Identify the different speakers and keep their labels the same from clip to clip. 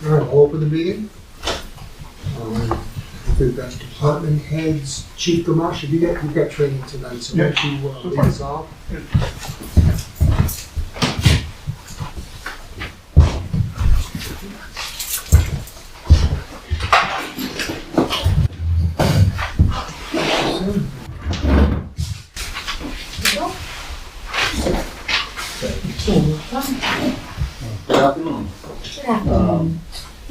Speaker 1: All right, I'll open the meeting. I think that's department heads. Chief Gamache, you've got training tonight, so why don't you lead us off?
Speaker 2: Good afternoon.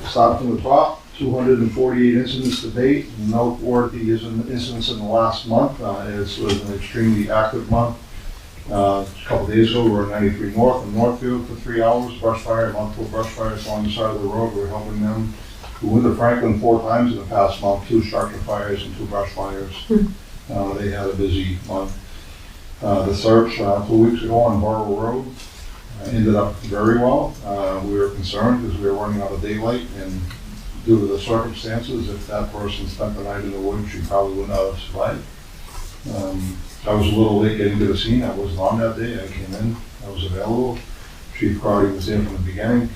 Speaker 2: Start from the top, 248 incidents to date, noteworthy incidents in the last month. It was an extremely active month. A couple days ago, we were in 93 North and Northfield for 3 hours, brush fire, multiple brush fires along the side of the road. We're helping them. We went to Franklin 4 times in the past month, 2 structure fires and 2 brush fires. They had a busy month. The search 2 weeks ago on Payroll Road ended up very well. We were concerned because we were running out of daylight, and due to the circumstances, if that person spent the night in the woods, she probably would not have survived. I was a little late getting to the scene. I wasn't on that day. I came in, I was available. Chief Carty was in from the beginning,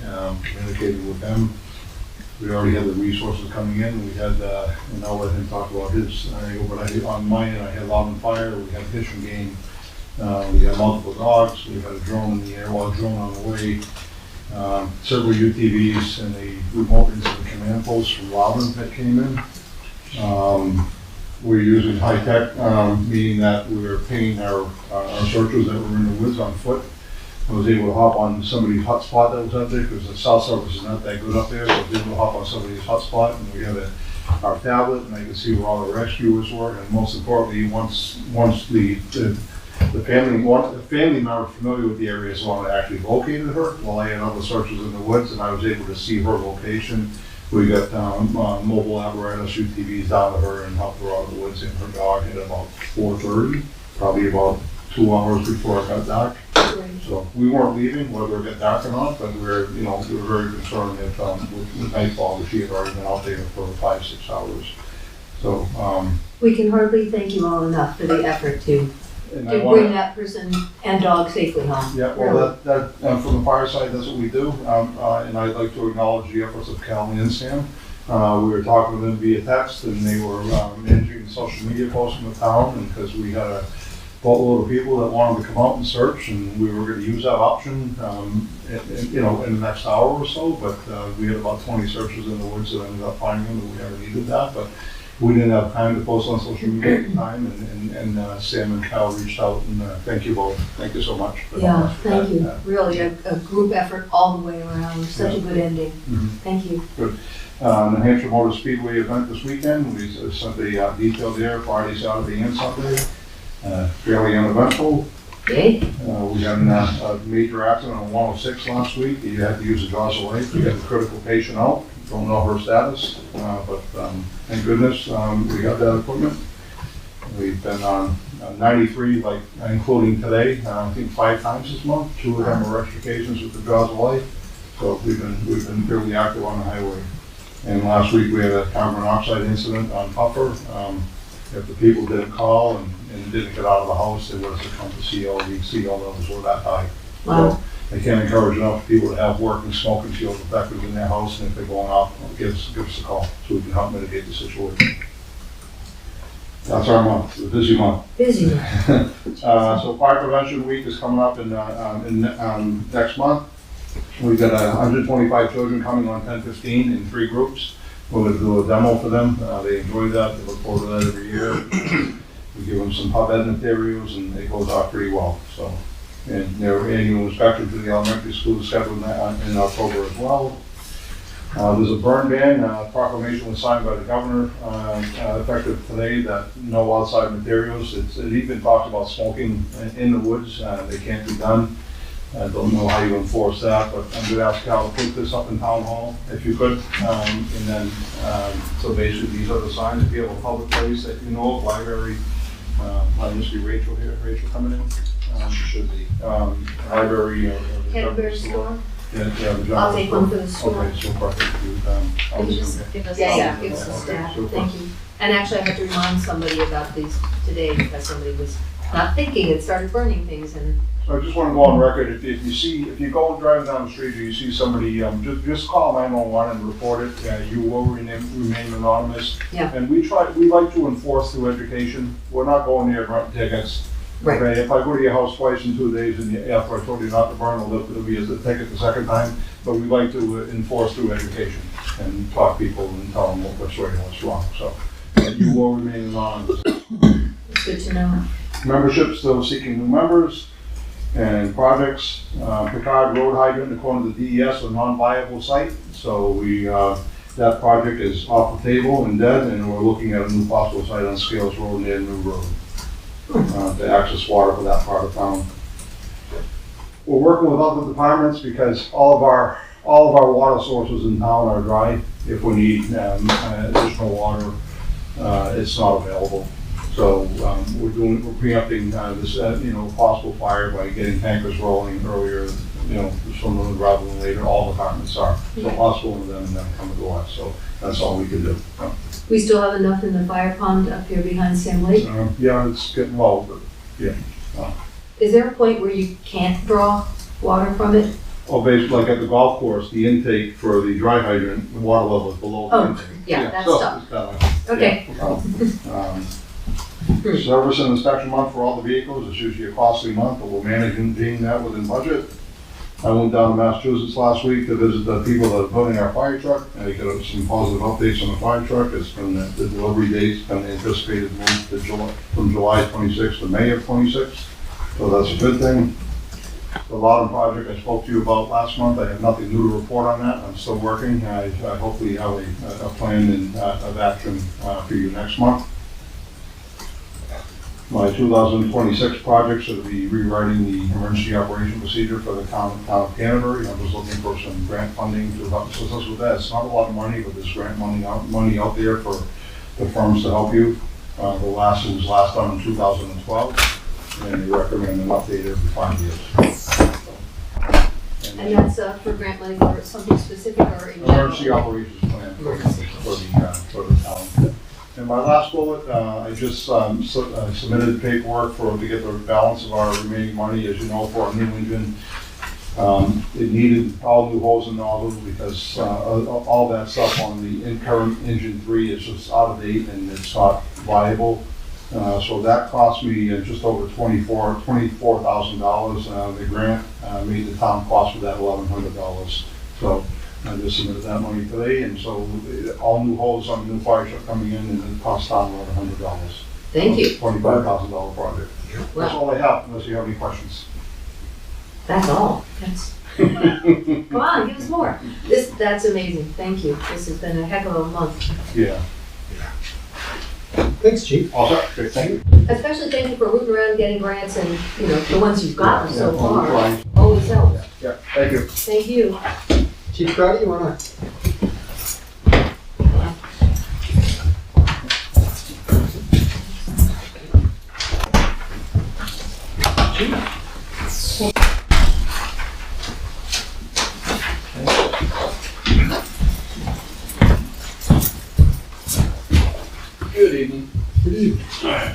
Speaker 2: communicated with them. We already had the resources coming in. We had, and I'll let him talk about his, but on my end, I had loud and fire. We had fish and game. We had multiple dogs. We had a drone in the air, while drone on the way. Several UTVs and a remote incident command post from Loudon that came in. We're using high tech, meaning that we were pinging our searchers that were in the woods on foot. I was able to hop on somebody's hotspot that was out there because the cell service is not that good up there. So I was able to hop on somebody's hotspot, and we had our tablet, and I could see where all the rescuers were. And most importantly, once the family member familiar with the area is the one that actually located her while I had other searches in the woods, and I was able to see her location. We got mobile apparatus UTVs down to her and helped her out of the woods and her dog at about 4:30, probably about 2 hours before it got dark. So we weren't leaving whether it got dark or not, but we were very concerned that with nightfall that she had already been out there for 5-6 hours. So
Speaker 3: we can hardly thank you all enough for the effort to bring that person and dog safely home.
Speaker 2: Yeah, well, that from the fire side, that's what we do. And I'd like to acknowledge the efforts of Cal and Sam. We were talking to them via text, and they were managing the social media posts in the town, and because we had a boatload of people that wanted to come out and search, and we were going to use that option, in the next hour or so. But we had about 20 searches in the woods that ended up finding them, and we never needed that. But we didn't have time to post on social media at the time, and Sam and Cal reached out, and thank you both. Thank you so much.
Speaker 3: Yeah, thank you. Really, a group effort all the way around. Such a good ending. Thank you.
Speaker 2: Good. New Hampshire Motor Speedway event this weekend. We sent the detail there Friday, Saturday, and Sunday. Fairly uneventful.
Speaker 3: Okay.
Speaker 2: We had a major accident on 106 last week. You had to use the jaws away. We got the critical patient out. Don't know her status, but thank goodness we got that equipment. We've been on 93, like including today, I think 5 times this month. 2 of them are rectifications with the jaws of life. So we've been fairly active on the highway. And last week we had a carbon monoxide incident on Puffer. If the people didn't call and didn't get out of the house, they would have succumbed to CO. The CO levels were that high.
Speaker 3: Wow.
Speaker 2: So I can't encourage enough people to have working smoke and shield detectors in their house, and if they're going off, give us a call so we can help mitigate the situation. That's our month. It's a busy month.
Speaker 3: Busy.
Speaker 2: So Fire Prevention Week is coming up in next month. We've got 125 children coming on 10/15 in 3 groups. We're going to do a demo for them. They enjoy that. They look forward to that every year. We give them some pub ed materials, and it goes off pretty well. So, and their annual inspection for the elementary school is scheduled in October as well. There's a burn ban. Proclamation was signed by the governor effective today that no outside materials. It even talks about smoking in the woods. They can't be done. I don't know how you enforce that, but I'm going to ask Cal to put this up in Town Hall if you could. And then, so basically these are the signs. If you have a public place that you know of, library, I just see Rachel here. Rachel coming in? She should be. Library or the
Speaker 3: Canterbury store?
Speaker 2: Yeah, the
Speaker 3: I'll take one for the store.
Speaker 2: Okay, so perfect.
Speaker 3: Give us a staff. Thank you. And actually, I had to remind somebody about these today because somebody was not thinking and started burning things, and
Speaker 2: I just want to go on record, if you go driving down the street and you see somebody, just call 911 and report it. You will remain anonymous.
Speaker 3: Yeah.
Speaker 2: And we like to enforce through education. We're not going there and writing tickets.
Speaker 3: Right.
Speaker 2: Okay, if I go to your house twice in 2 days and after I told you not to burn the lip, it'll be a ticket the second time. But we like to enforce through education and talk to people and tell them what's right and what's wrong. So you will remain anonymous.
Speaker 3: It's good to know.
Speaker 2: Membership still seeking new members. And projects, Picard Road Hydrant, according to the DES, a non-viable site. So that project is off the table and dead, and we're looking at a new possible site on Scales Road near New Road to access water for that part of town. We're working with other departments because all of our water sources in town are dry. If we need additional water, it's not available. So we're preempting this possible fire by getting tankers rolling earlier, sooner rather than later. All departments are. So possible for them and then come to us. So that's all we can do.
Speaker 3: We still have enough in the fire pond up here behind Sam Lake?
Speaker 2: Yeah, it's getting low, but yeah.
Speaker 3: Is there a point where you can't draw water from it?
Speaker 2: Well, basically, like at the golf course, the intake for the dry hydrant, the water level is below the intake.
Speaker 3: Yeah, that's
Speaker 2: so
Speaker 3: stuff.
Speaker 2: it's kinda,
Speaker 3: Okay.
Speaker 2: Service and inspection month for all the vehicles, it's usually a costly month, but we're managing that within budget. I went down to Massachusetts last week to visit the people that are building our fire truck, and I got some positive updates on the fire truck. It's been the delivery date's been anticipated move to from July 26th to May of 26th, so that's a good thing. The Loudon project I spoke to you about last month, I have nothing new to report on that. I'm still working. I hopefully have a plan of action for you next month. My 2026 projects will be rewriting the emergency operation procedure for the town of Canterbury. I'm just looking for some grant funding to help assist us with that. It's not a lot of money, but there's grant money out there for the firms to help you. It was last done in 2012, and they recommend an update every 5 years.
Speaker 3: And that's for grant money for something specific or in general?
Speaker 2: Emergency operations plan for the town. And my last bullet, I just submitted paperwork to get the balance of our remaining money. As you know, for our new engine, it needed all new hose and nozzles because all that stuff on the current engine 3 is just out of date and it's not viable. So that cost me just over $24,000. The grant made the town cost for that $1,100. So I just submitted that money today, and so all new hose on the new fire truck coming in, and it costs town around $100.
Speaker 3: Thank you.
Speaker 2: $25,000 project. That's all I have, unless you have any questions.
Speaker 3: That's all. Come on, give us more. That's amazing. Thank you. This has been a heck of a month.
Speaker 2: Yeah.
Speaker 1: Thanks, Chief.
Speaker 2: All set. Great, thank you.
Speaker 3: Especially thank you for rooting around getting grants and, the ones you've gotten so far.
Speaker 2: Fine.
Speaker 3: Always helps.
Speaker 2: Yeah, thank you.
Speaker 3: Thank you.
Speaker 1: Chief Crowdy, you wanna?
Speaker 4: Good evening.
Speaker 1: Good evening.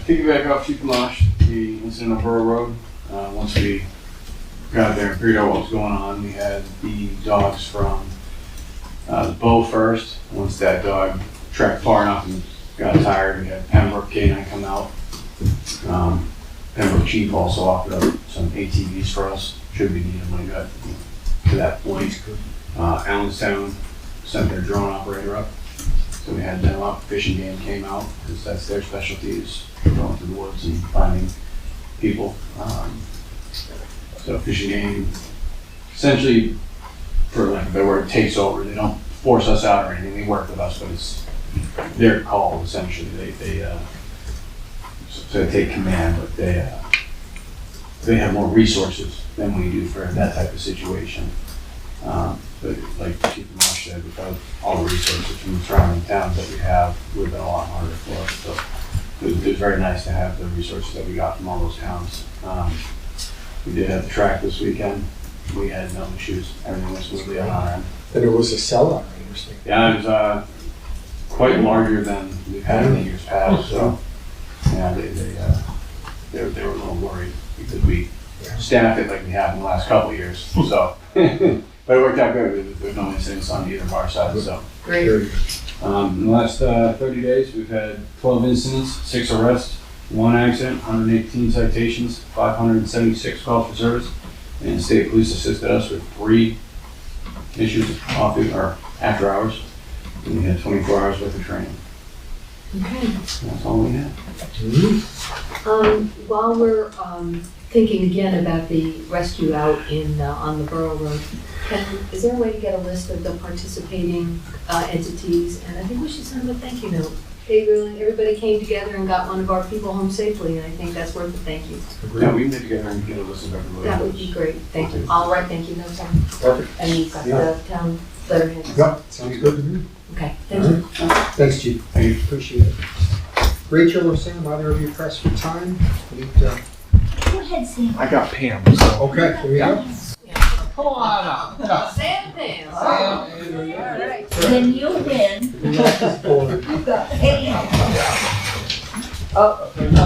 Speaker 4: Piggyback off Chief Marsh, the incident on Borough Road. Once we got there and figured out what was going on, we had the dogs from the Bow first. Once that dog tracked far enough and got tired, we had Pembroke Canine come out. Pembroke Chief also offered up some ATVs for us, should we need them when we got to that point. Allenstown sent their drone operator up. So we had them up, Fish and Game came out, because that's their specialty, is going through the woods and finding people. So Fish and Game, essentially, for lack of a better word, takes over. They don't force us out or anything, they work with us, but it's their call, essentially. So they take command, but they have more resources than we do for that type of situation. But like Chief Marsh said, without all the resources from the surrounding towns that we have, it would have been a lot harder for us. So it was very nice to have the resources that we got from all those towns. We did have the track this weekend. We had no issues. Everything was smoothly on our end.
Speaker 1: And it was a sellout, I understand.
Speaker 4: Yeah, it was quite larger than we've had in the years past. So yeah, they were a little worried because we staff it like we have in the last couple of years, so. But it worked out good, there's no incidents on either of our sides, so.
Speaker 3: Great.
Speaker 1: Very good.
Speaker 4: In the last 30 days, we've had 12 incidents, 6 arrests, 1 accident, 118 citations, 576 calls for service, and state police assisted us with 3 issues or after hours. And we had 24 hours worth of training.
Speaker 3: Okay.
Speaker 4: That's all we have.
Speaker 3: While we're thinking again about the rescue out in on the Borough Road, is there a way to get a list of the participating entities? And I think we should send them a thank you note. Everybody came together and got one of our people home safely, and I think that's worth a thank you.
Speaker 4: Yeah, we can get together and get a list of everybody.
Speaker 3: That would be great. Thank you. I'll write thank you notes on.
Speaker 1: Perfect.
Speaker 3: And you've got the town letterhead.
Speaker 1: Yep, sounds good to me.
Speaker 3: Okay, thank you.
Speaker 1: Thanks, Chief.
Speaker 4: Thank you.
Speaker 1: Appreciate it. Rachel or Sam, either of you pressed for time?
Speaker 5: Go ahead, Sam.
Speaker 6: I got Pam, so.
Speaker 1: Okay, there we go.
Speaker 6: Come on up.
Speaker 3: Sam Pam. All right.
Speaker 5: Then you win.
Speaker 1: We got this board.
Speaker 5: You got Pam.
Speaker 6: I'll send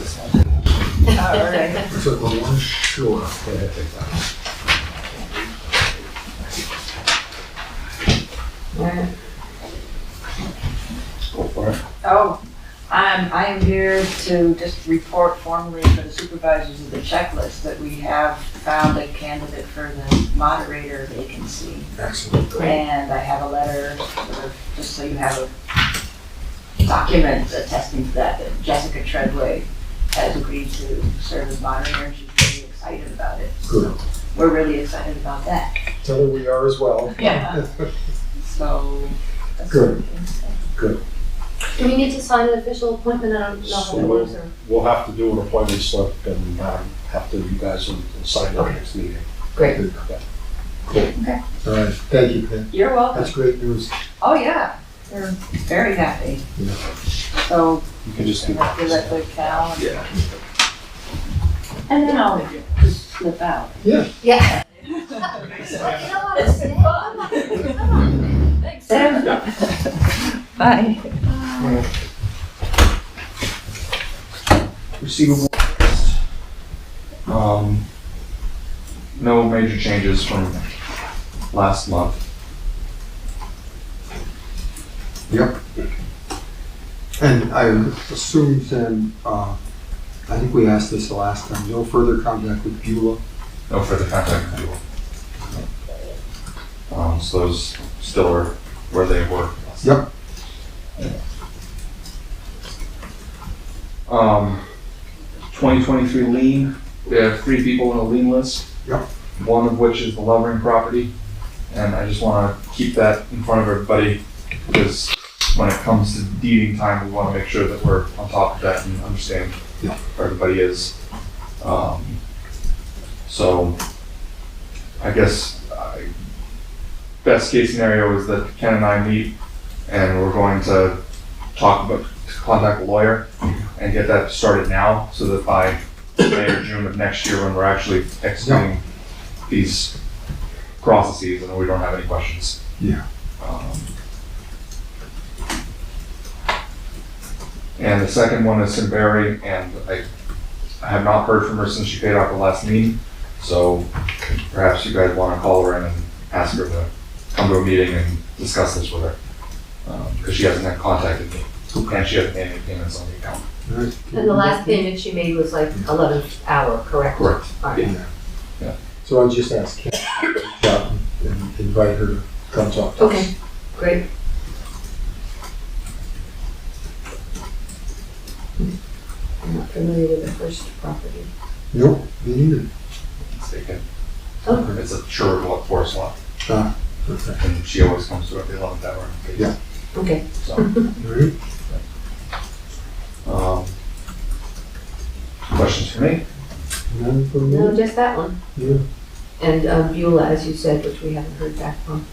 Speaker 6: this one.
Speaker 3: All right.
Speaker 1: So the one short.
Speaker 3: All right.
Speaker 4: Go for it.
Speaker 7: I am here to just report formally for the supervisors of the checklist that we have found a candidate for the moderator vacancy.
Speaker 1: Excellent.
Speaker 7: And I have a letter, sort of, just so you have a document attesting to that Jessica Treadway has agreed to serve as moderator, and she's really excited about it.
Speaker 1: Good.
Speaker 7: We're really excited about that.
Speaker 1: Tell her we are as well.
Speaker 7: Yeah. So, that's
Speaker 1: Good.
Speaker 7: what we can say.
Speaker 1: Good.
Speaker 3: Do we need to sign an official appointment? I don't know how that works, or?
Speaker 6: We'll have to do an appointment slip and have to, you guys will sign the next meeting.
Speaker 3: Great.
Speaker 1: Good.
Speaker 6: Yeah.
Speaker 1: Cool.
Speaker 7: Okay.
Speaker 1: All right, thank you, Pam.
Speaker 7: You're welcome.
Speaker 1: That's great news.
Speaker 7: Oh, yeah, we're very happy.
Speaker 1: Yeah.
Speaker 7: So,
Speaker 6: You can just
Speaker 7: I
Speaker 6: do
Speaker 7: have to let the Cal.
Speaker 6: Yeah.
Speaker 7: And then I'll just slip out.
Speaker 1: Yeah.
Speaker 3: Yeah.
Speaker 7: It's fun. Thanks, Sam. Bye.
Speaker 6: Receivable. No major changes from last month.
Speaker 1: Yep. And I assume then, I think we asked this the last time, no further contact with Beulah.
Speaker 6: No further contact with you. So those still are where they were.
Speaker 1: Yep.
Speaker 6: 2023 lien, we have 3 people on a lien list.
Speaker 1: Yep.
Speaker 6: One of which is the Lovering property. And I just want to keep that in front of everybody because when it comes to deeding time, we want to make sure that we're on top of that and understand
Speaker 1: Yeah.
Speaker 6: where everybody is. So I guess best case scenario is that Ken and I meet and we're going to contact a lawyer and get that started now so that by May or June of next year when we're actually executing these processes and we don't have any questions.
Speaker 1: Yeah.
Speaker 6: And the second one is Canterbury, and I have not heard from her since she paid off the last lien. So perhaps you guys want to call her in and ask her to come to a meeting and discuss this with her. Because she hasn't contacted me. And she hasn't made any payments on the account.
Speaker 1: All right.
Speaker 3: And the last payment she made was like 11th hour, correct?
Speaker 6: Correct.
Speaker 3: All right.
Speaker 1: Yeah. So I'll just ask Ken to reach out and invite her to come talk to us.
Speaker 3: Okay, great. I'm not familiar with the first property.
Speaker 1: Nope, me neither.
Speaker 6: It's taken.
Speaker 3: Oh.
Speaker 6: It's a sure forest lot.
Speaker 1: Ah, okay.
Speaker 6: And she always comes to it at the 11th hour.
Speaker 1: Yeah.
Speaker 3: Okay.
Speaker 6: So,
Speaker 1: All right.
Speaker 6: questions for me?
Speaker 1: None from
Speaker 3: No,
Speaker 1: me?
Speaker 3: just that one.
Speaker 1: Yeah.
Speaker 3: And Beulah, as you said, which we haven't heard back from.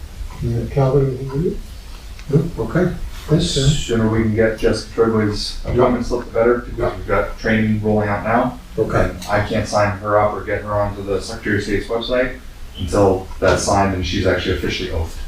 Speaker 1: Yeah, Calvin, anything with you? No? Okay. Thanks,
Speaker 6: The
Speaker 1: Sam.
Speaker 6: sooner we can get Jessica Treadway's appointment slip, the better, because we've got training rolling out now.
Speaker 1: Okay.
Speaker 6: And I can't sign her up or get her onto the Secretary of State's website until that's signed and she's actually officially oathed.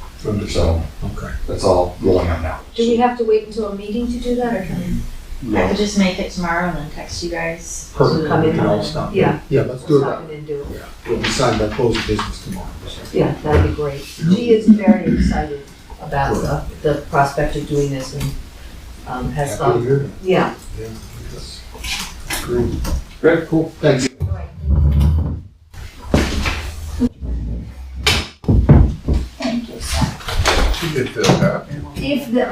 Speaker 6: So
Speaker 1: Okay.
Speaker 6: that's all rolling out now.
Speaker 3: Do we have to wait until a meeting to do that, or can we?
Speaker 5: I could just make it tomorrow and then text you guys.
Speaker 1: Perfect,
Speaker 3: Come
Speaker 1: we
Speaker 3: in
Speaker 1: can all
Speaker 3: and-
Speaker 1: stop.
Speaker 3: yeah.
Speaker 1: Yeah, let's do
Speaker 3: Stop
Speaker 1: that.
Speaker 3: in and do it.
Speaker 1: Yeah, we'll be signed by close of business tomorrow. so.
Speaker 3: Yeah, that'd be great. She is very excited about the prospect of doing this and has
Speaker 1: Happy to
Speaker 3: thought,
Speaker 1: hear that.
Speaker 3: yeah.
Speaker 1: Yeah, that's great.
Speaker 6: Great, cool.
Speaker 1: Thanks.
Speaker 5: Thank you, sir.
Speaker 8: You get that.
Speaker 5: If the,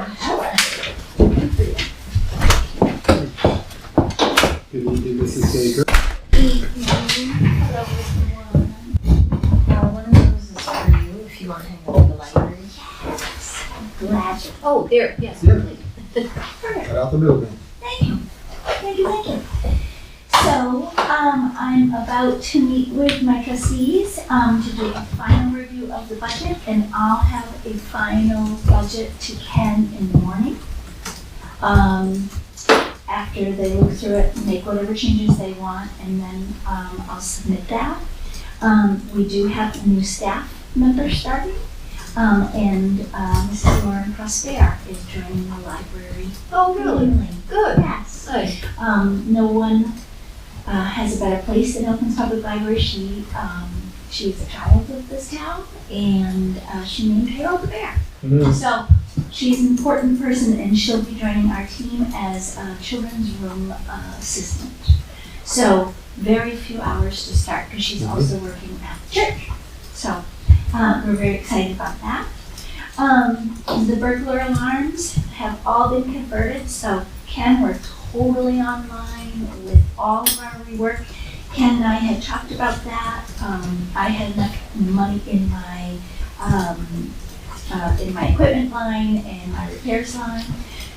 Speaker 1: Good evening, Mrs. Baker.
Speaker 5: one of those is for you if you want to hang out in the library. Glad you.
Speaker 3: Oh, there, yes,
Speaker 1: Yeah.
Speaker 3: please.
Speaker 1: Right out the middle, man.
Speaker 5: Thank you. Thank you, thank you. So, I'm about to meet with my trustees, to do a final review of the budget, and I'll have a final budget to Ken in the morning. After they look through it, make whatever changes they want, and then, I'll submit that. We do have a new staff member starting, and, Mrs. Lauren Prosper is joining the library.
Speaker 3: Oh, really? Good.
Speaker 5: Yes.
Speaker 3: Nice.
Speaker 5: No one has a better place than Elkins Public Library. She's a child of this town, and she named Payroll the bear. So she's an important person, and she'll be joining our team as a children's room assistant. So very few hours to start, because she's also working at the church. So we're very excited about that. The burglar alarms have all been converted, so Ken, we're totally online with all of our rework. Ken and I had talked about that. I had enough money in my equipment line and my repairs line.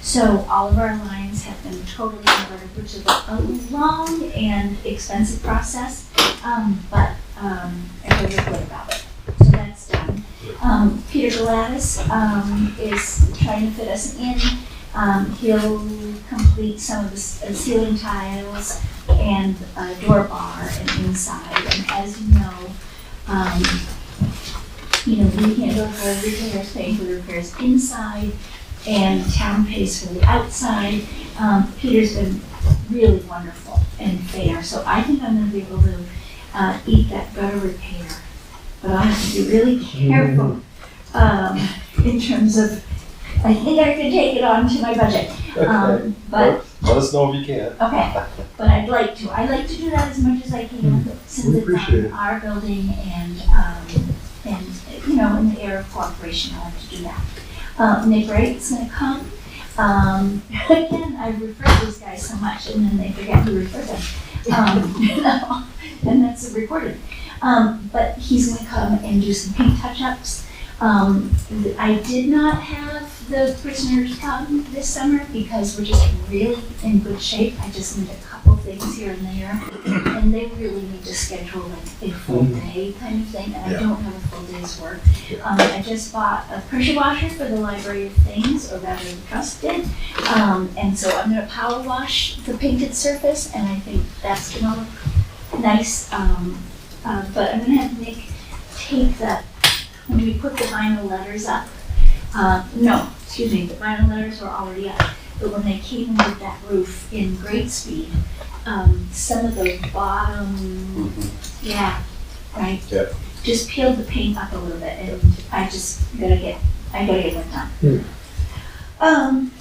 Speaker 5: So all of our lines have been totally converted, which is a long and expensive process, but I feel good about it. So that's done. Peter Gladys is trying to fit us in. He'll complete some of the ceiling tiles and door bar and inside. And as you know, we handle the repairs, paying for the repairs inside, and town pays for the outside. Peter's been really wonderful and fair, so I think I'm gonna be able to eat that gutter repair. But I'll have to be really careful in terms of, I think I can take it on to my budget. But
Speaker 8: Let us know if you can.
Speaker 5: okay, but I'd like to. I like to do that as much as I can, since
Speaker 1: We
Speaker 5: it's
Speaker 1: appreciate
Speaker 5: on
Speaker 1: it.
Speaker 5: our building and in the era of cooperation, I like to do that. Nick Wright's gonna come. Again, I refer these guys so much, and then they forget who referred them. And that's recorded. But he's gonna come and do some paint touch-ups. I did not have the prisoners come this summer because we're just really in good shape. I just need a couple things here and there, and they really need to schedule like a full day kind of thing, and I don't have a full day's work. I just bought a pressure washer for the Library of Things, or rather the trust did, and so I'm gonna power wash the painted surface, and I think that's gonna look nice. But I'm gonna have Nick take that. When we put the vinyl letters up, the vinyl letters were already up, but when they came in with that roof in great speed, some of those bottom, just peeled the paint up a little bit, and I just gotta get that done.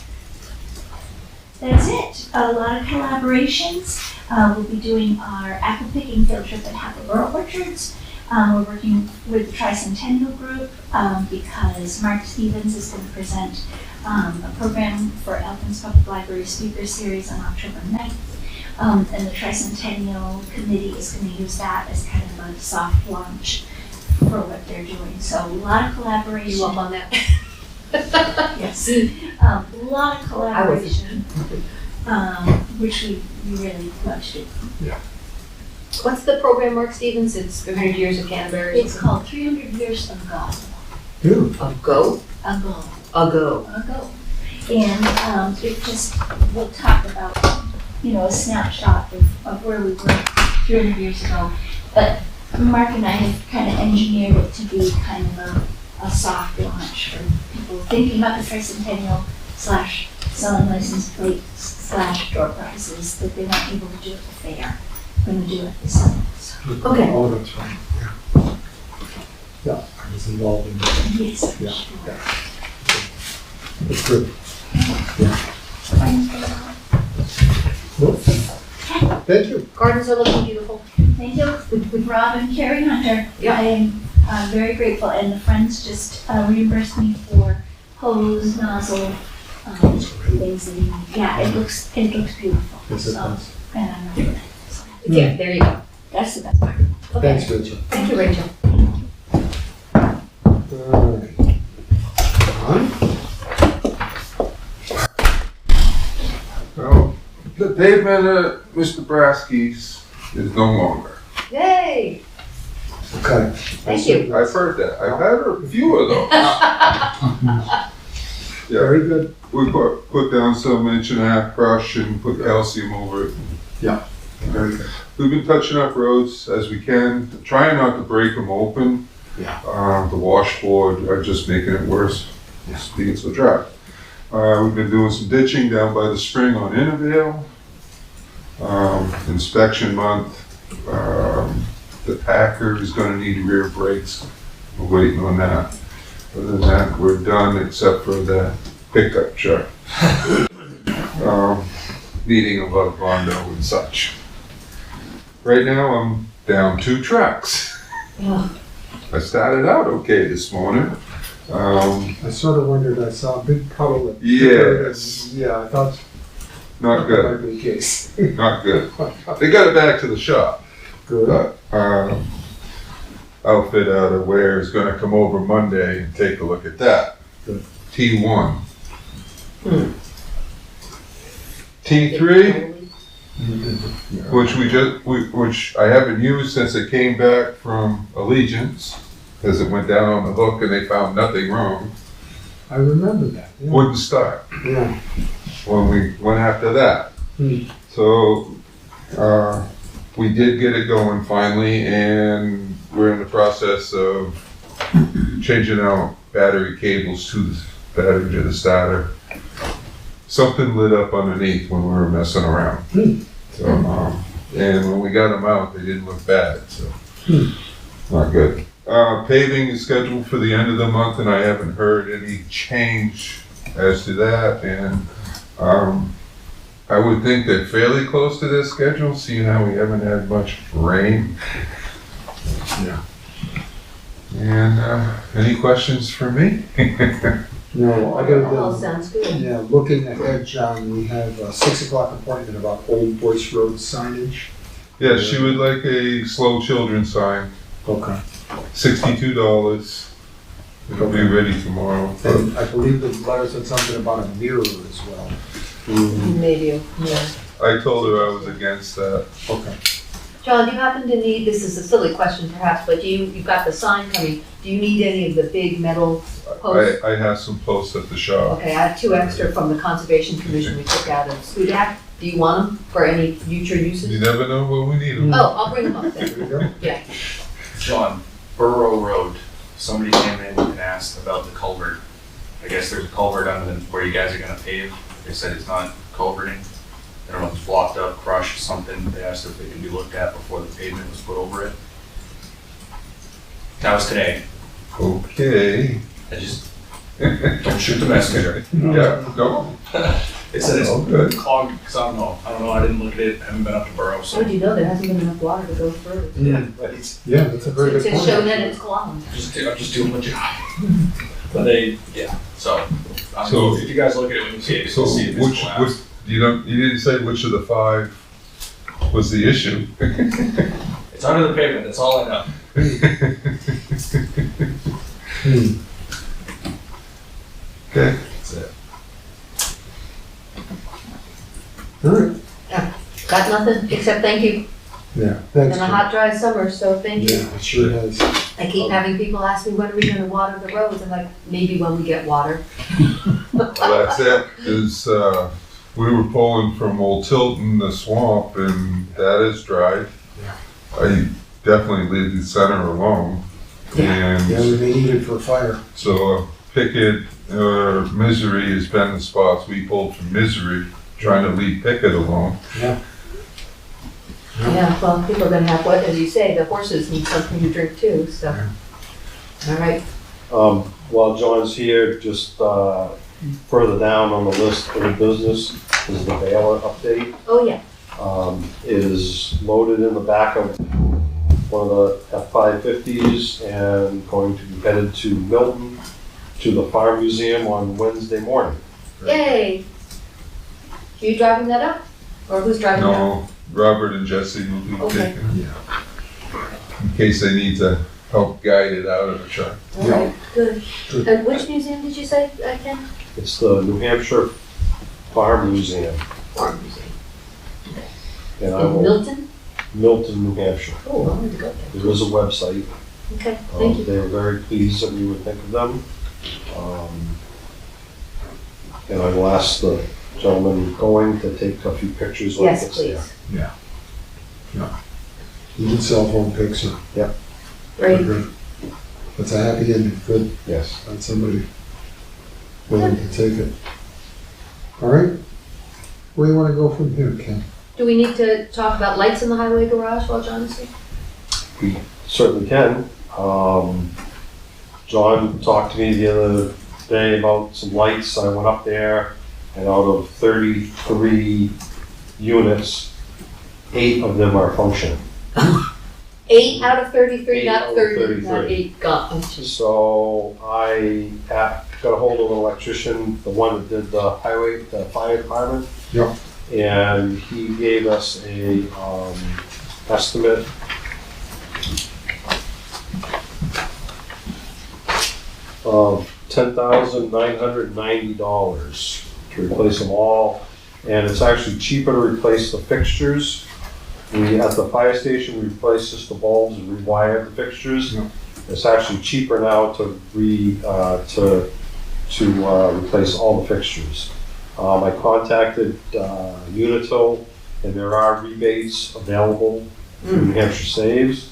Speaker 5: That's it. A lot of collaborations. We'll be doing our apple picking field trip at Happaboro Orchards. We're working with the Tricentennial Group because Mark Stevens is going to present a program for Elkins Public Library Speaker Series on October 9th. And the Tricentennial Committee is going to use that as kind of a soft launch for what they're doing. So a lot of collaboration.
Speaker 3: You up on that?
Speaker 5: Yes. A lot of collaboration, which we really love to do.
Speaker 3: What's the program, Mark Stevens? It's 300 Years of Canterbury.
Speaker 5: It's called 300 Years Ago.
Speaker 3: Ago?
Speaker 5: Ago.
Speaker 3: Ago.
Speaker 5: Ago. And it just, we'll talk about, a snapshot of where we were 300 years ago. But Mark and I have kind of engineered it to be kind of a soft launch for people thinking about the tricentennial / selling license plates / door prizes that they weren't able to do at the fair. We're gonna do it this summer, so.
Speaker 3: Okay.
Speaker 1: Oh, that's right, yeah. Yeah, I was involved in that.
Speaker 5: Yes.
Speaker 1: Yeah, yeah. That's good. Well, thank you.
Speaker 3: Gardens are looking beautiful.
Speaker 5: Thank you, Rob and Carrie Hunter.
Speaker 3: Yeah.
Speaker 5: I am very grateful, and the Friends just reimbursed me for hose, nozzle, things that, yeah, it looks beautiful.
Speaker 1: Yes, it
Speaker 5: So,
Speaker 1: does.
Speaker 5: and I'm really, so
Speaker 3: Yeah, there you go.
Speaker 5: that's the best part.
Speaker 3: Okay.
Speaker 1: Thanks, Rachel.
Speaker 3: Thank you, Rachel.
Speaker 1: All right. John?
Speaker 8: Well, the pavement at Mr. Brasky's is no longer.
Speaker 3: Yay!
Speaker 1: Okay.
Speaker 3: Thank you.
Speaker 8: I've heard that. I've had a few of those. Yeah,
Speaker 1: Very good.
Speaker 8: we put down some 1.5-inch crush and put calcium over it.
Speaker 1: Very good.
Speaker 8: We've been touching up roads as we can, trying not to break them open.
Speaker 1: Yeah.
Speaker 8: The washboard are just making it worse, just being so dry. We've been doing some ditching down by the spring on Innervale. Inspection month. The Packer is gonna need rear brakes. We're waiting on that. Other than that, we're done except for the pickup truck. Needing a Bondo and such. Right now, I'm down 2 tracks.
Speaker 3: Yeah.
Speaker 8: I started out okay this morning.
Speaker 1: I sort of wondered, I saw a big puddle.
Speaker 8: Yes.
Speaker 1: Yeah, I thought
Speaker 8: Not
Speaker 1: that
Speaker 8: good,
Speaker 1: might be the case.
Speaker 8: not good. They got it back to the shop.
Speaker 1: Good.
Speaker 8: But, outfit out of Ware is gonna come over Monday and take a look at that.
Speaker 1: Good.
Speaker 8: T1.
Speaker 3: Hmm.
Speaker 8: T3,
Speaker 1: Yeah.
Speaker 8: which I haven't used since it came back from Allegiance, because it went down on the hook and they found nothing wrong.
Speaker 1: I remember that. Yeah.
Speaker 8: Wouldn't start
Speaker 1: Yeah.
Speaker 8: when we went after that.
Speaker 1: Hmm.
Speaker 8: So, we did get it going finally, and we're in the process of changing out battery cables to the battery to the starter. Something lit up underneath when we were messing around. So, and when we got them out, they didn't look bad, so not good. Paving is scheduled for the end of the month, and I haven't heard any change as to that. And I would think they're fairly close to their schedule, seeing how we haven't had much rain.
Speaker 1: Yeah.
Speaker 8: And any questions for me?
Speaker 1: No, I
Speaker 3: That all
Speaker 1: got
Speaker 3: sounds good.
Speaker 1: yeah, looking ahead, John, we have a 6 o'clock appointment about Old Boyce Road signage.
Speaker 8: Yeah, she would like a slow children sign,
Speaker 1: Okay.
Speaker 8: $62. It'll be ready tomorrow.
Speaker 1: And I believe the letter said something about a mirror as well.
Speaker 3: Maybe, yeah.
Speaker 8: I told her I was against that.
Speaker 1: Okay.
Speaker 3: John, do you happen to need, this is a silly question perhaps, but you've got the sign coming. Do you need any of the big metal posts?
Speaker 8: I have some posts at the shop.
Speaker 3: Okay, I have 2 extra from the Conservation Commission we took out of Skudak. Do you want them for any future
Speaker 8: You
Speaker 3: uses?
Speaker 8: never know when we need them.
Speaker 3: Oh, I'll bring them up
Speaker 1: There
Speaker 3: then.
Speaker 1: you go.
Speaker 3: Yeah.
Speaker 9: John, Borough Road, somebody came in and asked about the culvert. I guess there's a culvert under where you guys are gonna pave. They said it's not culverting. I don't know if it's blocked up, crushed, something. They asked if it can be looked at before the pavement was put over it. That was today.
Speaker 8: Okay.
Speaker 9: I just, don't shoot the messenger.
Speaker 8: Yeah, go.
Speaker 9: They said
Speaker 8: Oh,
Speaker 9: it's
Speaker 8: good.
Speaker 9: clogged, because I don't know, I didn't look at it, I haven't been up to Borough,
Speaker 3: How
Speaker 9: so.
Speaker 3: do you know there hasn't been enough water to go through?
Speaker 9: But it's,
Speaker 1: Yeah, that's a very
Speaker 3: To
Speaker 1: good point.
Speaker 3: show that it's clogged.
Speaker 9: I'm just doing my job. But so if you guys look at it when you see it,
Speaker 8: So
Speaker 9: you'll see it
Speaker 8: which, you didn't say which of the 5 was the issue.
Speaker 9: It's under the pavement, that's all I know.
Speaker 8: Okay.
Speaker 9: That's it.
Speaker 1: All right.
Speaker 3: Got nothing, except thank you.
Speaker 1: Yeah,
Speaker 3: It's
Speaker 1: thanks.
Speaker 3: been a hot, dry summer, so thank you.
Speaker 1: Yeah, it sure has.
Speaker 3: I keep having people ask me, when are we gonna water the roads? I'm like, maybe when we get water.
Speaker 8: Well, that's it, is, we were pulling from Old Tilton, the swamp, and that is dry.
Speaker 1: Yeah.
Speaker 8: I definitely leave the center alone.
Speaker 1: Yeah,
Speaker 8: And
Speaker 1: we may need it for a fire.
Speaker 8: so Pickett, Misery has been the spots we pulled from Misery, trying to lead Pickett along.
Speaker 3: Yeah, well, people are gonna have, what, as you say, the horses need something to drink too, so. All right,
Speaker 10: While John's here, just further down on the list of the business is the Baler update.
Speaker 3: oh, yeah,
Speaker 10: Is loaded in the back of one of the F-550s and going to be headed to Milton, to the Farm Museum on Wednesday morning.
Speaker 3: yay. Are you driving that up? Or who's driving that?
Speaker 8: No, Robert and Jesse will be
Speaker 3: Okay.
Speaker 8: taking, in case they need to help guide it out of the truck.
Speaker 3: All right, good. And which museum did you say, Ken?
Speaker 10: It's the New Hampshire Farm Museum.
Speaker 3: Farm Museum.
Speaker 10: And I
Speaker 3: In
Speaker 10: will,
Speaker 3: Milton?
Speaker 10: Milton, New Hampshire.
Speaker 3: Oh, I want to go there.
Speaker 10: There is a website.
Speaker 3: Okay, thank you.
Speaker 10: They were very pleased that we would think of them. And I will ask the gentleman going to take a few pictures when he
Speaker 3: Yes,
Speaker 10: gets there.
Speaker 3: please.
Speaker 1: Even cell phone pics are
Speaker 3: Great.
Speaker 1: good. That's a happy ending, good,
Speaker 10: Yes.
Speaker 1: and somebody willing to take it. All right, where do you wanna go from here, Ken?
Speaker 3: Do we need to talk about lights in the highway garage while John is here?
Speaker 10: We certainly can. John talked to me the other day about some lights. I went up there and out of 33 units, 8 of them are functioning.
Speaker 3: 8 out of 33,
Speaker 10: 8 out
Speaker 3: not
Speaker 10: of
Speaker 3: 30, not
Speaker 10: 33.
Speaker 3: 8, got, oh, geez.
Speaker 10: So I got a hold of an electrician, the one that did the highway, the fire department.
Speaker 1: Yeah.
Speaker 10: And he gave us a estimate of $10,990 to replace them all. And it's actually cheaper to replace the fixtures. At the fire station, we replaced just the bulbs and rewired the fixtures.
Speaker 1: Yeah.
Speaker 10: It's actually cheaper now to replace all the fixtures. I contacted Unitil, and there are rebates available through New Hampshire Saves.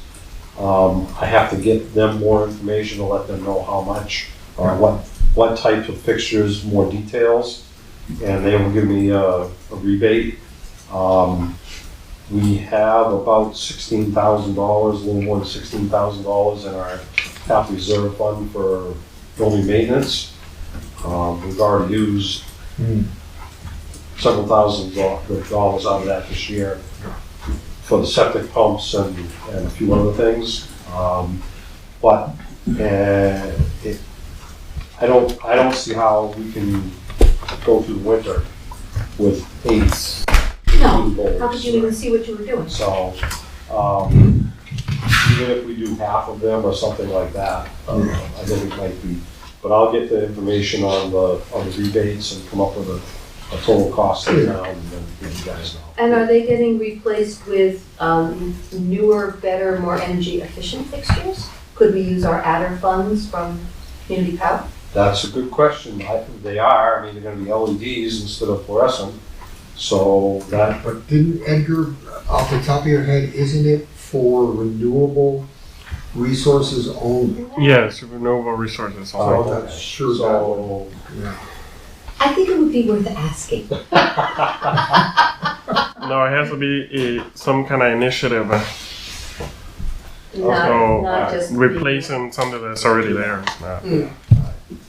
Speaker 10: I have to get them more information to let them know how much, what types of fixtures, more details, and they will give me a rebate. We have about $16,000, a little more than $16,000 in our capital reserve fund for building maintenance. We've already used several thousand dollars out of that this year for the septic pumps and a few other things. But I don't see how we can go through the winter with 8
Speaker 3: No,
Speaker 10: bulbs.
Speaker 3: how could you even see what you were doing?
Speaker 10: So, even if we do half of them or something like that, I think it might be. But I'll get the information on the rebates and come up with a total cost of the town and then let you guys know.
Speaker 3: And are they getting replaced with newer, better, more energy efficient fixtures? Could we use our adder funds from community power?
Speaker 10: That's a good question. They are. I mean, they're gonna be LEDs instead of fluorescent. So that,
Speaker 1: But didn't Edgar, off the top of your head, isn't it for renewable resources only?
Speaker 11: Yes, renewable resources.
Speaker 10: Oh,
Speaker 11: Also.
Speaker 1: That's sure
Speaker 10: so,
Speaker 1: Yeah.
Speaker 3: I think it would be worth asking.
Speaker 11: No, it has to be some kind of initiative,
Speaker 3: Not just.
Speaker 11: replacing something that's already there.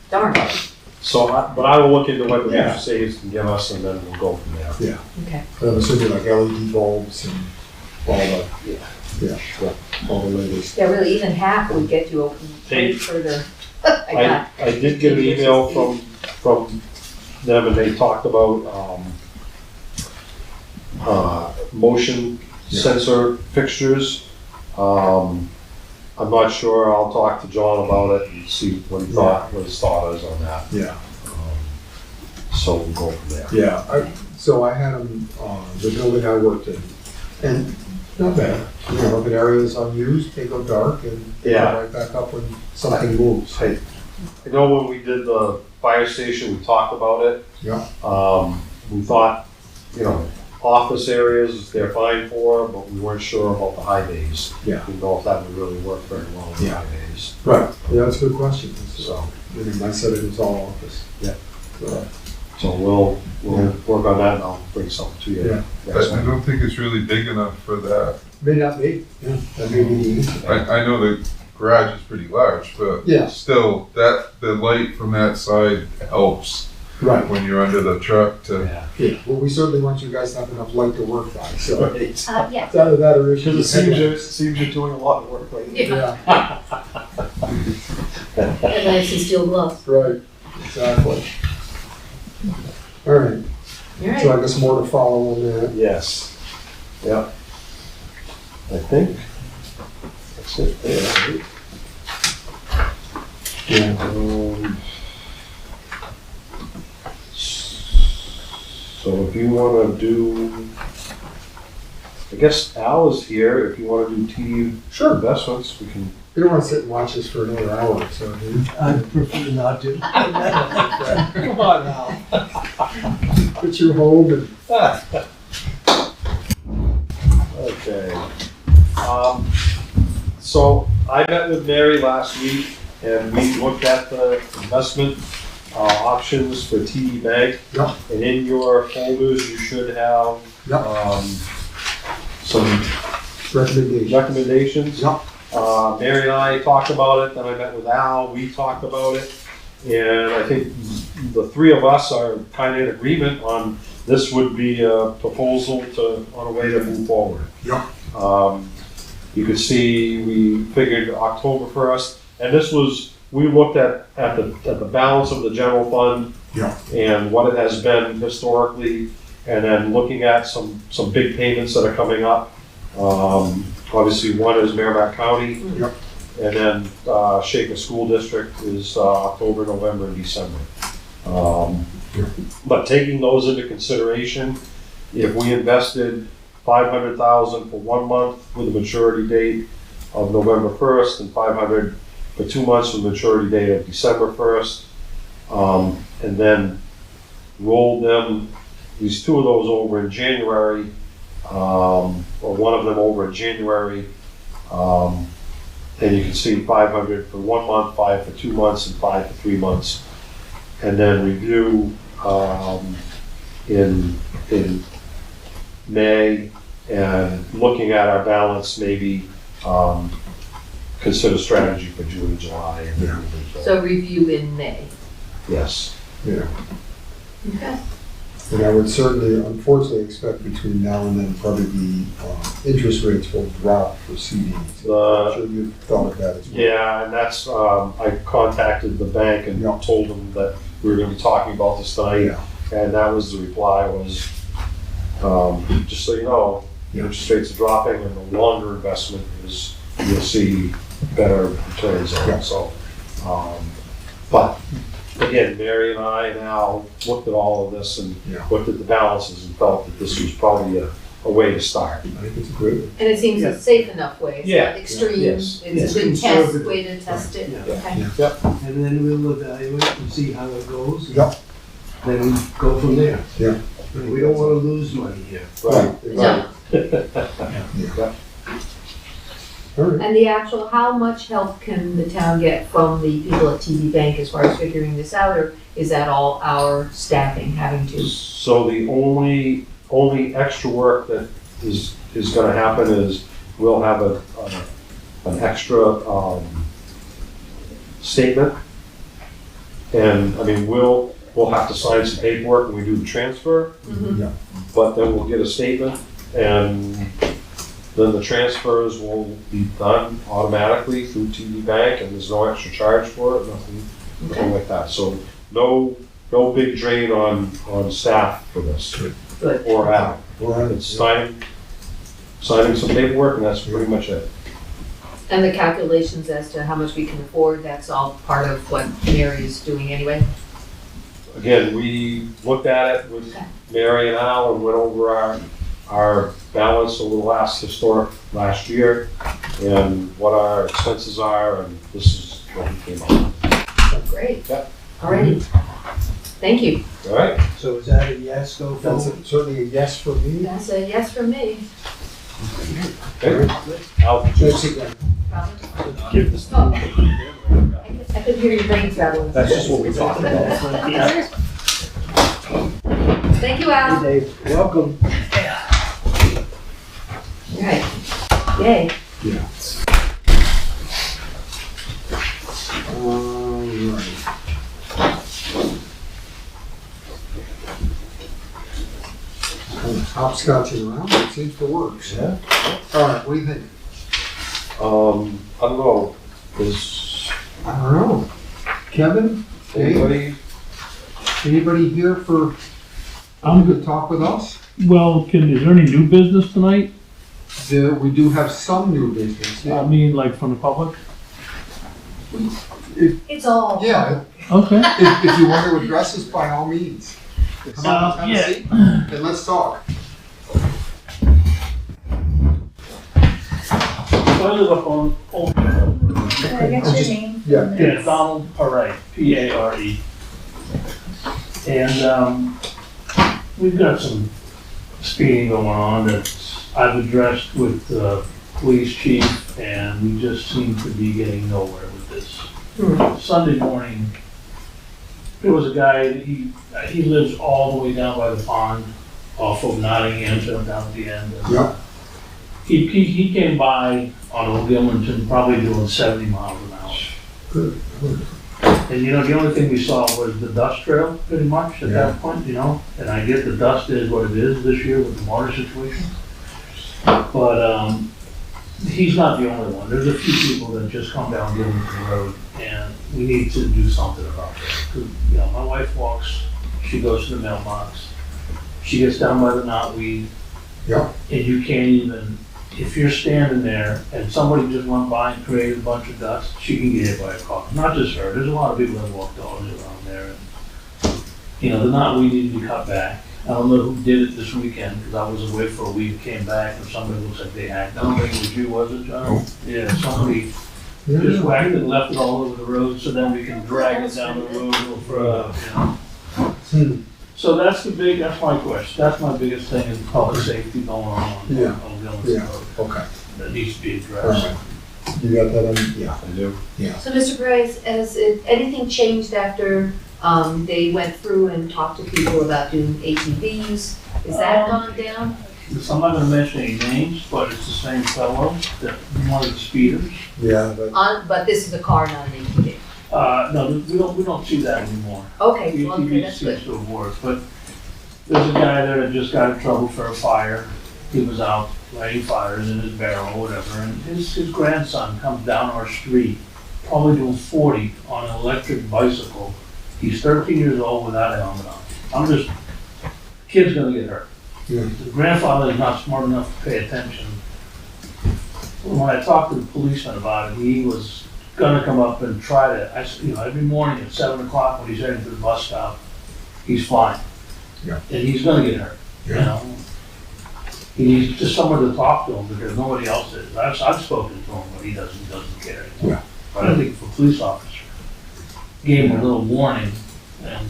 Speaker 3: Darn.
Speaker 10: but I will look into what the
Speaker 1: Yeah.
Speaker 10: Hampshire Saves can give us and then we'll go from there.
Speaker 3: Okay.
Speaker 1: I'm assuming like LED bulbs and all the, all the latest.
Speaker 3: Yeah, really, even half would get you a way
Speaker 10: Hey.
Speaker 3: further.
Speaker 10: I did get an email from them and they talked about, motion sensor fixtures. I'm not sure, I'll talk to John about it and see what his thought is on that.
Speaker 1: Yeah.
Speaker 10: So we'll go from there.
Speaker 1: Yeah, so I had them, the building I worked in, and not bad. You know, if an area is unused, they go dark and they
Speaker 10: Yeah.
Speaker 1: go right back up when something moves.
Speaker 10: I know when we did the fire station, we talked about it.
Speaker 1: Yeah.
Speaker 10: We thought, office areas they're fine for, but we weren't sure about the high bays.
Speaker 1: Yeah.
Speaker 10: We didn't know if that would really work very well in the
Speaker 1: Yeah.
Speaker 10: high bays.
Speaker 1: Right, yeah, that's a good question.
Speaker 10: So,
Speaker 1: I said it was all office.
Speaker 10: Yeah. So we'll work on that and I'll bring something to you.
Speaker 1: Yeah.
Speaker 10: next
Speaker 8: I
Speaker 10: time.
Speaker 8: don't think it's really big enough for that.
Speaker 1: May not be, yeah, that may be the answer.
Speaker 8: I know the garage is pretty large, but
Speaker 1: Yeah.
Speaker 8: still, the light from that side helps
Speaker 1: Right,
Speaker 8: when you're under the truck to.
Speaker 10: Yeah.
Speaker 1: yeah, well, we certainly want you guys to have enough light to work by, so.
Speaker 5: Yeah,
Speaker 1: It's either that or issue.
Speaker 10: Because it seems you're doing a lot of work lately.
Speaker 3: Yeah.
Speaker 1: Yeah,
Speaker 3: And nice and steel gloves.
Speaker 1: right, exactly. All right,
Speaker 3: All
Speaker 1: so
Speaker 3: right.
Speaker 1: I guess more to follow on that.
Speaker 10: Yes. Yep. I think that's it there. Right?
Speaker 1: Yeah.
Speaker 10: So if you wanna do, I guess Al is here, if you wanna do TD
Speaker 1: Sure.
Speaker 10: investments, we can.
Speaker 1: You don't want to sit and watch this for another hour, so, do you?
Speaker 12: I prefer not to.
Speaker 1: Come on now. Put you home and.
Speaker 10: Okay. So I met with Mary last week and we looked at the investment options for TD Bank.
Speaker 1: Yep.
Speaker 10: And in your folders, you should have
Speaker 1: Yep.
Speaker 10: some recommendations.
Speaker 1: Yep.
Speaker 10: Mary and I talked about it, then I met with Al, we talked about it. And I think the three of us are kind of in agreement on this would be a proposal on a way to move forward.
Speaker 1: Yep.
Speaker 10: You could see, we figured October 1st, and this was, we looked at the balance of the general fund.
Speaker 1: Yeah.
Speaker 10: And what it has been historically, and then looking at some big payments that are coming up. Obviously, one is Merrimack County.
Speaker 1: Yep.
Speaker 10: And then Shaker School District is October, November, and December. But taking those into consideration, if we invested $500,000 for 1 month with a maturity date of November 1st and $500 for 2 months with a maturity date of December 1st, and then rolled them, at least two of those over in January, or one of them over in January, and you can see 500 for 1 month, 5 for 2 months, and 5 for 3 months. And then review in May, and looking at our balance, maybe consider strategy for June and July. And
Speaker 1: Yeah.
Speaker 3: So review in May.
Speaker 10: Yes.
Speaker 1: Yeah.
Speaker 3: Okay.
Speaker 1: And I would certainly, unfortunately, expect between now and then, probably the interest rates will drop for CDs. I'm sure you've thought of that as well.
Speaker 10: Yeah, and that's, I contacted the bank and
Speaker 1: Yeah.
Speaker 10: told them that we were gonna be talking about this tonight.
Speaker 1: Yeah.
Speaker 10: And that was the reply was, just so you know,
Speaker 1: Yeah.
Speaker 10: interest rates are dropping and the longer investment is, you'll see better returns on
Speaker 1: Yeah.
Speaker 10: it, so. But again, Mary and I now looked at all of this and
Speaker 1: Yeah.
Speaker 10: looked at the balances and felt that this was probably a way to start.
Speaker 1: I think it's a great one.
Speaker 3: And it seems a safe enough way. It's
Speaker 10: Yeah.
Speaker 3: not extreme.
Speaker 10: Yes.
Speaker 3: It's a good test,
Speaker 12: Conservative.
Speaker 3: way to test it.
Speaker 12: Yeah.
Speaker 3: Okay.
Speaker 10: Yep.
Speaker 12: And then we'll evaluate and see how it goes.
Speaker 1: Yep.
Speaker 12: Then go from there.
Speaker 1: Yeah.
Speaker 12: And we don't wanna lose money here.
Speaker 10: Right.
Speaker 3: No.
Speaker 1: All right.
Speaker 3: And the actual, how much help can the town get from the people at TD Bank as far as figuring this out, or is that all our staffing having to?
Speaker 10: So the only extra work that is gonna happen is we'll have an extra, statement. And, I mean, we'll have to sign some paperwork when we do the transfer,
Speaker 3: Mhm.
Speaker 10: but then we'll get a statement and then the transfers will be done automatically through TD Bank and there's no extra charge for it, nothing like that. So no big drain on staff for this.
Speaker 3: Good.
Speaker 10: Or out.
Speaker 1: All right.
Speaker 10: It's signing some paperwork and that's pretty much it.
Speaker 3: And the calculations as to how much we can afford, that's all part of what Mary is doing anyway?
Speaker 10: Again, we looked at it with
Speaker 3: Okay.
Speaker 10: Mary and Al and went over our balance over the last year and what our expenses are, and this is what we came up with.
Speaker 3: Great.
Speaker 10: Yep.
Speaker 3: Alrighty. Thank you.
Speaker 10: All right?
Speaker 12: So is that a yes, go
Speaker 1: That's
Speaker 12: forward?
Speaker 1: certainly a yes for me.
Speaker 3: That's a yes from me.
Speaker 10: Okay. Al, did you
Speaker 1: Let's sit down.
Speaker 3: Probably.
Speaker 10: give this?
Speaker 3: Oh. I could hear your brain traveling.
Speaker 10: That's just what we talked about.
Speaker 3: Thank you, Al.
Speaker 12: Hey, Dave, welcome.
Speaker 3: Right. Yay.
Speaker 1: Yeah. Alright. Kind of hopscotching around, it seems to work.
Speaker 12: Yeah.
Speaker 1: Alright, what do you think?
Speaker 10: I don't know, is
Speaker 1: I don't know. Kevin? Dave? Anybody here for, to talk with us?
Speaker 13: Well, is there any new business tonight?
Speaker 1: We do have some new business.
Speaker 13: I mean, like from the public?
Speaker 3: It's all.
Speaker 1: Yeah,
Speaker 13: Okay.
Speaker 1: if you want to address us, by all means. Come on, have a seat, and let's talk.
Speaker 13: I live up on Old Boyce Road.
Speaker 5: Can I get your name?
Speaker 1: Yeah.
Speaker 13: Yeah, Donald Pare, P-A-R-E. And, we've got some speeding going on that I've addressed with the police chief, and we just seem to be getting nowhere with this. Sunday morning, there was a guy, he lives all the way down by the pond, off of Nottingham, so down at the end. And,
Speaker 1: Yeah.
Speaker 13: He came by on Old Gilmanton, probably doing 70 miles an hour.
Speaker 1: Good.
Speaker 13: And you know, the only thing we saw was the dust trail, pretty much, at that point, you know? And I get the dust is what it is this year with the water situation. But, he's not the only one. There's a few people that just come down Gilmanton Road, and we need to do something about it. 'Cause, you know, my wife walks, she goes to the mailbox, she gets down by the knotweed.
Speaker 1: Yeah.
Speaker 13: And you can't even, if you're standing there and somebody just went by and created a bunch of dust, she can get hit by a car. Not just her, there's a lot of people that walk dogs around there. And, you know, the knotweed needs to be cut back. I don't know who did it this weekend, because I was away for a week, came back, and somebody looks like they hacked. I don't think it was you, was it, John? Yeah, somebody just whacked it and left it all over the road, so then we can drag it down the road a little further, you know? So that's my question, that's my biggest thing, is public safety going on
Speaker 1: Yeah.
Speaker 13: on Gilmanton
Speaker 1: Yeah.
Speaker 13: Road.
Speaker 1: Okay.
Speaker 13: That needs to be addressed.
Speaker 1: Alright. You got that on? Yeah.
Speaker 10: I do.
Speaker 3: So, Mr. Price, has anything changed after they went through and talked to people about doing ATVs? Is that gone down?
Speaker 13: So I'm not gonna mention any names, but it's the same fellow, that one of the speeders.
Speaker 1: Yeah, but.
Speaker 3: But this is a car, not an ATV.
Speaker 13: No, we don't see that anymore.
Speaker 3: Okay, well, okay,
Speaker 13: ATV
Speaker 3: that's good.
Speaker 13: seems to have worked, but there's a guy there that just got in trouble for a fire. He was out lighting fires in his barrel or whatever, and his grandson comes down our street, probably doing 40 on an electric bicycle. He's 13 years old without a helmet on. Kid's gonna get hurt.
Speaker 1: Yeah.
Speaker 13: The grandfather is not smart enough to pay attention. When I talked to the policeman about it, he was gonna come up and try to, every morning at 7 o'clock when he's heading to the bus stop, he's flying.
Speaker 1: Yeah.
Speaker 13: And he's gonna get hurt, you
Speaker 1: Yeah.
Speaker 13: know? He needs just someone to talk to him, because nobody else is. I've spoken to him, but he doesn't care. You know?
Speaker 1: Yeah.
Speaker 13: But I think if a police officer gave him a little warning, and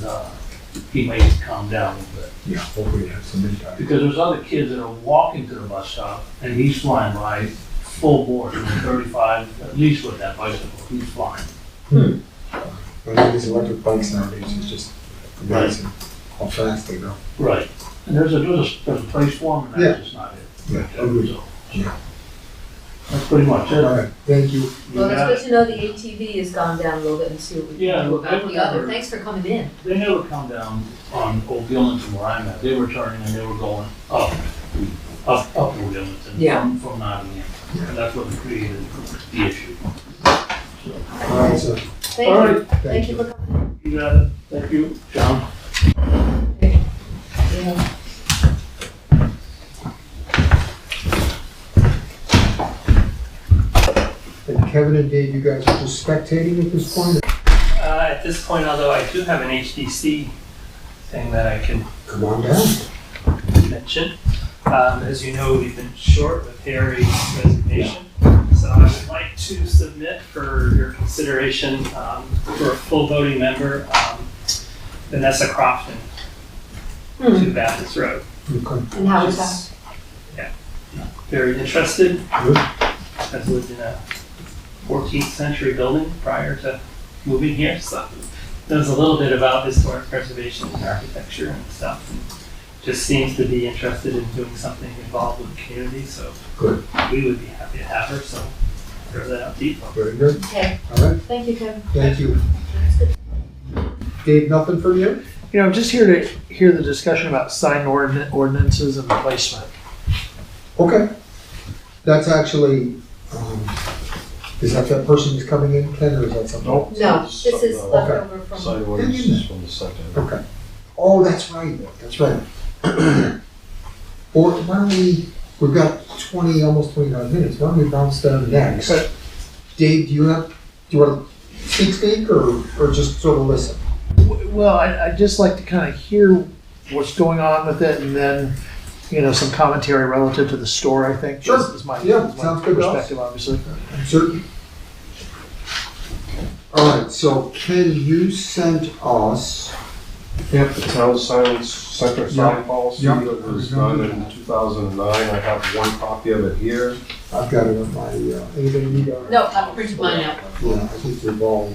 Speaker 13: he may calm down a little bit.
Speaker 1: Yeah, hopefully you have some impact.
Speaker 13: Because there's other kids that are walking to the bus stop, and he's flying by full board, 35, at least with that bicycle, he's flying.
Speaker 1: But all these electric bikes nowadays, it's just amazing how fast they go.
Speaker 13: Right. And there's a place for them, and that's just not it.
Speaker 1: Yeah,
Speaker 13: So,
Speaker 1: agreed. Yeah.
Speaker 13: that's pretty much it.
Speaker 1: All right, thank you.
Speaker 3: Well, it's good to know the ATV has gone down a little bit and see what we
Speaker 13: Yeah,
Speaker 3: can do
Speaker 13: well,
Speaker 3: about
Speaker 13: they
Speaker 3: the other.
Speaker 13: were-
Speaker 3: Thanks for coming in.
Speaker 13: They never come down on Old Gilmanton where I'm at. They were turning and they were going up Old Gilmanton
Speaker 3: Yeah.
Speaker 13: from Nottingham. And that's what created the issue. So,
Speaker 1: All right, so,
Speaker 3: Thank
Speaker 13: all
Speaker 3: you.
Speaker 13: right,
Speaker 3: Thank you for coming.
Speaker 13: you got it. Thank you, John.
Speaker 3: Yeah.
Speaker 1: and Kevin and Dave, you guys are just spectating at this point?
Speaker 14: At this point, although I do have an HDC thing that I can
Speaker 1: Come on down.
Speaker 14: mention. As you know, we've been short with Harry's resignation. So I would like to submit for your consideration for a full voting member, Vanessa Crofton to Baptist Road.
Speaker 1: Okay.
Speaker 3: And how was that?
Speaker 14: Very interested.
Speaker 1: Good.
Speaker 14: Has lived in a 14th century building prior to moving here, so knows a little bit about historic preservation and architecture and stuff. just seems to be interested in doing something involved with the community, so
Speaker 1: Good.
Speaker 14: we would be happy to have her, so throw that out deep.
Speaker 1: Very good.
Speaker 3: Okay,
Speaker 1: All right,
Speaker 3: thank you, Kevin.
Speaker 1: thank you.
Speaker 3: That's good.
Speaker 1: Dave, nothing from you?
Speaker 15: You know, I'm just here to hear the discussion about sign ordinances and placement.
Speaker 1: Okay. That's actually, is that person who's coming in, Ken, or is that something?
Speaker 15: Nope.
Speaker 3: No, this is
Speaker 15: Okay.
Speaker 3: leftover from.
Speaker 10: Sign ordinances from the second.
Speaker 1: Okay. Oh, that's right, that's right. Or why don't we've got 20, almost 29 minutes, why don't we bounce down next? Dave, do you want to speak, or just sort of listen?
Speaker 15: Well, I'd just like to kind of hear what's going on with it, and then, you know, some commentary relative to the store, I think.
Speaker 1: Sure.
Speaker 15: Is my
Speaker 1: Yeah, sounds good to us.
Speaker 15: perspective, obviously.
Speaker 1: I'm certain. All right, so Ken, you sent us,
Speaker 10: Yep, the town science center sign policy
Speaker 1: Yeah.
Speaker 10: that was done in 2009. I have one copy of it here.
Speaker 1: I've got it on my, anybody need a?
Speaker 3: No, I printed mine out.
Speaker 1: Yeah, I think they've all.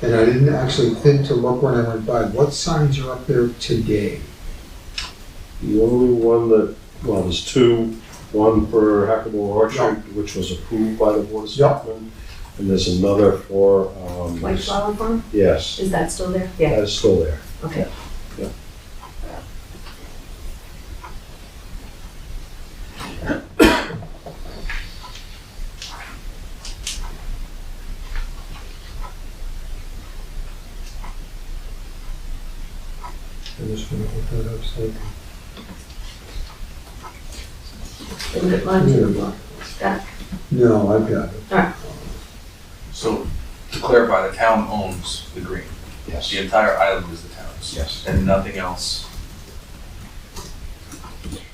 Speaker 1: And I didn't actually think to look when I went by, what signs are up there today?
Speaker 10: The only one that, well, there's two. One for Hackable Orchard, which was approved by the Board of
Speaker 1: Yeah.
Speaker 10: Selectmen. And there's another for,
Speaker 3: White Flower Farm,
Speaker 10: yes,
Speaker 3: is that still there? Yeah,
Speaker 10: that is still there.
Speaker 3: okay.
Speaker 1: I just want to look that up so I
Speaker 3: Didn't get mine too. Got it.
Speaker 1: can. No, I've got it.
Speaker 9: So, to clarify, the town owns the green.
Speaker 10: Yes.
Speaker 9: The entire island is the town's.
Speaker 10: Yes.
Speaker 9: And nothing else.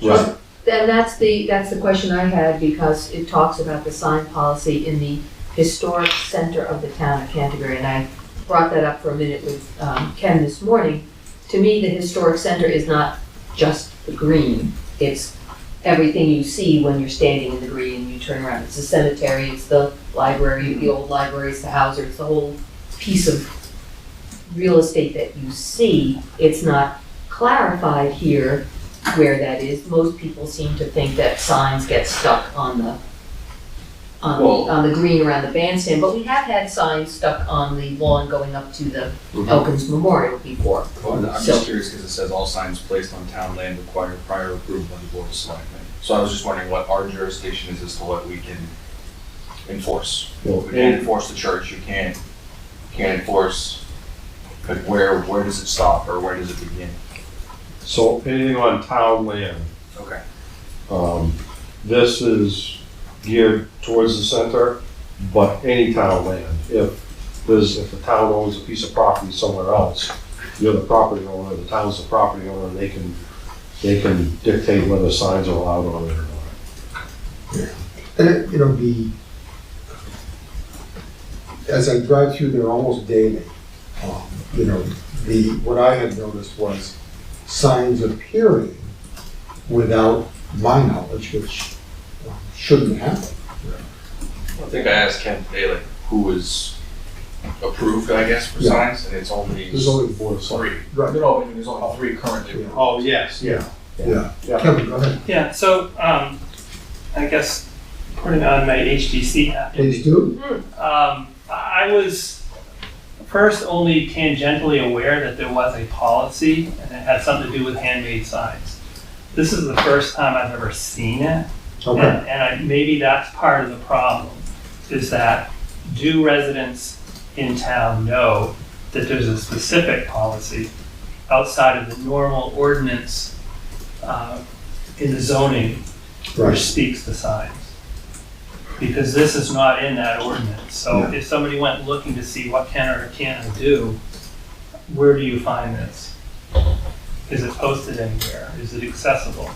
Speaker 10: Right.
Speaker 3: And that's the question I had, because it talks about the sign policy in the historic center of the town of Canterbury, and I brought that up for a minute with Ken this morning. To me, the historic center is not just the green, it's everything you see when you're standing in the green and you turn around. It's the cemetery, it's the library, the old library, it's the Hauser, it's the whole piece of real estate that you see. It's not clarified here where that is. Most people seem to think that signs get stuck on the green around the bandstand, but we have had signs stuck on the lawn going up to the Elkins Memorial before.
Speaker 9: Well, I'm
Speaker 3: So-
Speaker 9: just curious because it says all signs placed on town land require prior approval by the Board of Selectmen. So I was just wondering what our jurisdiction is as to what we can enforce.
Speaker 10: Well,
Speaker 9: We can't enforce the church, you can't enforce, but where does it stop or where does it begin?
Speaker 10: So anything on town land,
Speaker 9: Okay.
Speaker 10: this is geared towards the center, but any town land. If the town owns a piece of property somewhere else, you're the property owner, the town's the property owner, and they can dictate whether signs are allowed on it or not.
Speaker 1: And it, as I drive through there almost daily, what I had noticed was signs appearing without my knowledge, which shouldn't happen.
Speaker 9: I think I asked Ken Baler, who was approved, I guess, for
Speaker 1: Yeah.
Speaker 9: signs, and it's only
Speaker 1: There's only
Speaker 9: three.
Speaker 1: Right.
Speaker 9: No, I mean, there's only three currently.
Speaker 1: Yeah.
Speaker 10: Oh, yes,
Speaker 1: Yeah. Kevin, go ahead.
Speaker 14: Yeah, so, I guess, putting on my HGC hat.
Speaker 1: Please do.
Speaker 14: I was first only tangentially aware that there was a policy and it had something to do with handmade signs. This is the first time I've ever seen it.
Speaker 1: Okay.
Speaker 14: And maybe that's part of the problem, is that do residents in town know that there's a specific policy outside of the normal ordinance in the zoning
Speaker 1: Right.
Speaker 14: which speaks to signs? Because this is not in that ordinance. So
Speaker 1: Yeah.
Speaker 14: if somebody went looking to see what can or can't I do, where do you find this? Is it posted anywhere? Is it accessible?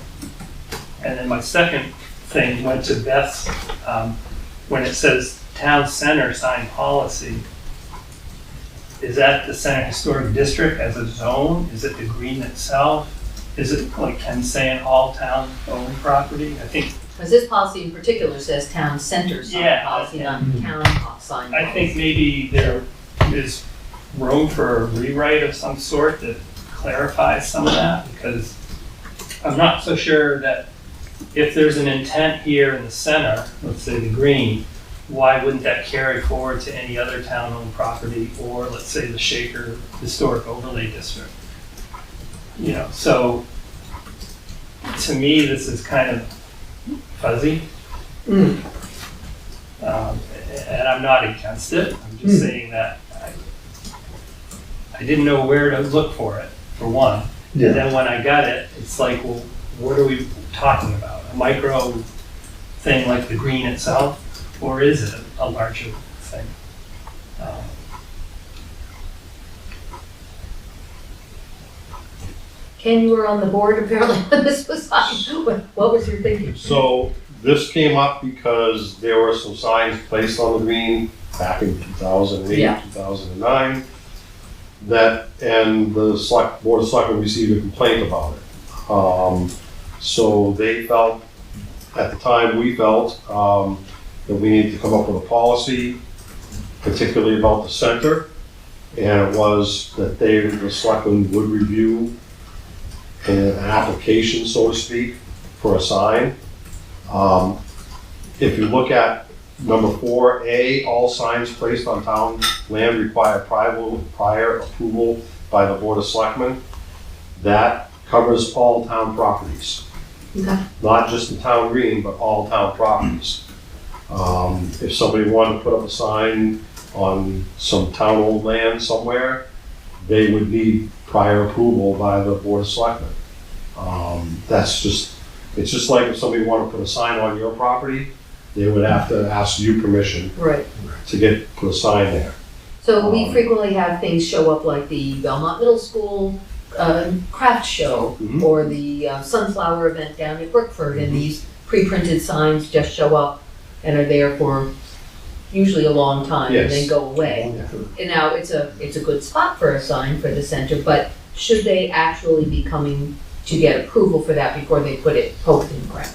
Speaker 14: And then my second thing went to Beth's, when it says town center sign policy. Is that the center historic district as a zone? Is it the green itself? Is it like Ken saying all town owned property? I think
Speaker 3: Because this policy in particular says town center sign
Speaker 14: Yeah,
Speaker 3: policy, not town sign
Speaker 14: I
Speaker 3: policy.
Speaker 14: think maybe there is room for a rewrite of some sort that clarifies some of that, because I'm not so sure that if there's an intent here in the center, let's say the green, why wouldn't that carry forward to any other town-owned property, or let's say the Shaker Historic Overlay District? You know, so to me, this is kind of fuzzy. And I'm not against it, I'm just saying that I didn't know where to look for it, for one.
Speaker 1: Yeah.
Speaker 14: And then when I got it, it's like, well, what are we talking about? A micro thing like the green itself, or is it a larger thing?
Speaker 3: Ken, you were on the board apparently when this was on. What was your thinking?
Speaker 10: So this came up because there were some signs placed on the green back in 2008,
Speaker 3: Yeah.
Speaker 10: 2009, that, and the Board of Selectmen received a complaint about it. So they felt, at the time we felt, that we needed to come up with a policy, particularly about the center, and it was that the Selectmen would review an application, so to speak, for a sign. If you look at number 4A, all signs placed on town land require prior approval by the Board of Selectmen. That covers all town properties.
Speaker 3: Okay.
Speaker 10: Not just the town green, but all town properties. If somebody wanted to put up a sign on some town-owned land somewhere, they would need prior approval by the Board of Selectmen. It's just like if somebody wanted to put a sign on your property, they would have to ask you permission
Speaker 3: Right.
Speaker 10: to put a sign there.
Speaker 3: So we frequently have things show up like the Belmont Middle School craft show,
Speaker 10: Mhm.
Speaker 3: or the sunflower event down at Brookford, and these pre-printed signs just show up and are there for usually a long time and then
Speaker 10: Yes.
Speaker 3: go away. And now it's a good spot for a sign for the center, but should they actually be coming to get approval for that before they put it poked in the ground?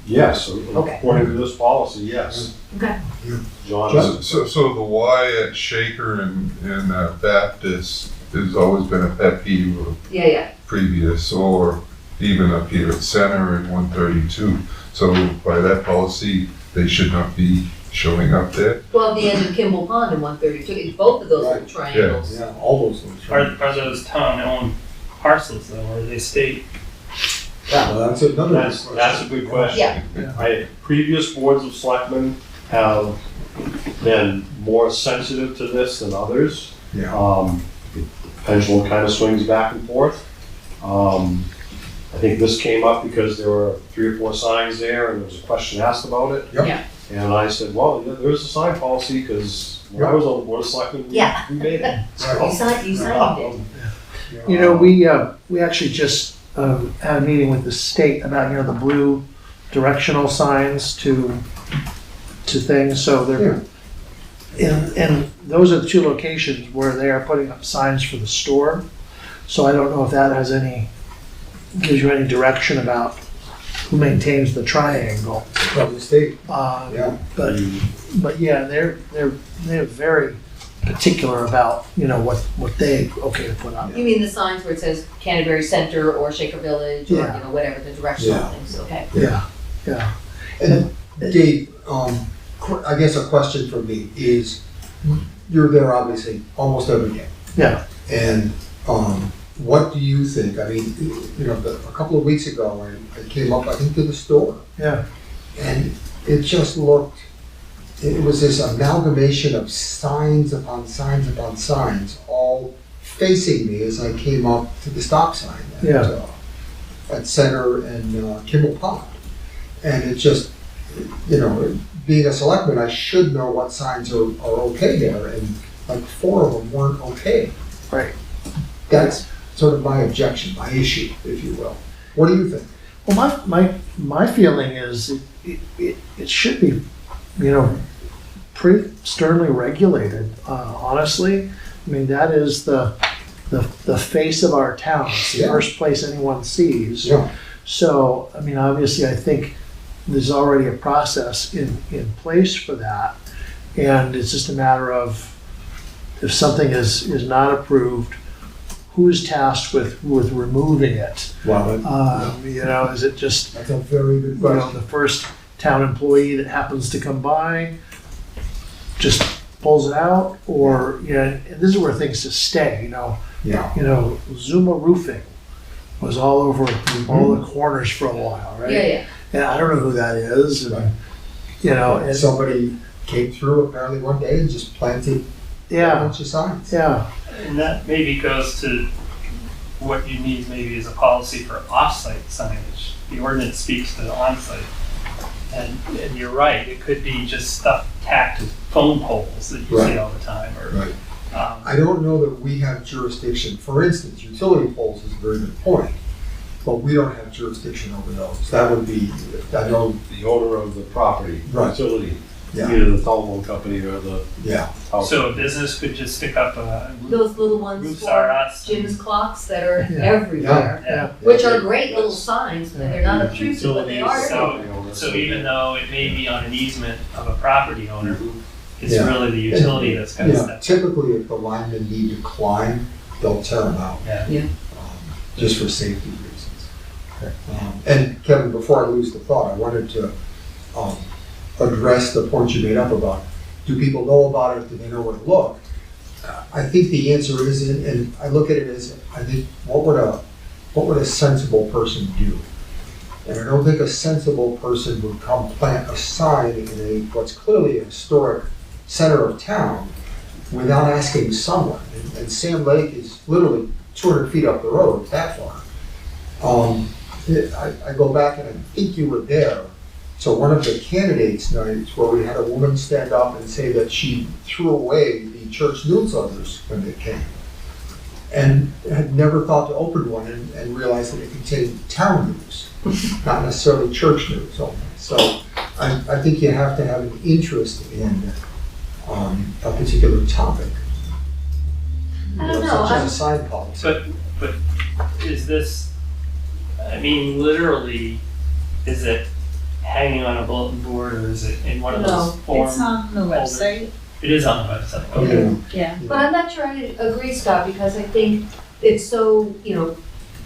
Speaker 10: Yes,
Speaker 3: Okay.
Speaker 10: according to this policy, yes.
Speaker 3: Okay.
Speaker 10: John,
Speaker 8: So the Y at Shaker and Baptist has always been a pet peeve of
Speaker 3: Yeah.
Speaker 8: previous, or even up here at Center and 132. So by that policy, they should not be showing up there.
Speaker 3: Well, the end of Kimball Pond in 132, both of those are
Speaker 1: Right.
Speaker 3: triangles.
Speaker 1: Yeah, all those ones.
Speaker 14: Are those town-owned parcels though, or are they state?
Speaker 1: Well, that's another.
Speaker 10: that's a good question.
Speaker 3: Yeah.
Speaker 10: Previous boards of selectmen have been more sensitive to this than others.
Speaker 1: Yeah.
Speaker 10: The pendulum kind of swings back and forth. I think this came up because there were 3 or 4 signs there and there was a question asked about it.
Speaker 1: Yep.
Speaker 3: Yeah.
Speaker 10: And I said, well, yeah, there's a sign policy because when I was on the board of selectmen,
Speaker 3: Yeah.
Speaker 10: we made it.
Speaker 3: You signed it.
Speaker 15: You know, we actually just had a meeting with the state about, you know, the blue directional signs to things, so they're, and those are the 2 locations where they are putting up signs for the store. So I don't know if that gives you any direction about who maintains the triangle.
Speaker 1: From the state. Yeah.
Speaker 15: But yeah, they're very particular about, you know, what they okay to put up.
Speaker 3: You mean the signs where it says Canterbury Center or Shaker Village, or,
Speaker 15: Yeah.
Speaker 3: you know, whatever, the directional
Speaker 1: Yeah.
Speaker 3: things, okay?
Speaker 15: Yeah.
Speaker 1: And Dave, I guess a question for me is, you're there obviously almost every day.
Speaker 15: Yeah.
Speaker 1: And what do you think? I mean, you know, a couple of weeks ago, I came up, I think, to the store.
Speaker 15: Yeah.
Speaker 1: And it just looked, it was this amalgamation of signs upon signs upon signs, all facing me as I came up to the stop sign at Center and Kimball Pond. And it just, you know, being a selectman, I should know what signs are okay there, and like 4 of them weren't okay.
Speaker 15: Right.
Speaker 1: That's sort of my objection, my issue, if you will. What do you think?
Speaker 15: Well, my feeling is it should be, you know, pretty sternly regulated, honestly. I mean, that is the face of our town. It's the
Speaker 1: Yeah.
Speaker 15: first place anyone sees.
Speaker 1: Yeah.
Speaker 15: So, I mean, obviously, I think there's already a process in place for that. And it's just a matter of, if something is not approved, who's tasked with removing it?
Speaker 1: Well,
Speaker 15: You know, is it just,
Speaker 1: that's a very good
Speaker 15: you know,
Speaker 1: question.
Speaker 15: the first town employee that happens to come by just pulls it out? Or, you know, and this is where things just stay, you know.
Speaker 1: Yeah.
Speaker 15: You know, Zuma Roofing was all over all the corners for a while, right?
Speaker 3: Yeah.
Speaker 15: And I don't know who that is, and,
Speaker 1: Right.
Speaker 15: you know, and
Speaker 1: Somebody came through apparently one day and just planted a
Speaker 15: yeah,
Speaker 1: bunch of signs.
Speaker 15: yeah,
Speaker 14: And that maybe goes to what you need maybe as a policy for off-site signage. The ordinance speaks to on-site. And you're right, it could be just stuff tacked to phone poles that you see
Speaker 1: Right.
Speaker 14: all the time, or,
Speaker 1: Right. I don't know that we have jurisdiction. For instance, utility poles is a very good point, but we don't have jurisdiction over those. That would be, I know,
Speaker 10: The owner of the property,
Speaker 1: Right.
Speaker 10: utility,
Speaker 1: yeah,
Speaker 10: either the telephone company or the
Speaker 1: yeah.
Speaker 10: house.
Speaker 14: so a business could just stick up a
Speaker 3: Those little ones
Speaker 14: roofs are
Speaker 3: for
Speaker 14: us.
Speaker 3: Jim's clocks that are
Speaker 15: Yeah.
Speaker 3: everywhere,
Speaker 14: Yeah.
Speaker 3: which are great little signs, but they're not obtrusive, but they
Speaker 10: Utilities,
Speaker 3: are.
Speaker 10: property owners.
Speaker 14: So even though it may be on an easement of a property owner, it's
Speaker 1: Yeah.
Speaker 14: really the utility that's gonna
Speaker 1: Yeah,
Speaker 14: step.
Speaker 1: typically if the linemen need to climb, they'll tear them out.
Speaker 14: Yeah.
Speaker 1: Just for safety reasons. And Kevin, before I lose the thought, I wanted to address the point you made up about, do people know about it, do they know where to look? I think the answer is, and I look at it as, I think, what would a sensible person do? And I don't think a sensible person would come plant a sign in what's clearly a historic center of town without asking someone. And Sam Lake is literally 200 feet up the road, that far. I go back and I think you were there. So one of the candidates nights where we had a woman stand up and say that she threw away the church newsletters when they came. And had never thought to open one and realized that it contained town news, not necessarily church news only. So I think you have to have an interest in a particular topic.
Speaker 3: I don't know,
Speaker 1: Such as a sign policy.
Speaker 14: But is this, I mean, literally, is it hanging on a bulletin board, or is it in one of those form?
Speaker 16: It's on the website.
Speaker 14: It is on the website, okay.
Speaker 1: Okay.
Speaker 16: Yeah.
Speaker 3: But I'm not sure I agree, Scott, because I think it's so,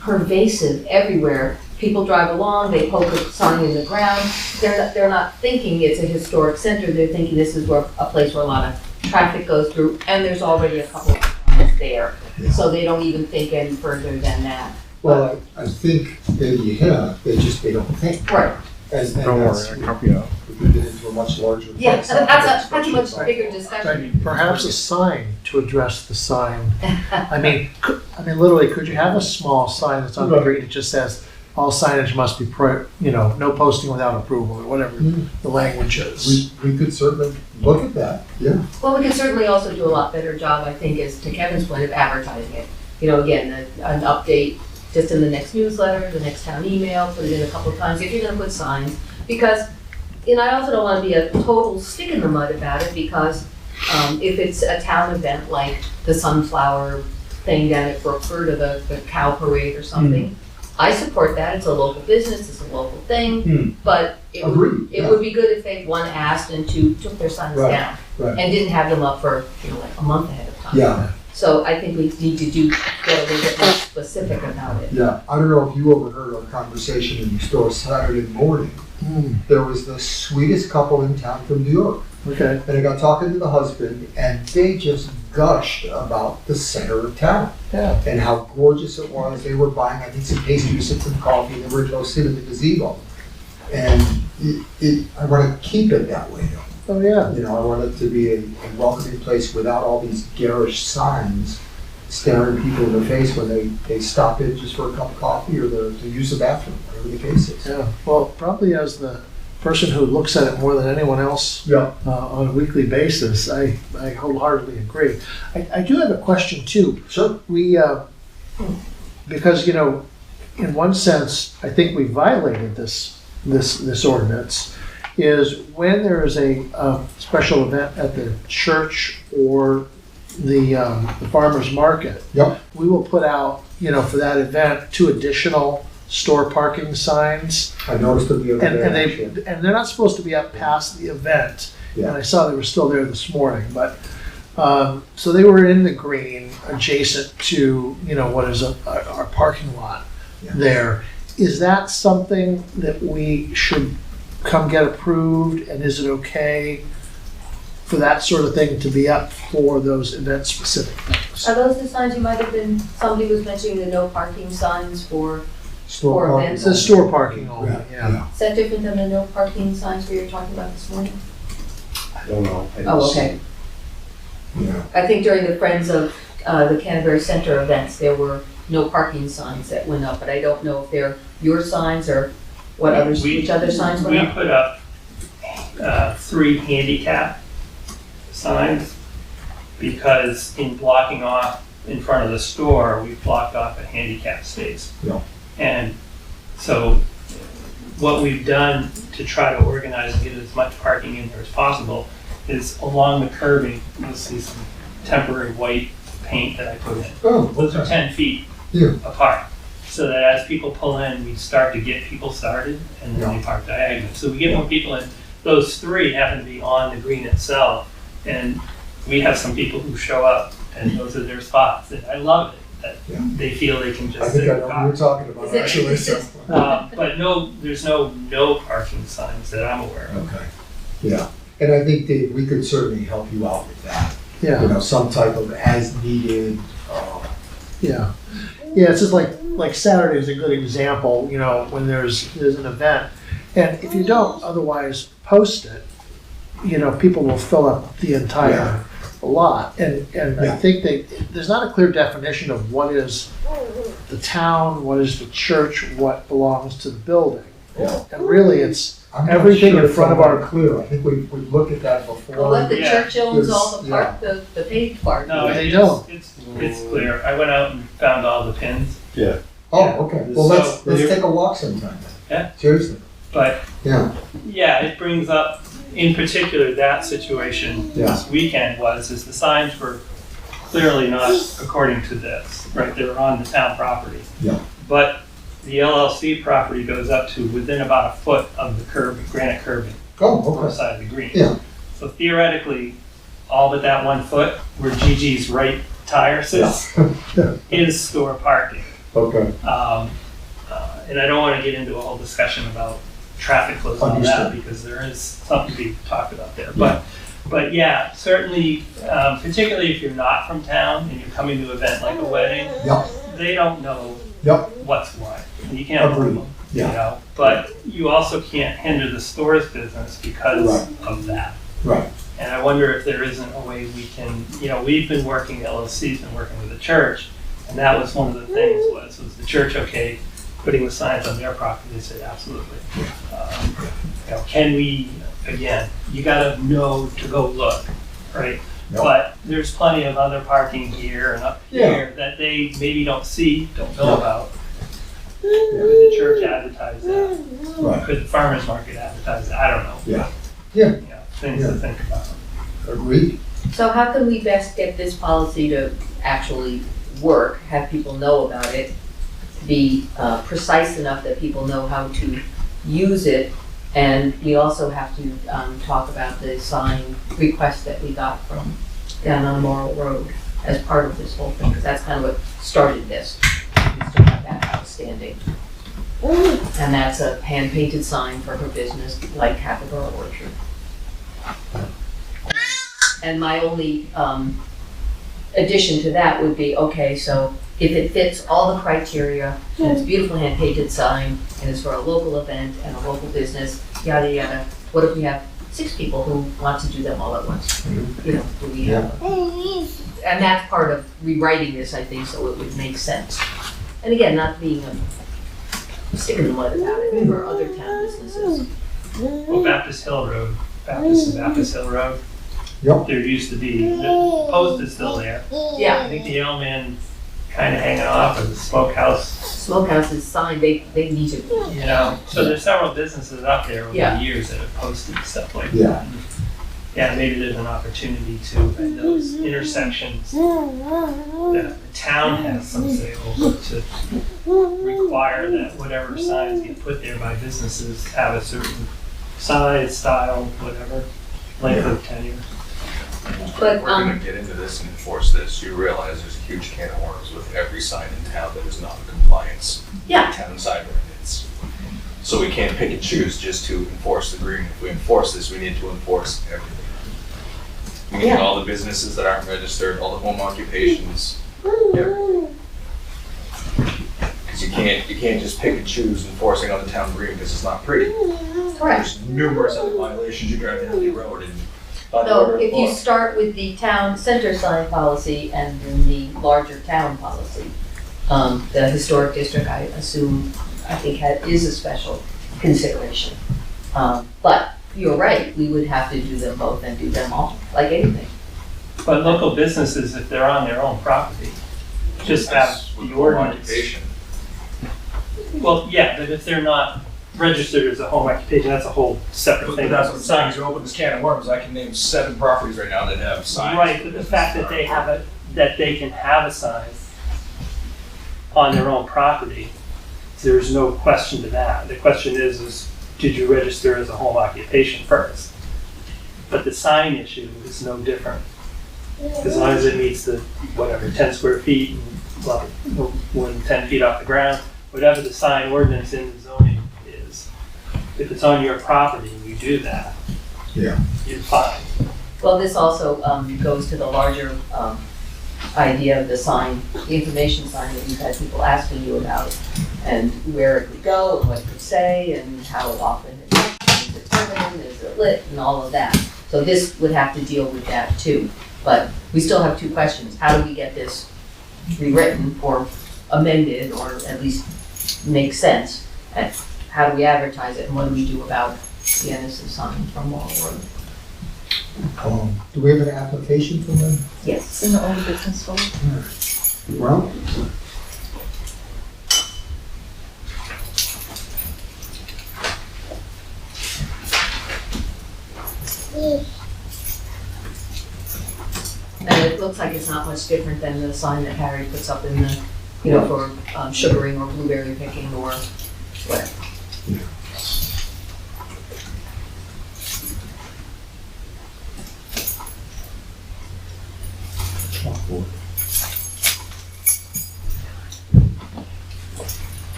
Speaker 3: pervasive everywhere. People drive along, they poke a sign in the ground, they're not thinking it's a historic center, they're thinking this is where, a place where a lot of traffic goes through, and there's already a couple of signs there.
Speaker 1: Yeah.
Speaker 3: So they don't even think any further than that.
Speaker 1: Well, I think maybe, they don't think.
Speaker 3: Right.
Speaker 1: And
Speaker 11: Don't
Speaker 1: that's,
Speaker 11: worry, I copy out.
Speaker 1: we could get into a much larger.
Speaker 3: Yeah, that's a much
Speaker 1: discussion.
Speaker 3: bigger discussion.
Speaker 15: perhaps a sign to address the sign. I mean, literally, could you have a small sign that's on the grate that just says, all signage must be, no posting without approval, or whatever the language is.
Speaker 1: We could certainly look at that, yeah.
Speaker 3: Well, we can certainly also do a lot better job, I think, as to Kevin's point of advertising it. Again, an update just in the next newsletter, the next town email, put it in a couple of times, if you're gonna put signs. Because, I also don't wanna be a total stick in the mud about it, because if it's a town event like the sunflower thing down at Brookford, or the cow parade or something, I support that, it's a local business, it's a local thing, but it would be good if they, one, asked, and two, took their signs
Speaker 1: Right,
Speaker 3: down.
Speaker 1: right.
Speaker 3: And didn't have them up for, like a month ahead of time.
Speaker 1: Yeah,
Speaker 3: So I think we need to get a little bit more specific about it.
Speaker 1: yeah. I don't know if you overheard our conversation in the store Saturday morning. There was the sweetest couple in town from New York.
Speaker 15: Okay.
Speaker 1: And I got talking to the husband, and they just gushed about the center of town.
Speaker 15: Yeah.
Speaker 1: And how gorgeous it was. They were buying, I think, some pastries and some coffee, and they were going to sit in the gazebo. And I want to keep it that way, though.
Speaker 15: Oh, yeah.
Speaker 1: I want it to be a welcoming place without all these garish signs staring people in the face when they stop in just for a cup of coffee or to use the bathroom, whatever the case is.
Speaker 15: Yeah, well, probably as the person who looks at it more than anyone else
Speaker 1: Yeah.
Speaker 15: on a weekly basis, I wholeheartedly agree. I do have a question too.
Speaker 1: Sure.
Speaker 15: We, because, in one sense, I think we violated this ordinance, is when there is a special event at the church or the farmer's market,
Speaker 1: Yep.
Speaker 15: we will put out, for that event, 2 additional store parking signs.
Speaker 1: I noticed them the other
Speaker 15: And
Speaker 1: day.
Speaker 15: they,
Speaker 1: actually.
Speaker 15: and they're not supposed to be up past the event. And
Speaker 1: Yeah.
Speaker 15: I saw they were still there this morning, but, so they were in the green adjacent to, what is our parking lot
Speaker 1: Yeah.
Speaker 15: there. Is that something that we should come get approved, and is it okay for that sort of thing to be up for those event-specific things?
Speaker 3: Are those the signs you might have been, somebody was mentioning the no parking signs for,
Speaker 1: Store
Speaker 3: for
Speaker 1: parking.
Speaker 3: events.
Speaker 15: It says store parking only, yeah.
Speaker 3: is that different than the no parking signs we were talking about this morning?
Speaker 10: I don't know. I didn't
Speaker 3: Oh,
Speaker 10: see
Speaker 3: okay.
Speaker 10: it.
Speaker 1: Yeah.
Speaker 3: I think during the Friends of the Canterbury Center events, there were no parking signs that went up, but I don't know if they're your signs or what others, which other signs went
Speaker 14: We
Speaker 3: up?
Speaker 14: put up 3 handicap signs because in blocking off in front of the store, we blocked off a handicap space.
Speaker 1: Yeah.
Speaker 14: And so what we've done to try to organize and get as much parking in there as possible is along the curbing, you'll see some temporary white paint that I put in.
Speaker 1: Oh,
Speaker 14: Those are
Speaker 1: okay.
Speaker 14: 10 feet
Speaker 1: Yeah.
Speaker 14: apart. So that as people pull in, we start to get people started and then they park diagonally. So we get more people in. Those 3 happen to be on the green itself. And we have some people who show up and those are their spots. And I love it that
Speaker 1: Yeah.
Speaker 14: they feel they can
Speaker 1: I
Speaker 14: just sit
Speaker 1: think I
Speaker 14: in
Speaker 1: know
Speaker 14: the
Speaker 1: what you're
Speaker 14: car.
Speaker 1: talking about,
Speaker 3: Is it-
Speaker 1: actually,
Speaker 3: is
Speaker 1: so.
Speaker 3: it-
Speaker 14: But there's no parking signs that I'm aware of.
Speaker 1: Okay, yeah, and I think that we could certainly help you out with that.
Speaker 15: Yeah.
Speaker 1: Some type of as needed,
Speaker 15: Yeah, yeah, it's just like Saturday is a good example, when there's an event. And if you don't otherwise post it, people will fill up the entire lot. And I
Speaker 1: Yeah.
Speaker 15: think there's not a clear definition of what is the town, what is the church, what belongs to the building.
Speaker 1: Yeah.
Speaker 15: And really, it's
Speaker 1: I'm not
Speaker 15: everything
Speaker 1: sure
Speaker 15: in
Speaker 1: it's
Speaker 15: front of
Speaker 1: all
Speaker 15: our,
Speaker 1: that clear. I think we looked at that before.
Speaker 3: Well, if the
Speaker 14: Yeah.
Speaker 3: church owns all the
Speaker 1: There's-
Speaker 3: part, the paved part.
Speaker 14: No,
Speaker 15: They
Speaker 14: it's,
Speaker 15: don't.
Speaker 14: it's clear. I went out and found all the pins,
Speaker 1: Oh, okay, well, let's
Speaker 14: So-
Speaker 1: take a walk sometime then.
Speaker 14: Yeah.
Speaker 1: Seriously,
Speaker 14: but
Speaker 1: yeah,
Speaker 14: it brings up, in particular, that situation
Speaker 1: Yeah.
Speaker 14: this weekend is the signs were clearly not according to this, right? They were on the town property.
Speaker 1: Yeah.
Speaker 14: But the LLC property goes up to within about a foot of the granite curbing
Speaker 1: oh,
Speaker 14: on the
Speaker 1: okay,
Speaker 14: side of the green.
Speaker 1: Yeah.
Speaker 14: So theoretically, all but that 1 foot where Gigi's right tire sits is store parking.
Speaker 1: okay,
Speaker 14: And I don't want to get into a whole discussion about traffic flows on that
Speaker 1: Understood.
Speaker 14: because there is something to be talked about there. But yeah, certainly, particularly if you're not from town and you're coming to an event like a wedding,
Speaker 1: Yep.
Speaker 14: they don't know
Speaker 1: Yep.
Speaker 14: what's what. You can't
Speaker 1: Agreed.
Speaker 14: move them,
Speaker 1: Yeah.
Speaker 14: But you also can't hinder the store's business because
Speaker 1: Right.
Speaker 14: of that.
Speaker 1: right,
Speaker 14: And I wonder if there isn't a way we can, we've been working, LLC's been working with the church, and that was one of the things was the church okay putting the signs on their property? They said, absolutely. Can we, again, you gotta know to go look, right?
Speaker 1: Yep.
Speaker 14: But there's plenty of other parking here and up
Speaker 1: Yeah.
Speaker 14: here that they maybe don't see, don't know
Speaker 1: Yeah.
Speaker 14: about. Could the church advertise that?
Speaker 1: right,
Speaker 14: Could the farmer's market advertise that? I don't know.
Speaker 1: Yeah. Yeah.
Speaker 14: Things to think about.
Speaker 1: agreed,
Speaker 3: So how can we best get this policy to actually work, have people know about it, be precise enough that people know how to use it? And we also have to talk about the sign request that we got from down on Morrill Road as part of this whole thing, because that's kind of what started this. We still have that outstanding. And that's a hand-painted sign for her business, like Capybara Orchard. And my only addition to that would be, okay, so if it fits all the criteria, and it's a beautiful hand-painted sign, and it's for a local event and a local business, yada, yada, what if we have 6 people who want to do them all at once? Do we have? And that's part of rewriting this, I think, so it would make sense. And again, not being a stick in the mud about it for other town businesses.
Speaker 14: Well, Baptist Hill Road, Baptist Hill Road.
Speaker 1: Yep.
Speaker 14: There used to be, the post is still there.
Speaker 3: Yeah.
Speaker 14: I think the Yellowman kind of hanging off as a smokehouse,
Speaker 3: Smokehouse is signed, they need to,
Speaker 14: So there's several businesses up there over
Speaker 3: Yeah.
Speaker 14: the years that have posted stuff like
Speaker 1: Yeah.
Speaker 14: that. yeah, maybe there's an opportunity to, at those intersections, that the town has some say over, to require that whatever signs get put there by businesses have a certain size, style, whatever, length of tenure.
Speaker 3: But,
Speaker 9: We're gonna get into this and enforce this. You realize there's a huge can of worms with every sign in town that is not in compliance.
Speaker 3: Yeah.
Speaker 9: Town sign ordinance. So we can't pick and choose just to enforce the green. If we enforce this, we need to enforce everything. We need
Speaker 3: Yeah.
Speaker 9: all the businesses that aren't registered, all the home occupations, everything. Because you can't just pick and choose enforcing on the town green because it's not pretty.
Speaker 3: correct.
Speaker 9: There's numerous other violations. You drive down the road and. by the
Speaker 3: So
Speaker 9: order of
Speaker 3: if you
Speaker 9: law.
Speaker 3: start with the town center sign policy and then the larger town policy, the historic district, I assume, I think is a special consideration. But you're right, we would have to do them both and do them all, like anything.
Speaker 14: But local businesses, if they're on their own property, just have
Speaker 9: That's with
Speaker 14: the
Speaker 9: home
Speaker 14: ordinance.
Speaker 9: occupation.
Speaker 14: Well, yeah, but if they're not registered as a home occupation, that's a whole separate
Speaker 9: But
Speaker 14: thing.
Speaker 9: that's what I'm saying, is you open this can of worms, I can name 7 properties right now that have signs.
Speaker 14: Right, but the fact that they have that they can have a sign on their own property, there's no question to that. The question is did you register as a home occupation first? But the sign issue is no different. As long as it meets the, 10 square feet, well, more than 10 feet off the ground, whatever the sign ordinance in the zoning is. If it's on your property and you do that,
Speaker 1: Yeah.
Speaker 14: you're fine.
Speaker 3: Well, this also goes to the larger idea of the sign, the information sign that you've had people asking you about, and where it would go, and what it would say, and how often is it permanent, is it lit, and all of that. So this would have to deal with that too. But we still have 2 questions. How do we get this rewritten or amended, or at least make sense? And how do we advertise it, and what do we do about the innocent sign from Wall Road?
Speaker 1: Do we have an application for them?
Speaker 3: Yes.
Speaker 5: In the old business folder.
Speaker 1: Well,
Speaker 3: And it looks like it's not much different than the sign that Harry puts up in the, for sugaring or blueberry picking or whatever.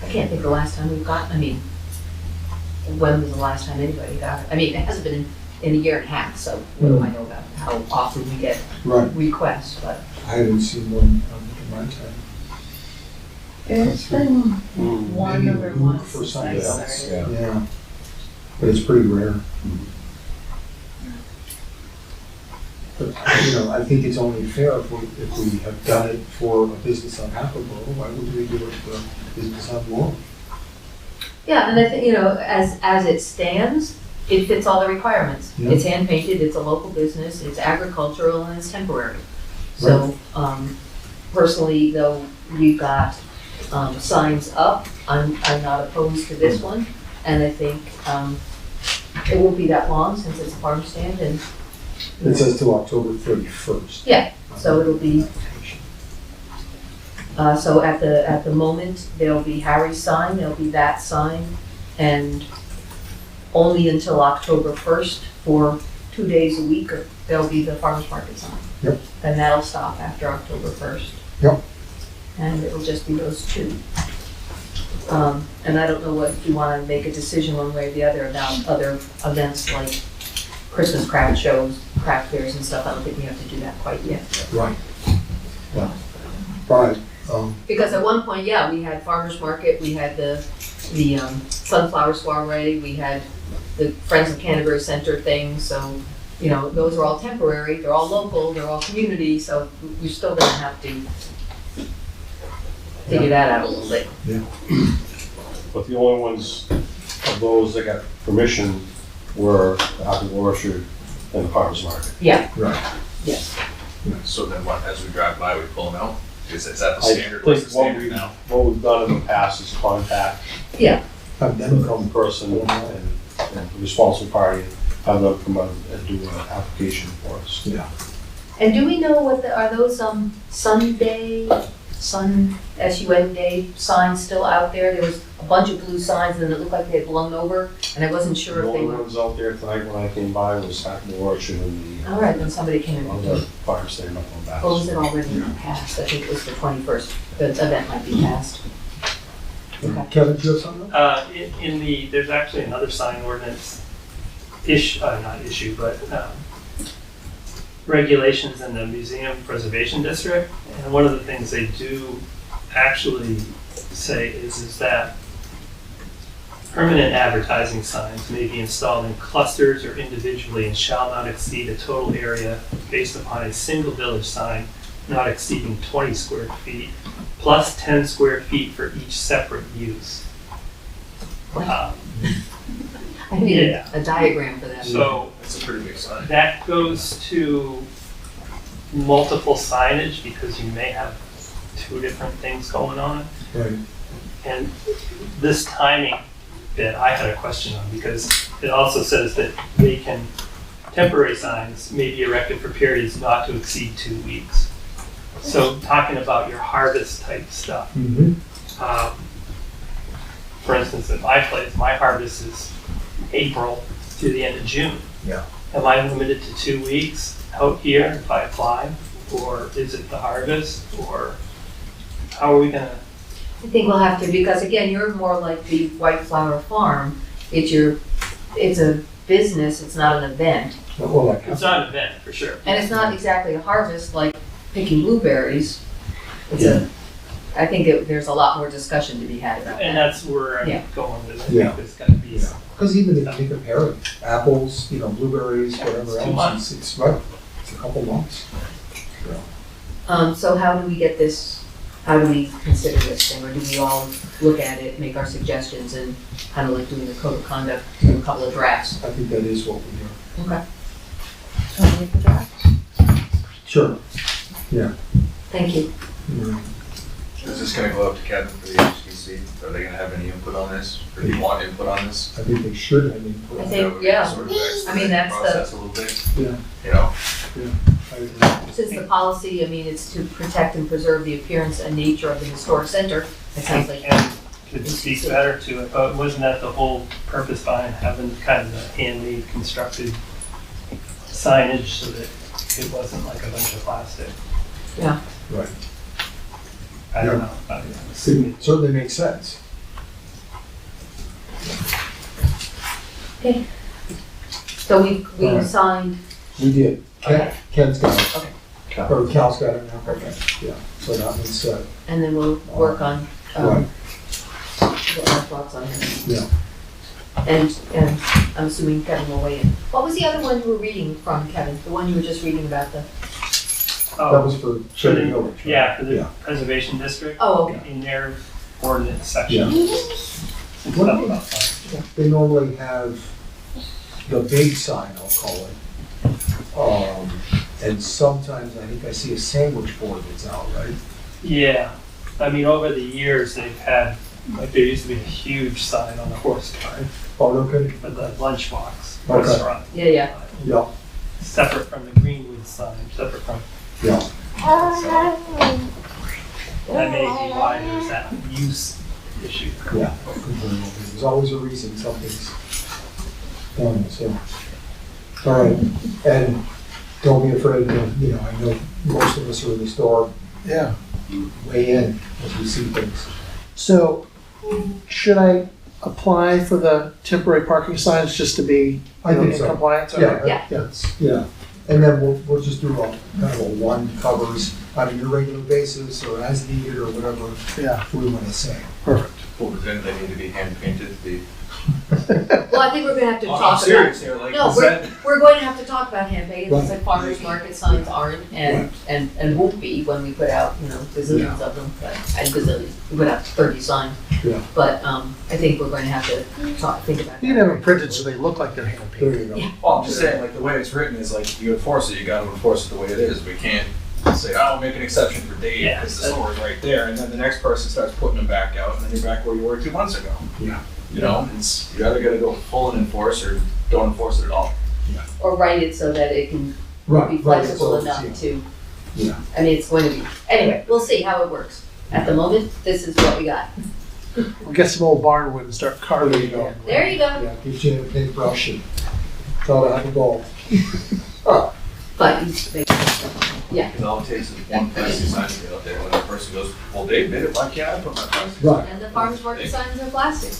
Speaker 3: I can't think of the last time we've got, when was the last time anybody got it? It hasn't been in a year and a half, so what do I know about how often we get
Speaker 1: right,
Speaker 3: requests, but.
Speaker 1: I haven't seen one in my time.
Speaker 5: There's been one
Speaker 1: Maybe
Speaker 5: over
Speaker 1: Luke
Speaker 5: once
Speaker 1: for
Speaker 5: since I
Speaker 1: something else.
Speaker 5: started.
Speaker 1: Yeah, but it's pretty rare. But, I think it's only fair if we have done it for a business on Hackleboro, why wouldn't we do it for a business on Laurel?
Speaker 3: Yeah, and I think, as it stands, it fits all the requirements.
Speaker 1: Yeah.
Speaker 3: It's hand painted, it's a local business, it's agricultural, and it's temporary. So, personally, though, we've got, signs up, I'm not opposed to this one, and I think, it won't be that long since it's a farm stand, and.
Speaker 1: It says till October 31st.
Speaker 3: Yeah, so it'll be, so at the moment, there'll be Harry's sign, there'll be that sign, and only until October 1st, for 2 days a week, there'll be the farmer's market sign.
Speaker 1: Yep.
Speaker 3: And that'll stop after October 1st.
Speaker 1: Yep.
Speaker 3: And it'll just be those 2. And I don't know if you wanna make a decision one way or the other about other events like Christmas craft shows, craft fairs and stuff. I don't think we have to do that quite yet.
Speaker 1: Right. Yeah. But,
Speaker 3: Because at one point, yeah, we had farmer's market, we had the sunflower soiree, we had the Friends of Canterbury Center thing, so, those are all temporary, they're all local, they're all community, so we're still gonna have to figure that out a little bit.
Speaker 10: But the only ones of those that got permission were the apple orchard and the farmer's market.
Speaker 3: Yeah,
Speaker 1: right.
Speaker 3: yes.
Speaker 9: So then what, as we drive by, we pull them out? Is that the
Speaker 10: I
Speaker 9: standard? What's the
Speaker 10: think what
Speaker 9: standard
Speaker 10: we,
Speaker 9: now?
Speaker 10: what we've done in the past is contact
Speaker 1: Have them
Speaker 10: the
Speaker 1: come.
Speaker 10: person and the responsible party, have them come out and do an application for us.
Speaker 1: Yeah.
Speaker 3: And do we know what are those, Sunday, SUN day signs still out there? There was a bunch of blue signs and it looked like they had blown over, and I wasn't sure
Speaker 10: The
Speaker 3: if they
Speaker 10: only
Speaker 3: were.
Speaker 10: ones out there tonight when I came by was Hackney Orchard and the.
Speaker 3: All right, then somebody came
Speaker 10: On
Speaker 3: in.
Speaker 10: the fire stand up on back.
Speaker 3: Or was it already passed? I think it was the 21st. The event might be passed. Okay.
Speaker 1: Kevin, do you have something?
Speaker 14: In the, there's actually another sign ordinance not issue, but regulations in the Museum Preservation District. And one of the things they do actually say is that permanent advertising signs may be installed in clusters or individually and shall not exceed a total area based upon a single village sign not exceeding 20 square feet, plus 10 square feet for each separate use.
Speaker 3: I need
Speaker 14: Yeah.
Speaker 3: a diagram for that.
Speaker 14: So
Speaker 9: It's a pretty big sign.
Speaker 14: that goes to multiple signage because you may have two different things going on.
Speaker 1: Right.
Speaker 14: And this timing bit I had a question on because it also says that temporary signs may be erected for periods not to exceed 2 weeks. So talking about your harvest type stuff.
Speaker 1: Mm-hmm.
Speaker 14: For instance, in my place, my harvest is April through the end of June.
Speaker 1: Yeah.
Speaker 14: Am I limited to 2 weeks out here if I apply? Or is it the harvest? Or how are we gonna?
Speaker 3: I think we'll have to, because again, you're more like the White Flower Farm. It's a business, it's not an event.
Speaker 1: Well, like,
Speaker 14: It's not an event, for sure.
Speaker 3: And it's not exactly a harvest like picking blueberries. I think there's a lot more discussion to be had about
Speaker 14: And
Speaker 3: that.
Speaker 14: that's where
Speaker 3: Yeah.
Speaker 14: I'm going with it. I
Speaker 1: Yeah.
Speaker 14: think there's gotta be some.
Speaker 1: because even if you compare it, apples, blueberries, whatever
Speaker 14: It's 2
Speaker 1: else,
Speaker 14: months.
Speaker 1: it's right. It's a couple months.
Speaker 3: So how do we get this, how do we consider this thing? Or do we all look at it, make our suggestions, and kind of like doing the code of conduct, do a couple of drafts?
Speaker 1: I think that is what we do.
Speaker 3: Okay. Shall we make the draft?
Speaker 1: Sure.
Speaker 3: Thank you.
Speaker 9: Is this gonna go up to Kevin for the HDC? Are they gonna have any input on this? Or do you want input on this?
Speaker 1: I think they should have input.
Speaker 3: I
Speaker 1: on
Speaker 3: think-
Speaker 9: That would be
Speaker 3: yeah.
Speaker 9: sort of
Speaker 3: I mean, that's the-
Speaker 9: process a little bit,
Speaker 1: Yeah.
Speaker 9: you know?
Speaker 1: I agree.
Speaker 3: Since the policy, I mean, it's to protect and preserve the appearance and nature of the historic center, it sounds like.
Speaker 14: And to speak better to it, but wasn't that the whole purpose behind having kind of the handmade constructed signage so that it wasn't like a bunch of plastic?
Speaker 1: Right.
Speaker 14: I don't know.
Speaker 1: It certainly makes sense.
Speaker 3: So we
Speaker 1: All right.
Speaker 3: signed,
Speaker 1: We did.
Speaker 3: Okay.
Speaker 1: Ken's got it.
Speaker 3: Okay.
Speaker 1: Or Cal's got it now. Okay. Yeah. So that one's set.
Speaker 3: and then we'll work on,
Speaker 1: Right.
Speaker 3: get our thoughts on it.
Speaker 1: Yeah.
Speaker 3: And I'm assuming Kevin will weigh in. What was the other one you were reading from, Kevin? The one you were just reading about the,
Speaker 1: That was for
Speaker 14: For
Speaker 1: Cherry
Speaker 14: the-
Speaker 1: Village. right?
Speaker 14: Yeah, for the
Speaker 1: Yeah.
Speaker 14: preservation district.
Speaker 3: oh, okay.
Speaker 14: In their ordinance section.
Speaker 1: Yeah.
Speaker 14: Some stuff about signs.
Speaker 1: They normally have the big sign, I'll call it. And sometimes I think I see a sandwich board that's out, right?
Speaker 14: Yeah, I mean, over the years, they've had, like, there used to be a huge sign on the horse card
Speaker 1: Oh, no kidding?
Speaker 14: for the lunchbox
Speaker 1: Okay.
Speaker 14: restaurant.
Speaker 3: Yeah.
Speaker 1: Yeah,
Speaker 14: Separate from the Greenwood sign, separate from,
Speaker 1: yeah.
Speaker 14: that may be why there's that use issue.
Speaker 1: Yeah. There's always a reason something's done, so. All right, and don't be afraid to, I know most of us are in the store,
Speaker 15: Yeah.
Speaker 1: weigh in as we see things.
Speaker 15: So, should I apply for the temporary parking signs just to be
Speaker 1: I think
Speaker 15: in
Speaker 1: so.
Speaker 15: compliance?
Speaker 1: Yeah,
Speaker 3: Yeah.
Speaker 1: yeah. And then we'll just do a kind of a one covers on a irregular basis or as needed or whatever
Speaker 15: Yeah,
Speaker 1: we want to say.
Speaker 15: perfect.
Speaker 9: Well, then they need to be hand painted,
Speaker 3: Well, I think we're gonna have to
Speaker 9: I'm
Speaker 3: talk about.
Speaker 9: serious here, like,
Speaker 3: No,
Speaker 9: is that?
Speaker 3: we're going to have to talk about hand painting,
Speaker 1: Right.
Speaker 3: it's like farmers market signs aren't and won't be when we put out, gazillions of them, and gazillions, we put out 30 signs.
Speaker 1: Yeah.
Speaker 3: But, I think we're going to have to think about that.
Speaker 15: You can have them printed so they look like they're hand
Speaker 1: There
Speaker 15: painted.
Speaker 1: you go.
Speaker 3: Yeah.
Speaker 9: Well, I'm just saying, like, the way it's written is like, you enforce it, you gotta enforce it the way it is. We can't say, oh, make an exception for Dave,
Speaker 14: Yeah.
Speaker 9: because the store is right there, and then the next person starts putting them back out, and then you're back where you were 2 months ago.
Speaker 12: Yeah.
Speaker 9: You know, you either gotta go full and enforce, or don't enforce it at all.
Speaker 3: Or write it so that it can be
Speaker 1: Right,
Speaker 3: flexible
Speaker 1: so,
Speaker 3: enough
Speaker 1: yeah.
Speaker 3: to,
Speaker 1: Yeah.
Speaker 3: I mean, it's going to be, anyway, we'll see how it works. At the moment, this is what we got.
Speaker 15: We'll get some old barnwood and start carving
Speaker 1: There
Speaker 15: it
Speaker 1: you go.
Speaker 15: in.
Speaker 3: There you go.
Speaker 1: Yeah, get you a paintbrush and try to have a ball.
Speaker 3: But you make,
Speaker 9: Because all it takes is one plastic sign to get out there, when that person goes, well, Dave did it, why can't I put my plastic?
Speaker 1: Right,
Speaker 3: and the farmer's market signs are plastic.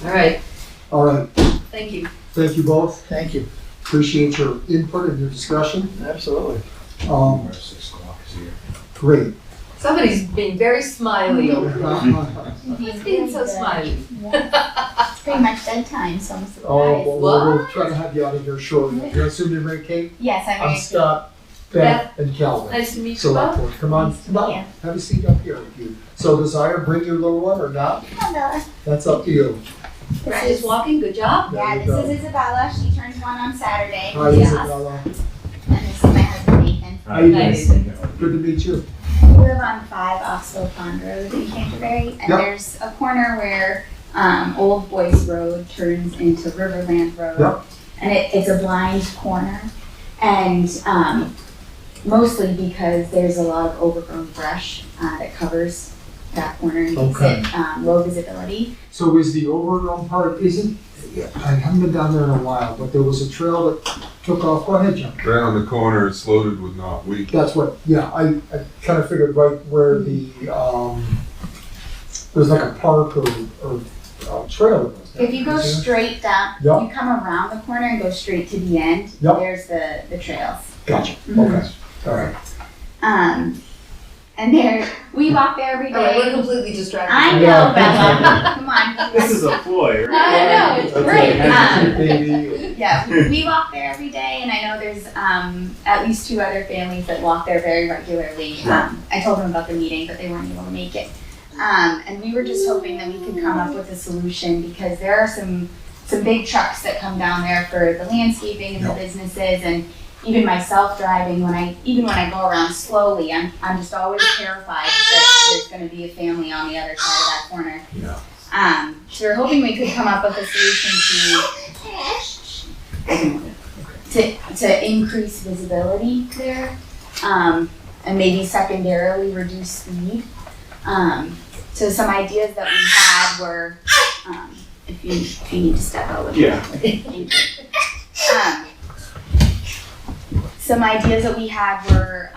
Speaker 3: All right,
Speaker 1: all right.
Speaker 3: thank you.
Speaker 1: Thank you both.
Speaker 15: Thank you.
Speaker 1: Appreciate your input and your discussion.
Speaker 15: Absolutely.
Speaker 2: 6 o'clock is here.
Speaker 1: Great.
Speaker 3: Somebody's being very smiley over there. He's being so smiley.
Speaker 5: It's pretty much bedtime, so I'm surprised.
Speaker 1: Oh, well, we'll
Speaker 3: What?
Speaker 1: try to have you out of here shortly. You're assuming you're ready, Kate?
Speaker 5: Yes, I'm
Speaker 1: I'm
Speaker 5: ready.
Speaker 1: Scott, Beth, and Calvin.
Speaker 3: Nice to meet you
Speaker 1: Select
Speaker 3: both.
Speaker 1: board. Come on, come on. Have a seat up here with you. So Desire, bring your little one or not?
Speaker 5: Hello.
Speaker 1: That's up to you.
Speaker 3: Practice walking, good job.
Speaker 1: There
Speaker 5: Yeah,
Speaker 1: you
Speaker 5: this
Speaker 1: go.
Speaker 5: is Isabella. She turns 1 on Saturday.
Speaker 1: Hi,
Speaker 3: Yes.
Speaker 1: Isabella.
Speaker 5: And this is my husband Nathan.
Speaker 1: How you
Speaker 3: Nice.
Speaker 1: doing? Good to meet you.
Speaker 5: We live on 5 Oxbow Pond Road in Canterbury, and
Speaker 1: Yep.
Speaker 5: there's a corner where Old Boyce Road turns into Riverland Road.
Speaker 1: Yep.
Speaker 5: And it's a blind corner, and mostly because there's a lot of overgrown brush that covers that corner and makes
Speaker 1: Okay.
Speaker 5: it low visibility.
Speaker 1: So is the overgrown part, isn't, I haven't been down there in a while, but there was a trail that took off. Go ahead, John.
Speaker 8: Right on the corner, it's loaded with knotweed.
Speaker 1: That's what, yeah, I kind of figured right where the, there's like a park or trail that goes down.
Speaker 5: If you go
Speaker 1: Is there?
Speaker 5: straight down,
Speaker 1: Yep.
Speaker 5: you come around the corner and go straight to the end,
Speaker 1: Yep.
Speaker 5: there's the trails.
Speaker 1: Gotcha,
Speaker 5: Mhm.
Speaker 1: okay, all right.
Speaker 5: And there, we walk there every
Speaker 3: All right, we're
Speaker 5: day.
Speaker 3: completely distracted.
Speaker 5: I know,
Speaker 1: Yeah.
Speaker 5: Bella, come on.
Speaker 9: This is a ploy, right?
Speaker 5: I know, it's
Speaker 1: That's
Speaker 5: great.
Speaker 1: right. Baby.
Speaker 5: Yeah, we walk there every day, and I know there's at least 2 other families that walk there very regularly. I told them about the meeting, but they weren't able to make it. And we were just hoping that we could come up with a solution, because there are some big trucks that come down there for the landscaping and the businesses, and even myself driving, when I go around slowly, I'm just always terrified that there's gonna be a family on the other side of that corner.
Speaker 1: Yeah.
Speaker 5: So we're hoping we could come up with a solution to increase visibility there, and maybe secondarily reduce speed. So some ideas that we had were, if you need to step out with
Speaker 9: Yeah.
Speaker 5: some ideas that we had were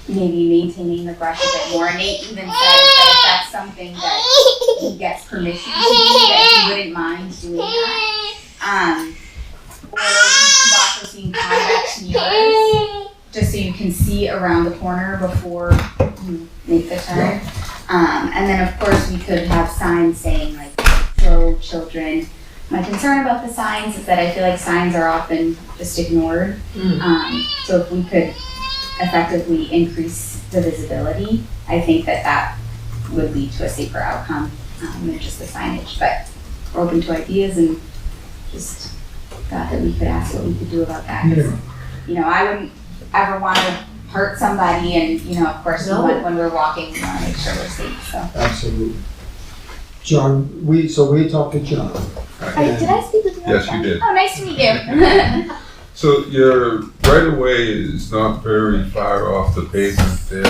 Speaker 5: maybe maintaining the brush a bit more. Nate even said that if that's something that he gets permission to do, that he wouldn't mind doing that. Or we've also seen convex mirrors, just so you can see around the corner before you make the turn. And then of course we could have signs saying like, slow children. My concern about the signs is that I feel like signs are often just ignored. So if we could effectively increase the visibility, I think that would lead to a safer outcome than just the signage. But we're open to ideas, and just thought that we could ask what we could do about that. 'Cause, I wouldn't ever want to hurt somebody, and of course when we're walking, we want to make sure we're safe. So.
Speaker 1: Absolutely. John, we talked to John.
Speaker 5: Did I speak with you?
Speaker 8: Yes, you did.
Speaker 5: Oh, nice to meet you.
Speaker 8: So your right of way is not very far off the pavement there.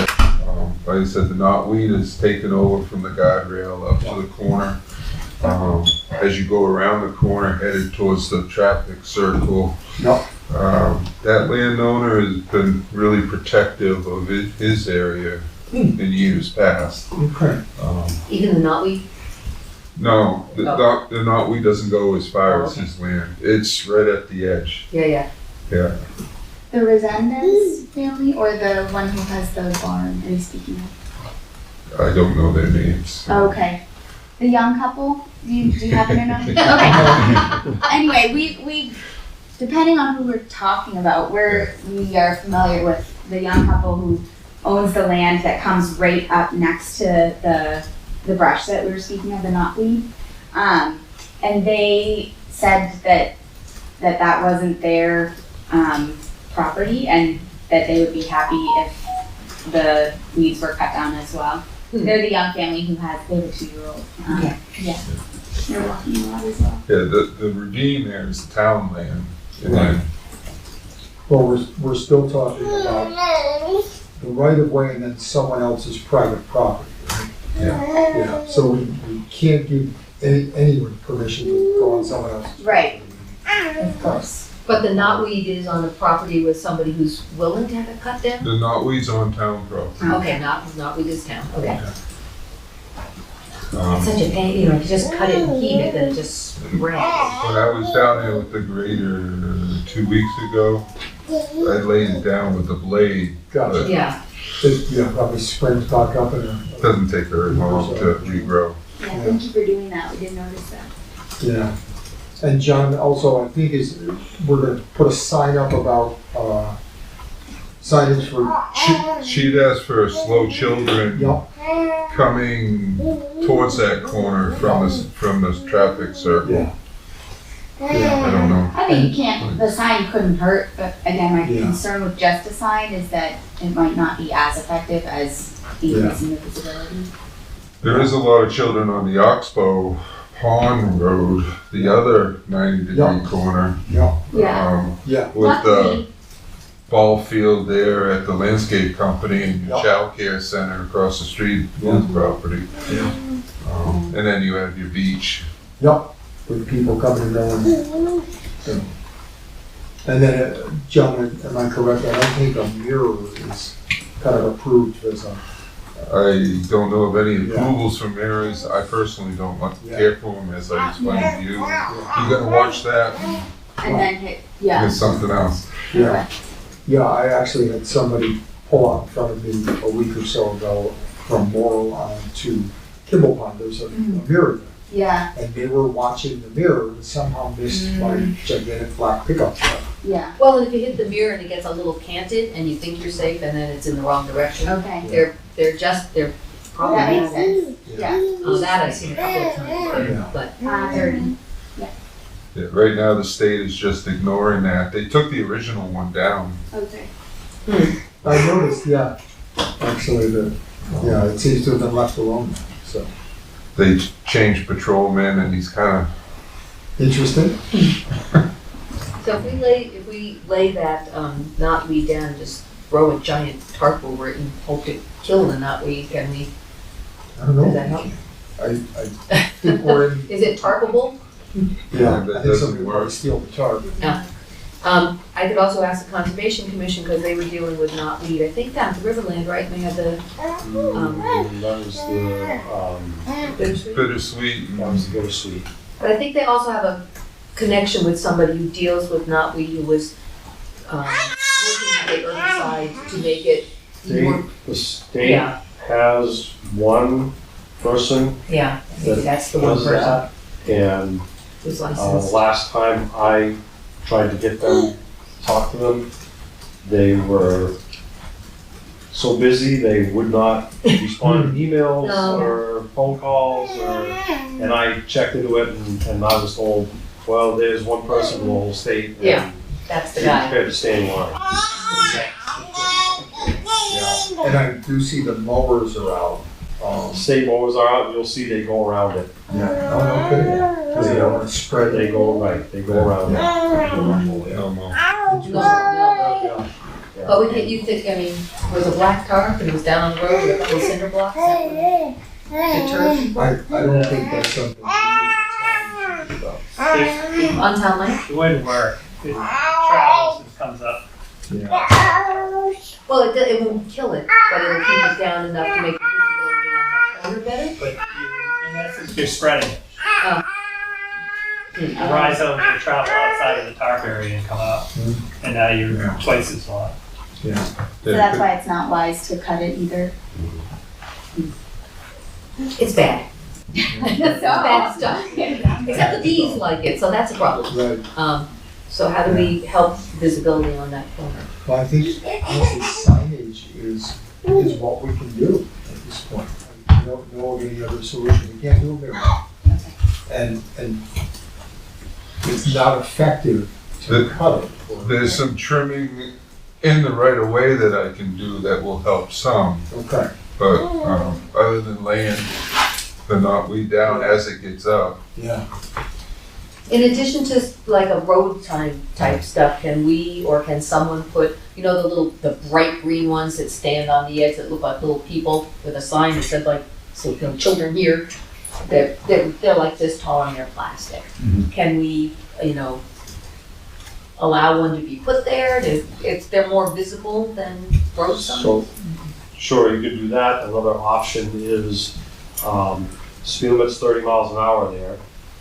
Speaker 8: Like I said, the knotweed is taken over from the guardrail up to the corner. As you go around the corner headed towards the traffic circle, that landowner has been really protective of his area in years past.
Speaker 1: Okay.
Speaker 3: Even the knotweed?
Speaker 8: No, the knotweed doesn't go as far as his land. It's right at the edge.
Speaker 3: Yeah.
Speaker 8: Yeah.
Speaker 5: The Resendez family, or the one who has the barn, are you speaking of?
Speaker 8: I don't know their names.
Speaker 5: Okay. The young couple, do you happen to know? Okay. Anyway, we depending on who we're talking about, we are familiar with the young couple who owns the land that comes right up next to the brush that we were speaking of, the knotweed. And they said that wasn't their
Speaker 16: property and that they would be happy if the weeds were cut down as well. They're the young family who they have a 2-year-old.
Speaker 3: Okay.
Speaker 16: Yeah. They're walking a lot as well.
Speaker 8: Yeah, the ravine there is town land. And then,
Speaker 1: Well, we're still talking about the right of way and then someone else's private property, right? Yeah, so we can't give anyone permission to go on someone else's.
Speaker 16: Right.
Speaker 1: property.
Speaker 16: Of course.
Speaker 3: But the knotweed is on a property with somebody who's willing to have it cut down?
Speaker 8: the knotweed's on town property.
Speaker 3: Okay, knotweed is town, okay.
Speaker 8: Um,
Speaker 3: It's such a pain, you know, if you just cut it and heat it, then it just spreads.
Speaker 8: When I was down there with the grader 2 weeks ago, I laid it down with the blade.
Speaker 1: Gotcha.
Speaker 8: But
Speaker 3: Yeah,
Speaker 1: Yeah, probably springs back up and,
Speaker 8: it doesn't take very long to regrow.
Speaker 16: Yeah, thank you for doing that. We didn't notice that.
Speaker 1: yeah. And John, also, I think we're gonna put a sign up about, signage for,
Speaker 8: She'd asked for slow children
Speaker 1: yup,
Speaker 8: coming towards that corner from the traffic circle.
Speaker 1: yeah.
Speaker 8: I don't know.
Speaker 16: I think the sign couldn't hurt, but again, my
Speaker 1: Yeah.
Speaker 16: concern with just a sign is that it might not be as effective as increasing the visibility.
Speaker 8: There is a lot of children on the Oxbow Pond Road, the other 90-degree
Speaker 1: Yeah.
Speaker 8: corner.
Speaker 1: Yeah,
Speaker 16: Yeah.
Speaker 1: yeah,
Speaker 8: With the
Speaker 16: Luckily,
Speaker 8: ball field there at the landscape company and your
Speaker 1: Yeah.
Speaker 8: child care center across the street,
Speaker 1: Yeah.
Speaker 8: his property.
Speaker 1: Yeah.
Speaker 8: And then you have your beach.
Speaker 1: yup, with people coming and going. So. And then, John, am I correct? I don't think a mirror is kind of approved as a,
Speaker 8: I don't know of any
Speaker 1: Yeah.
Speaker 8: approvals from areas. I personally don't
Speaker 1: Yeah.
Speaker 8: care for them, as I explained to you. You're gonna watch that,
Speaker 16: and then yeah.
Speaker 8: it's something else.
Speaker 1: yeah. Yeah, I actually had somebody pull out in front of me a week or so ago from Morrill on to Kimball Pond. There's a mirror there.
Speaker 16: Yeah,
Speaker 1: And they were watching the mirror and somehow missed my gigantic black pickup truck.
Speaker 16: yeah.
Speaker 3: well, if you hit the mirror and it gets a little canted and you think you're safe and then it's in the wrong direction,
Speaker 16: Okay.
Speaker 3: they're
Speaker 16: That
Speaker 3: problematic.
Speaker 16: makes sense. Yeah.
Speaker 3: Oh, that I've seen a couple of times,
Speaker 1: Yeah.
Speaker 3: but,
Speaker 16: 30.
Speaker 8: Yeah, right now, the state is just ignoring that. They took the original one down.
Speaker 16: Okay.
Speaker 1: I noticed, yeah, actually, yeah, it seems to have been left alone now, so.
Speaker 8: They changed patrolman and he's kind
Speaker 1: Interesting.
Speaker 3: so if we lay that, knotweed down, and just throw a giant tarp over it and hope to kill the knotweed, can we,
Speaker 1: I don't know.
Speaker 3: does that help?
Speaker 1: I think we're in,
Speaker 3: Is it tarpable?
Speaker 1: yeah,
Speaker 8: that
Speaker 1: I think
Speaker 8: doesn't
Speaker 1: somebody might
Speaker 8: work.
Speaker 1: steal the tarp.
Speaker 3: I could also ask the Conservation Commission, because they were dealing with knotweed, I think down at the Riverland, right, they had the,
Speaker 10: That was the,
Speaker 3: bittersweet?
Speaker 8: bittersweet.
Speaker 10: that was the bittersweet.
Speaker 3: But I think they also have a connection with somebody who deals with knotweed, who was, working with the herbicide to make it more,
Speaker 10: The state
Speaker 3: yeah,
Speaker 10: has one person
Speaker 3: yeah, I think that's the one
Speaker 10: does
Speaker 3: person
Speaker 10: that, and
Speaker 3: who's licensed.
Speaker 10: last time I tried to get them, talk to them, they were so busy, they would not respond to emails
Speaker 3: No.
Speaker 10: or phone calls, and I checked into it, and I was told, well, there's one person in the whole state.
Speaker 3: Yeah, that's the
Speaker 10: He's
Speaker 3: guy.
Speaker 10: prepared to stay in line.
Speaker 1: Yeah, and I do see the mowers are out.
Speaker 10: State mowers are out, and you'll see they go around it.
Speaker 1: Yeah, oh, no kidding. Because they don't want to spread
Speaker 10: They
Speaker 1: it.
Speaker 10: go, right, they go around it.
Speaker 3: No, but we can't, you think, I mean, was a black tarp and it was down on the road with a couple of cinder blocks, that would deter people?
Speaker 1: I don't think that's something we as a town should think about.
Speaker 3: On town land?
Speaker 14: It wouldn't work. It travels and comes up.
Speaker 1: Yeah.
Speaker 3: Well, it won't kill it, but it'll keep it down enough to make the visibility on that corner better.
Speaker 14: But you, in essence, you're spreading it. The
Speaker 3: Hmm.
Speaker 14: rhizomes will travel outside of the tarp area and come up, and now you're twice as long.
Speaker 1: Yeah.
Speaker 16: So that's why it's not wise to cut it either.
Speaker 3: It's bad. It's bad stuff. Except the bees like it, so that's a problem.
Speaker 1: Right.
Speaker 3: So how do we help visibility on that corner?
Speaker 1: Well, I think honestly signage is what we can do at this point. I don't know of any other solution. We can't do a mirror. And it's not effective to cut it.
Speaker 8: There's some trimming in the right of way that I can do that will help some,
Speaker 1: Okay.
Speaker 8: but, other than laying the knotweed down as it gets up.
Speaker 1: Yeah.
Speaker 3: In addition to like a road type stuff, can we or can someone put, the bright green ones that stand on the edge that look like little people with a sign that said like, so children here, they're like this tall and they're plastic. Can we, allow one to be put there? If they're more visible than road signs?
Speaker 10: So, sure, you could do that. Another option is, speed limit's 30 miles an hour there.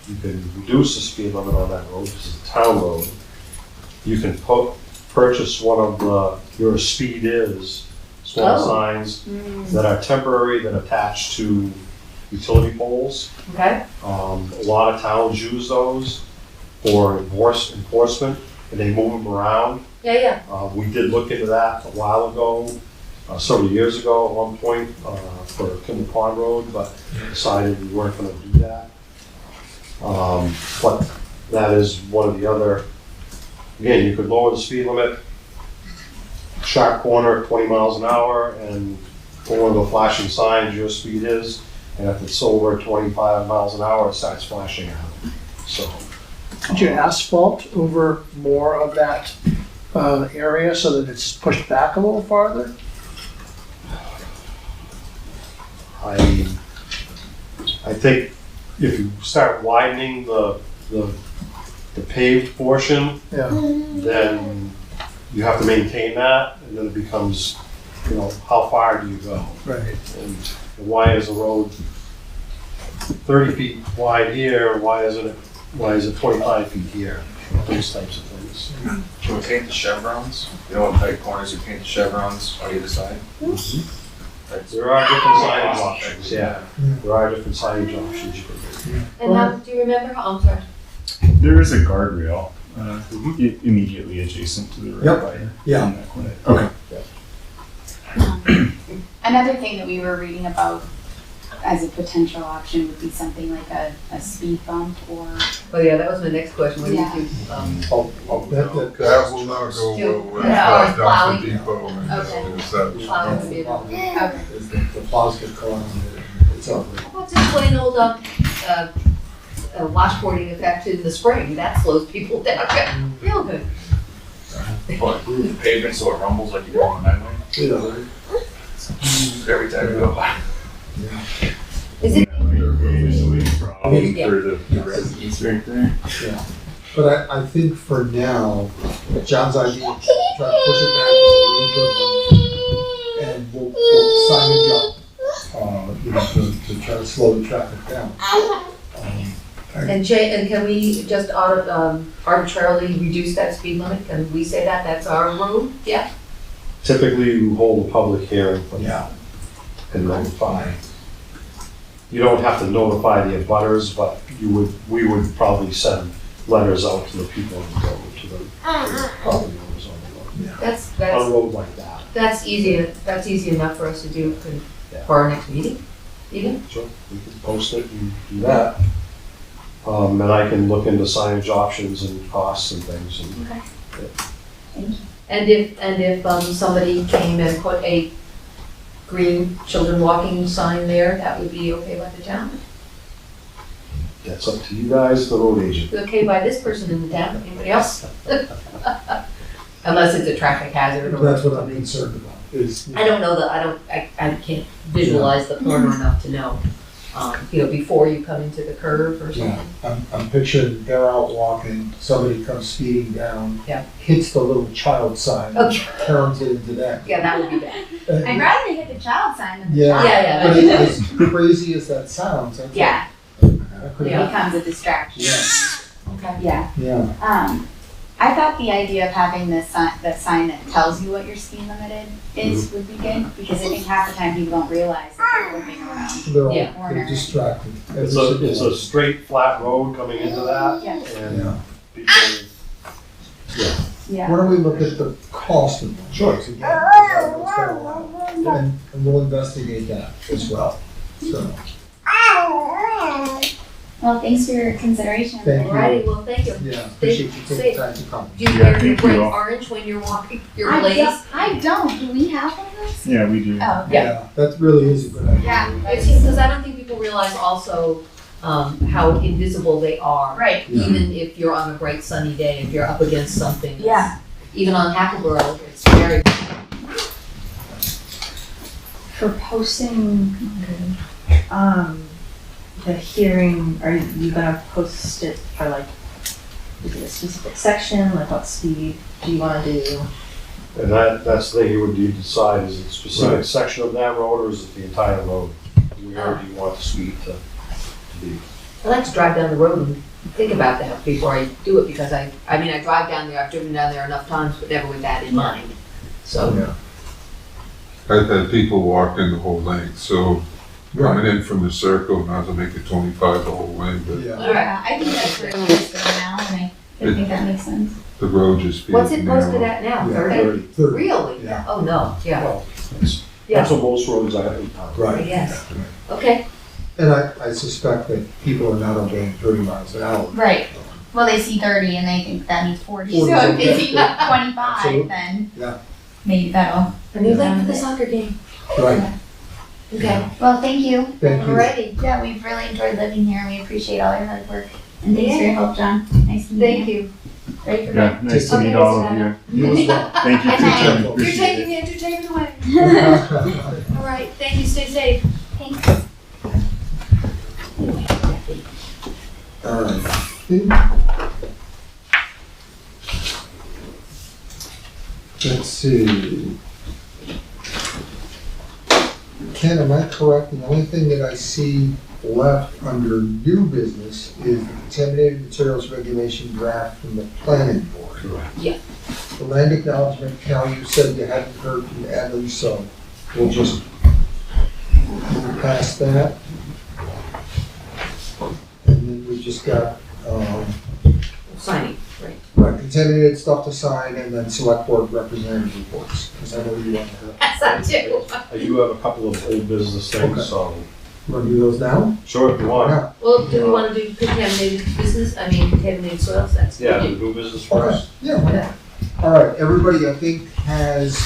Speaker 10: You can reduce the speed limit on that road, this is a town road. You can purchase one of your speed is small signs that are temporary, that attach to utility poles.
Speaker 3: Okay.
Speaker 10: A lot of towns use those for enforcement, and they move them around.
Speaker 3: Yeah.
Speaker 10: We did look into that a while ago, several years ago at one point, for Kimball Pond Road, but decided we weren't gonna do that. But that is one of the other, again, you could lower the speed limit, sharp corner, 20 miles an hour, and put one of the flashing signs your speed is, and if it's over 25 miles an hour, it starts flashing out. So.
Speaker 15: Could you asphalt over more of that area so that it's pushed back a little farther?
Speaker 10: I think if you start widening the paved portion, then you have to maintain that, and then it becomes, how far do you go?
Speaker 15: Right.
Speaker 10: And why is the road 30 feet wide here, why is it 25 feet here? Those types of things.
Speaker 9: Can we paint the chevrons? In tight corners, you paint the chevrons on either side?
Speaker 10: There are different signage options, yeah. There are different signage options you can do.
Speaker 3: And how, do you remember how, I'm sorry.
Speaker 17: There is a guardrail immediately adjacent to the road.
Speaker 1: Yep. Yeah.
Speaker 17: Okay.
Speaker 16: Another thing that we were reading about as a potential option would be something like a speed bump or.
Speaker 3: Oh yeah, that was my next question. What do you do?
Speaker 8: That will not go well with
Speaker 3: plowing.
Speaker 8: Dump Depot and such.
Speaker 3: Plowing would be a bump. Okay.
Speaker 1: The plows get caught on it. It's ugly.
Speaker 3: How about just plain old washboarding effect in the spring? That slows people down real good.
Speaker 9: But the pavement so it rumbles like you do on the highway? Every time you go by.
Speaker 3: Is it?
Speaker 17: For the residents right there.
Speaker 1: Yeah. But I think for now, John's idea, try to push it back is a really good one. And we'll signage up, to try to slow the traffic down.
Speaker 3: And can we just arbitrarily reduce that speed limit? Can we say that's our road? Yeah.
Speaker 10: Typically, you hold a public hearing for
Speaker 1: Yeah.
Speaker 10: that and notify. You don't have to notify the abutters, but we would probably send letters out to the people in the road, to the property owners on the road.
Speaker 3: That's
Speaker 10: On a road like that.
Speaker 3: That's easy. That's easy enough for us to do for our next meeting. Even.
Speaker 10: Sure, we can post it and do that. And I can look into signage options and costs and things. And,
Speaker 3: Okay.
Speaker 10: yeah.
Speaker 3: And if somebody came and put a green children walking sign there, that would be okay by the town?
Speaker 10: That's up to you guys, the road agent.
Speaker 3: Okay by this person in the town, anybody else? Unless it's a traffic hazard or.
Speaker 1: That's what I'm concerned about.
Speaker 3: I don't know I can't visualize the corner enough to know. Before you come into the curve or something.
Speaker 1: Yeah, I'm picturing they're out walking, somebody comes speeding down,
Speaker 3: Yeah.
Speaker 1: hits the little child sign,
Speaker 3: Okay.
Speaker 1: turns it into that.
Speaker 3: Yeah, that would be bad.
Speaker 16: I'd rather they hit the child sign than the
Speaker 1: Yeah.
Speaker 16: child.
Speaker 3: Yeah.
Speaker 1: But as crazy as that sounds, that's
Speaker 16: Yeah,
Speaker 1: I
Speaker 16: it
Speaker 1: couldn't-
Speaker 3: Yeah.
Speaker 16: becomes a distraction.
Speaker 3: Okay.
Speaker 16: Yeah.
Speaker 1: Yeah.
Speaker 16: I thought the idea of having the sign that tells you what your speed limit is would be good, because I think half the time people don't realize that they're moving around.
Speaker 1: They're distracted.
Speaker 10: It's a straight, flat road coming into that.
Speaker 16: Yeah.
Speaker 10: And people,
Speaker 16: Yeah.
Speaker 1: Why don't we look at the cost of the choice again? And we'll investigate that as well, so.
Speaker 16: Well, thanks for your consideration.
Speaker 1: Thank you.
Speaker 3: Alrighty, well, thank you.
Speaker 1: Yeah, appreciate you taking time to come.
Speaker 3: Do you
Speaker 17: Yeah,
Speaker 3: wear your
Speaker 17: thank
Speaker 3: bright
Speaker 17: you.
Speaker 3: orange when you're walking your
Speaker 16: I
Speaker 3: place?
Speaker 16: don't. Do we have one of those?
Speaker 17: Yeah, we do.
Speaker 16: Oh, okay.
Speaker 3: Yeah.
Speaker 1: That really is a good idea.
Speaker 16: Yeah.
Speaker 3: It's because I don't think people realize also how invisible they are.
Speaker 16: Right.
Speaker 1: Yeah.
Speaker 3: Even if you're on a bright sunny day, if you're up against something.
Speaker 16: Yeah.
Speaker 3: Even on Hackleboro, it's very.
Speaker 7: For posting, the hearing, are you gonna post it for like, is it a specific section, like what speed do you wanna do?
Speaker 10: And that's the thing, what do you decide, is it a specific
Speaker 1: Right.
Speaker 10: section of that road, or is it the entire road? Where do you want the speed to be?
Speaker 3: I like to drive down the road and think about that before I do it, because I mean, I drive down there, I've driven down there enough times, but never with that in mind. So,
Speaker 1: Yeah.
Speaker 8: I've had people walk in the whole length, so
Speaker 1: Right.
Speaker 8: coming in from the circle, not to make it 25 the whole way, but
Speaker 1: Yeah.
Speaker 16: Yeah, I think that's where it is now, and I think that makes sense.
Speaker 8: the road just feels
Speaker 3: what's it posted
Speaker 8: narrow.
Speaker 3: at now?
Speaker 1: Yeah,
Speaker 3: 30?
Speaker 1: 30.
Speaker 3: Really?
Speaker 1: Yeah.
Speaker 3: Oh, no, yeah,
Speaker 10: Well,
Speaker 3: Yeah.
Speaker 10: that's what most roads are in town.
Speaker 1: Right.
Speaker 3: yes. Okay,
Speaker 1: And I suspect that people are not obeying 30 miles an hour.
Speaker 16: Right. Well, they see 30 and they think that means 40.
Speaker 1: 40
Speaker 16: So
Speaker 1: is
Speaker 16: if they
Speaker 1: okay.
Speaker 16: see 25,
Speaker 1: Absolutely.
Speaker 16: then
Speaker 1: Yeah.
Speaker 16: maybe that'll.
Speaker 3: a new lane for the soccer game.
Speaker 1: Right.
Speaker 3: Okay,
Speaker 16: Well, thank you.
Speaker 1: Thank you.
Speaker 3: alrighty,
Speaker 16: Yeah, we've really enjoyed living here, and we appreciate all your hard work. And thanks for your help, John. Nice to meet
Speaker 3: thank you. Ready for
Speaker 17: Yeah,
Speaker 3: that?
Speaker 17: nice to
Speaker 3: Okay,
Speaker 17: meet all of
Speaker 3: Susanna.
Speaker 17: you.
Speaker 1: You as well.
Speaker 17: Thank you for your time.
Speaker 3: You're
Speaker 17: Appreciate
Speaker 3: taking
Speaker 17: it.
Speaker 3: the entertainment away. All right, thank you, stay safe.
Speaker 16: Thanks.
Speaker 1: All right. Let's see. Ken, am I correct? The only thing that I see left under new business is the contaminated materials regulation draft from the planning board.
Speaker 3: Yeah.
Speaker 1: The land acknowledgement, Cal, you said you hadn't heard from Adley, so we'll just move past that. And then we just got,
Speaker 3: Signing, right.
Speaker 1: right, contaminated stuff to sign, and then select board representative reports, because I know you want to,
Speaker 3: That's not too.
Speaker 10: I do have a couple of old business things,
Speaker 1: Okay.
Speaker 10: so,
Speaker 1: you want to do those now?
Speaker 10: sure, if you want.
Speaker 1: Yeah.
Speaker 3: Well, do we want to do contaminated business, contaminated soils, that's.
Speaker 10: Yeah, the new business
Speaker 1: Okay,
Speaker 10: first.
Speaker 1: yeah, why not? All right, everybody, I think, has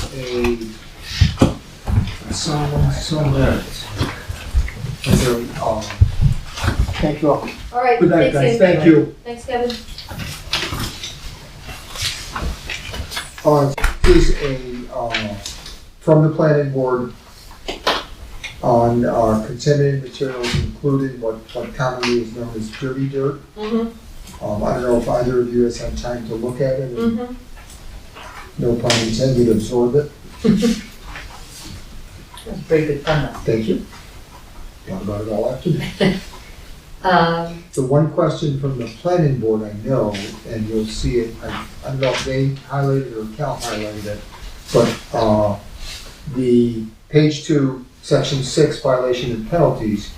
Speaker 1: some minutes. Thank you all.
Speaker 3: All right,
Speaker 1: Good night,
Speaker 3: thanks,
Speaker 1: guys, thank
Speaker 3: Kevin.
Speaker 1: you.
Speaker 3: Thanks, Kevin.
Speaker 1: This is from the planning board on contaminated materials, including what commonly is known as dirty dirt.
Speaker 3: Mm-hmm,
Speaker 1: I don't know if either of you has had time to look at it, and
Speaker 3: mm-hmm.
Speaker 1: no pun intended, absorb it.
Speaker 3: That's pretty good fun
Speaker 1: Thank you. Thought about it all afternoon.
Speaker 3: though.
Speaker 1: The one question from the planning board I know, and you'll see it, I don't know if they highlighted or Cal highlighted it, but the page 2, section 6, violation and penalties,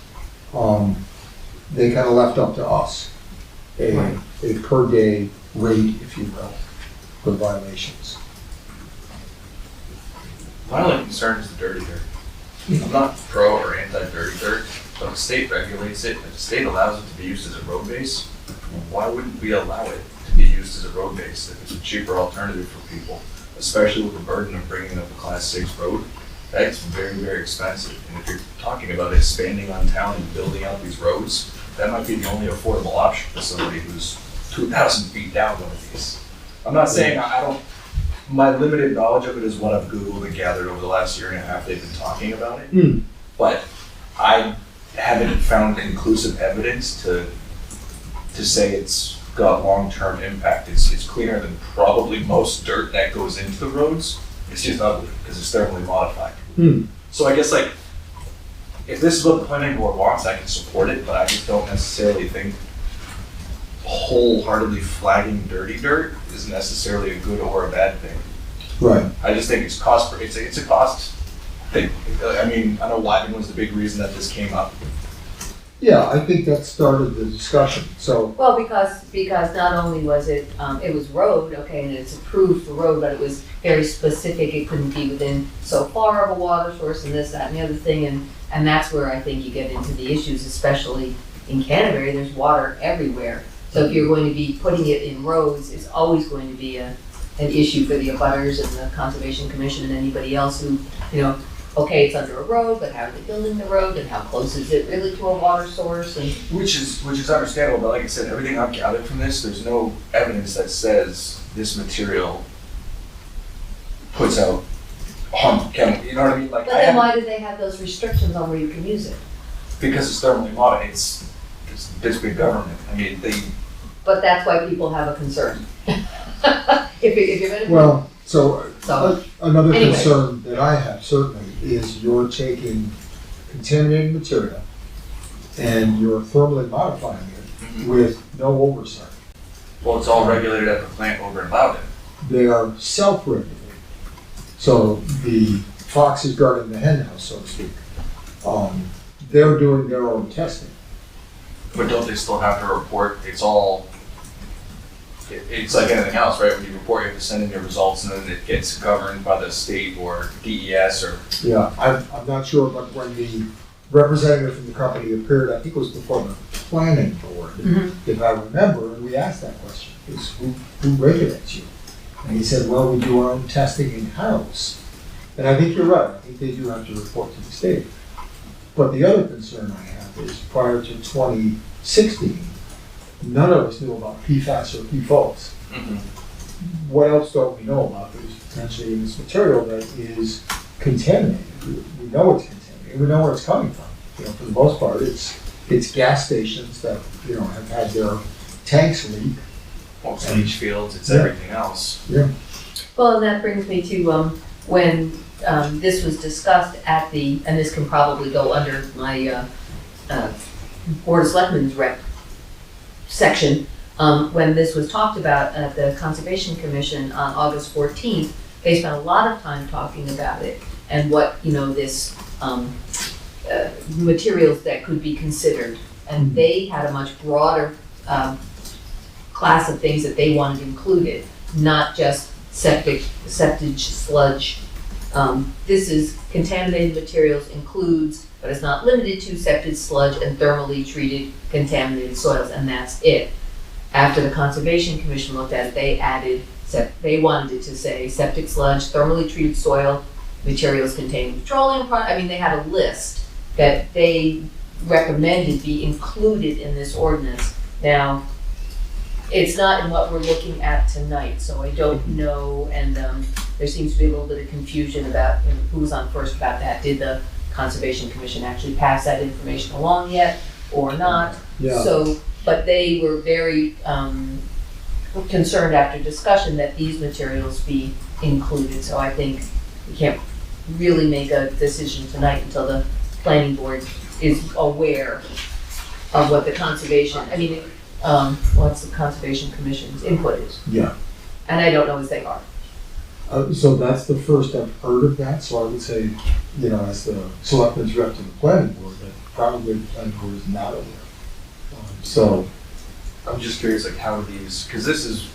Speaker 1: they kind of left up to us a per day rate, if you will, for violations.
Speaker 9: My only concern is the dirty dirt. I'm not pro or anti-dirty dirt, but the state regulates it. If the state allows it to be used as a road base, why wouldn't we allow it to be used as a road base if it's a cheaper alternative for people, especially with the burden of bringing up a class 6 road? That's very, very expensive. And if you're talking about expanding on town and building out these roads, that might be the only affordable option for somebody who's 2,000 feet down one of these. I'm not saying I don't, my limited knowledge of it is what I've Googled and gathered over the last year and a half they've been talking about it. But I haven't found conclusive evidence to say it's got long-term impact. It's cleaner than probably most dirt that goes into the roads. It's just ugly because it's thermally modified. So I guess like, if this is what the planning board wants, I can support it, but I just don't necessarily think wholeheartedly flagging dirty dirt is necessarily a good or a bad thing.
Speaker 1: Right.
Speaker 9: I just think it's it's a cost thing. I mean, I know Wyven was the big reason that this came up.
Speaker 1: Yeah, I think that started the discussion, so.
Speaker 3: Well, because not only was it, it was road, okay, and it's approved for road, but it was very specific, it couldn't be within so far of a water source and this, that, and the other thing, and that's where I think you get into the issues, especially in Canterbury, there's water everywhere. So if you're going to be putting it in roads, it's always going to be an issue for the abutters and the Conservation Commission and anybody else who, okay, it's under a road, but how are they building the road and how close is it really to a water source? And
Speaker 9: Which is understandable, but like I said, everything I've gathered from this, there's no evidence that says this material puts out harmful chemical, you know what I mean? Like,
Speaker 3: But then why do they have those restrictions on where you can use it?
Speaker 9: because it's thermally moderated, it's big government. I mean,
Speaker 3: But that's why people have a concern. If you're gonna.
Speaker 1: Well, so
Speaker 3: So,
Speaker 1: another
Speaker 3: anyway.
Speaker 1: concern that I have certainly is you're taking contaminated material and you're thermally modifying it with no oversight.
Speaker 9: well, it's all regulated at the plant over in Loudon.
Speaker 1: They are self-regulated. So the fox is guarding the hen house, so to speak. They're doing their own testing.
Speaker 9: But don't they still have to report? It's all, it's like anything else, right? When you report, you have to send in your results and then it gets governed by the state or DES or.
Speaker 1: Yeah, I'm not sure, but when the representative from the company appeared, I think it was before the planning board, if I remember, and we asked that question, is who regulates you? And he said, well, we do our own testing in-house. And I think you're right, I think they do have to report to the state. But the other concern I have is prior to 2016, none of us knew about PFAS or PFOS. What else don't we know about? There's potentially in this material that is contaminated. We know it's contaminated. We know where it's coming from. For the most part, it's gas stations that have had their tanks leak.
Speaker 9: Well, it's leach fields, it's everything else.
Speaker 1: Yeah.
Speaker 3: Well, and that brings me to when this was discussed at and this can probably go under my Board of Selectmen's rep section, when this was talked about at the Conservation Commission on August 14th, they spent a lot of time talking about it and what, this materials that could be considered. And they had a much broader class of things that they wanted included, not just septage sludge. This is contaminated materials includes, but it's not limited to septic sludge and thermally treated contaminated soils, and that's it. After the Conservation Commission looked at it, they added, they wanted it to say septic sludge, thermally treated soil, materials containing petroleum products. I mean, they had a list that they recommended be included in this ordinance. Now, it's not in what we're looking at tonight, so I don't know, and there seems to be a little bit of confusion about who was on first about that. Did the Conservation Commission actually pass that information along yet, or not?
Speaker 1: Yeah.
Speaker 3: So, but they were very concerned after discussion that these materials be included, so I think we can't really make a decision tonight until the planning board is aware of what the conservation, what's the Conservation Commission's input is.
Speaker 1: Yeah.
Speaker 3: And I don't know as they are.
Speaker 1: So that's the first I've heard of that, so I would say, as the selectmen's rep to the planning board, that probably the planning board is not aware. So.
Speaker 9: I'm just curious, like, how these, because this is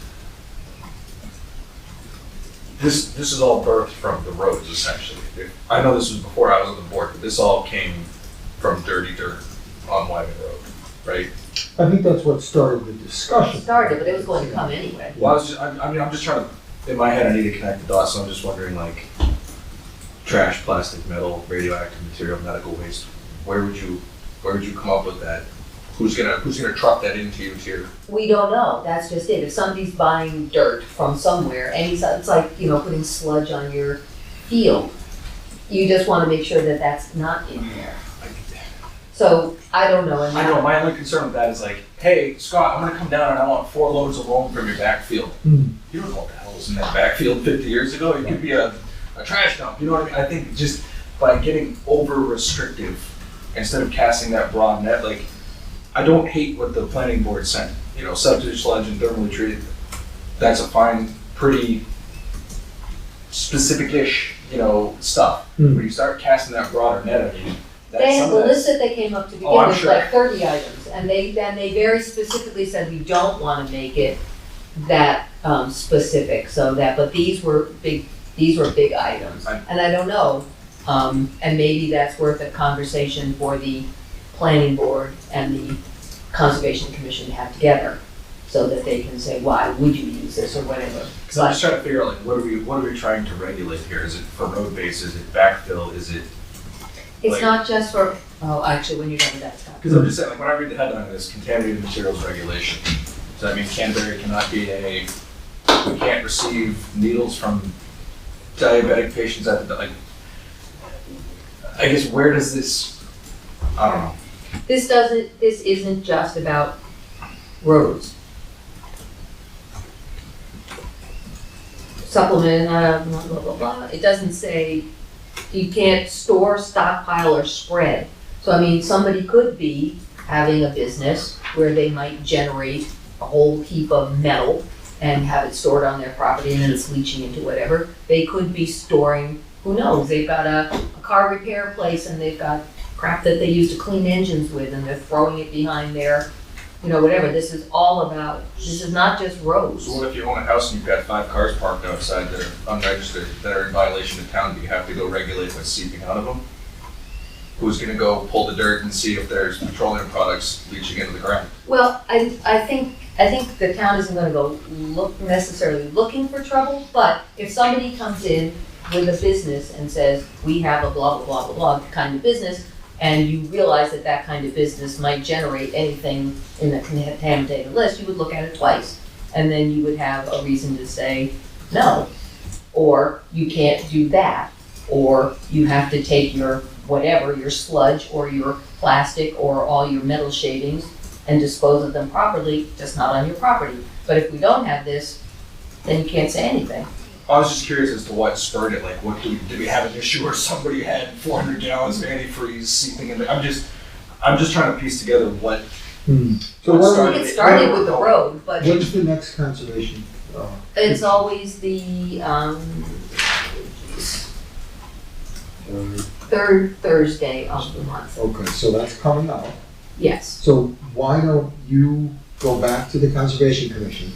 Speaker 9: all birthed from the roads, essentially. I know this was before I was on the board, but this all came from dirty dirt on Wyman Road, right?
Speaker 1: I think that's what started the discussion.
Speaker 3: Started, but it was going to come anyway.
Speaker 9: Well, I'm just trying to, in my head, I need to connect the dots, so I'm just wondering, like, trash, plastic, metal, radioactive material, medical waste, where would you come up with that? Who's gonna truck that into you here?
Speaker 3: We don't know, that's just it. If somebody's buying dirt from somewhere, it's like, putting sludge on your field. You just wanna make sure that that's not in there. So, I don't know.
Speaker 9: I know, my only concern with that is like, hey, Scott, I'm gonna come down and I want 4 loads of loam from your backfield. You don't know what the hell was in that backfield 50 years ago. It could be a trash dump, you know what I mean? I think just by getting over restrictive, instead of casting that broad net, like, I don't hate what the planning board sent, septic sludge and thermally treated. That's a fine, pretty specific-ish, stuff. When you start casting that broader net,
Speaker 3: They had the list that they came up to begin with, like 30 items, and they very specifically said we don't want to make it that specific, but these were big items, and I don't know, and maybe that's worth a conversation for the planning board and the Conservation Commission have together, so that they can say, why would you use this or whatever.
Speaker 9: Because I'm just trying to figure out, like, what are we trying to regulate here? Is it for road base? Is it backfill? Is it?
Speaker 3: It's
Speaker 9: Like-
Speaker 3: not just for, oh, actually, when you're done with that stuff.
Speaker 9: Because I'm just saying, like, when I read the headline of this, contaminated materials regulation, does that mean Canterbury cannot be we can't receive needles from diabetic patients at the, like, I guess where does this, I don't know.
Speaker 3: This isn't just about roads. Supplement, blah, blah, blah, blah. It doesn't say you can't store, stockpile, or spread. So, I mean, somebody could be having a business where they might generate a whole heap of metal and have it stored on their property and then it's leaching into whatever. They could be storing, who knows, they've got a car repair place and they've got crap that they use to clean engines with and they're throwing it behind their, whatever. This is not just roads.
Speaker 9: So what if you own a house and you've got 5 cars parked outside that are unregistered, that are in violation of town? Do you have to go regulate what's seeping out of them? Who's gonna go pull the dirt and see if there's petroleum products leaching into the ground?
Speaker 3: Well, I think the town isn't gonna go necessarily looking for trouble, but if somebody comes in with a business and says, we have a blah, blah, blah, blah, blah kind of business, and you realize that that kind of business might generate anything in the contaminated list, you would look at it twice. And then you would have a reason to say, no, or you can't do that, or you have to take your whatever, your sludge or your plastic or all your metal shavings and dispose of them properly, just not on your property. But if we don't have this, then you can't say anything.
Speaker 9: I was just curious as to what spurred it. Like, did we have an issue where somebody had 400 gallons of antifreeze seeping in? I'm just trying to piece together what.
Speaker 1: So
Speaker 3: I think it started with the road, but
Speaker 1: what's the next conservation?
Speaker 3: it's always the third Thursday of the month.
Speaker 1: Okay, so that's coming up.
Speaker 3: Yes.
Speaker 1: So why don't you go back to the Conservation Commission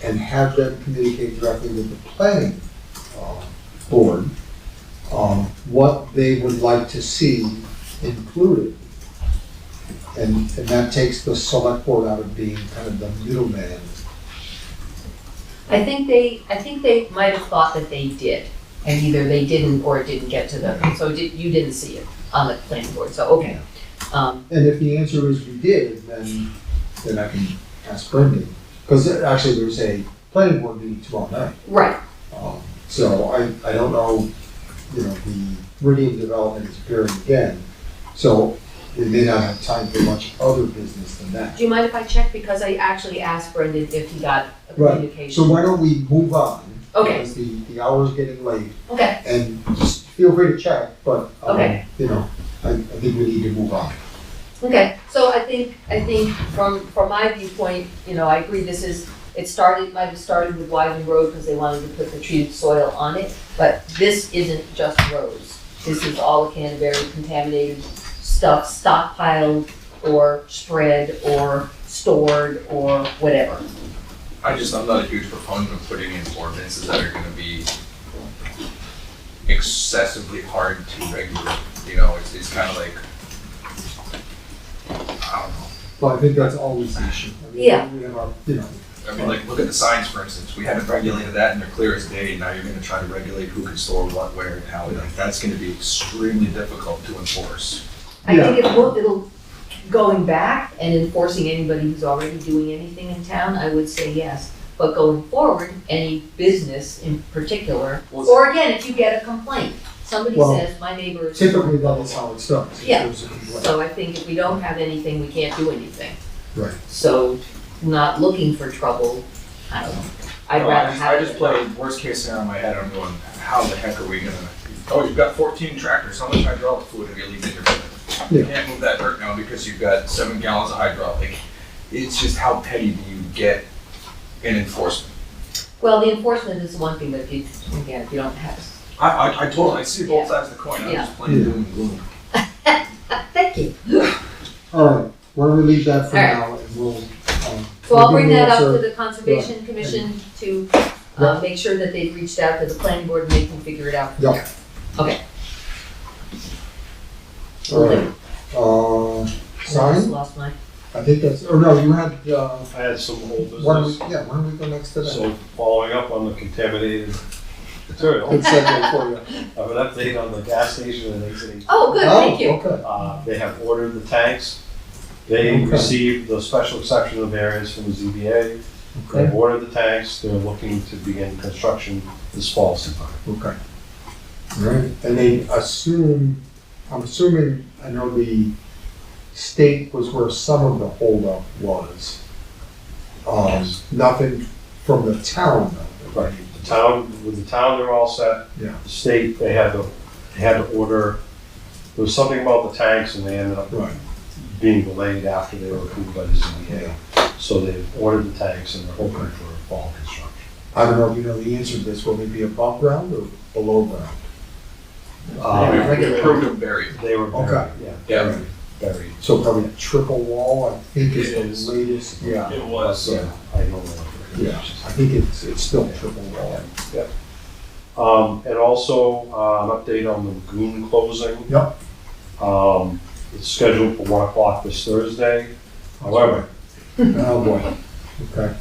Speaker 1: and have them communicate directly with the planning board what they would like to see included. And that takes the select board out of being kind of the middleman.
Speaker 3: I think they might have thought that they did, and either they didn't or it didn't get to them. So you didn't see it on the planning board, so okay.
Speaker 1: And if the answer is we did, then I can ask Brendan. Because actually there's a planning board meeting tomorrow night.
Speaker 3: Right.
Speaker 1: So I don't know, the Meridian development is appearing again. So we may not have time for much other business than that.
Speaker 3: Do you mind if I check? Because I actually asked Brendan if he got a communication.
Speaker 1: So why don't we move on?
Speaker 3: Okay.
Speaker 1: Because the hour's getting late.
Speaker 3: Okay.
Speaker 1: And just feel free to check, but,
Speaker 3: Okay.
Speaker 1: I think we need to move on.
Speaker 3: Okay, so I think from my viewpoint, I agree might have started with Wyven Road because they wanted to put the treated soil on it, but this isn't just roads. This is all the Canterbury contaminated stuff stockpiled or spread or stored or whatever.
Speaker 9: I'm not a huge proponent of putting in ordinances that are gonna be excessively hard to regulate. It's kind of like, I don't know.
Speaker 1: Well, I think that's always the issue.
Speaker 3: Yeah.
Speaker 1: We have our,
Speaker 9: like, look at the signs, for instance. We haven't regulated that and they're clear as day. Now you're gonna try to regulate who can store what, where, and how. Like, that's gonna be extremely difficult to enforce.
Speaker 3: I think it'll going back and enforcing anybody who's already doing anything in town, I would say yes. But going forward, any business in particular, or again, if you get a complaint, somebody says, my neighbor is.
Speaker 1: Typically, that's how it starts.
Speaker 3: Yeah. So I think if we don't have anything, we can't do anything.
Speaker 1: Right.
Speaker 3: So not looking for trouble, I don't know. I'd rather have.
Speaker 9: I just play worst case scenario in my head. I'm going, how the heck are we gonna? Oh, you've got 14 tractors. How much hydraulic fluid have you leaked in your building? You can't move that dirt now because you've got 7 gallons of hydraulic. It's just how petty do you get in enforcement?
Speaker 3: Well, the enforcement is one thing, but if you don't have.
Speaker 9: I see both sides of the coin. I'm just playing doom and gloom.
Speaker 3: Thank you.
Speaker 1: All right, why don't we leave that for
Speaker 3: All right.
Speaker 1: now and we'll.
Speaker 3: So I'll bring that up
Speaker 1: answer-
Speaker 3: to the Conservation Commission to make sure that they've reached out to the planning board and they can figure it out.
Speaker 1: Yeah.
Speaker 3: Okay.
Speaker 1: All right.
Speaker 3: I just
Speaker 1: Sign?
Speaker 3: lost my.
Speaker 1: I I think that's, or no, you had,
Speaker 10: I had some old
Speaker 1: why don't we,
Speaker 10: business.
Speaker 1: yeah, why don't we go next to that?
Speaker 10: So following up on the contaminated material,
Speaker 1: Good segue for you.
Speaker 10: I have an update on the gas station and exiting.
Speaker 3: Oh, good, thank you.
Speaker 1: Okay.
Speaker 10: They have ordered the tanks. They
Speaker 1: Okay.
Speaker 10: received the special exception of variance from the ZBA. They've
Speaker 1: Okay.
Speaker 10: ordered the tanks. They're looking to begin construction this fall sometime.
Speaker 1: Okay. All right, and they assume, I'm assuming, I know the state was where some of the holdup was. Nothing from the town though.
Speaker 10: Right. The town, with the town, they're all set.
Speaker 1: Yeah.
Speaker 10: The state, they had to order, there was something about the tanks and they ended up
Speaker 1: Right.
Speaker 10: being delayed after they were approved by the ZBA. So they've ordered the tanks and they're hoping
Speaker 1: Okay.
Speaker 10: for fall construction.
Speaker 1: I don't know if you know the answer to this, will they be above ground or below ground?
Speaker 9: We approved them buried.
Speaker 10: They were buried,
Speaker 1: Okay.
Speaker 10: yeah, buried.
Speaker 1: So probably a triple wall, I think
Speaker 9: It
Speaker 1: is
Speaker 9: is.
Speaker 1: the latest, yeah.
Speaker 9: It was.
Speaker 10: Yeah, I don't know.
Speaker 1: Yeah, I think it's still triple wall.
Speaker 10: And also, an update on the lagoon closing.
Speaker 1: Yep.
Speaker 10: It's scheduled for 1 o'clock this Thursday. However,
Speaker 1: Oh, boy. Okay.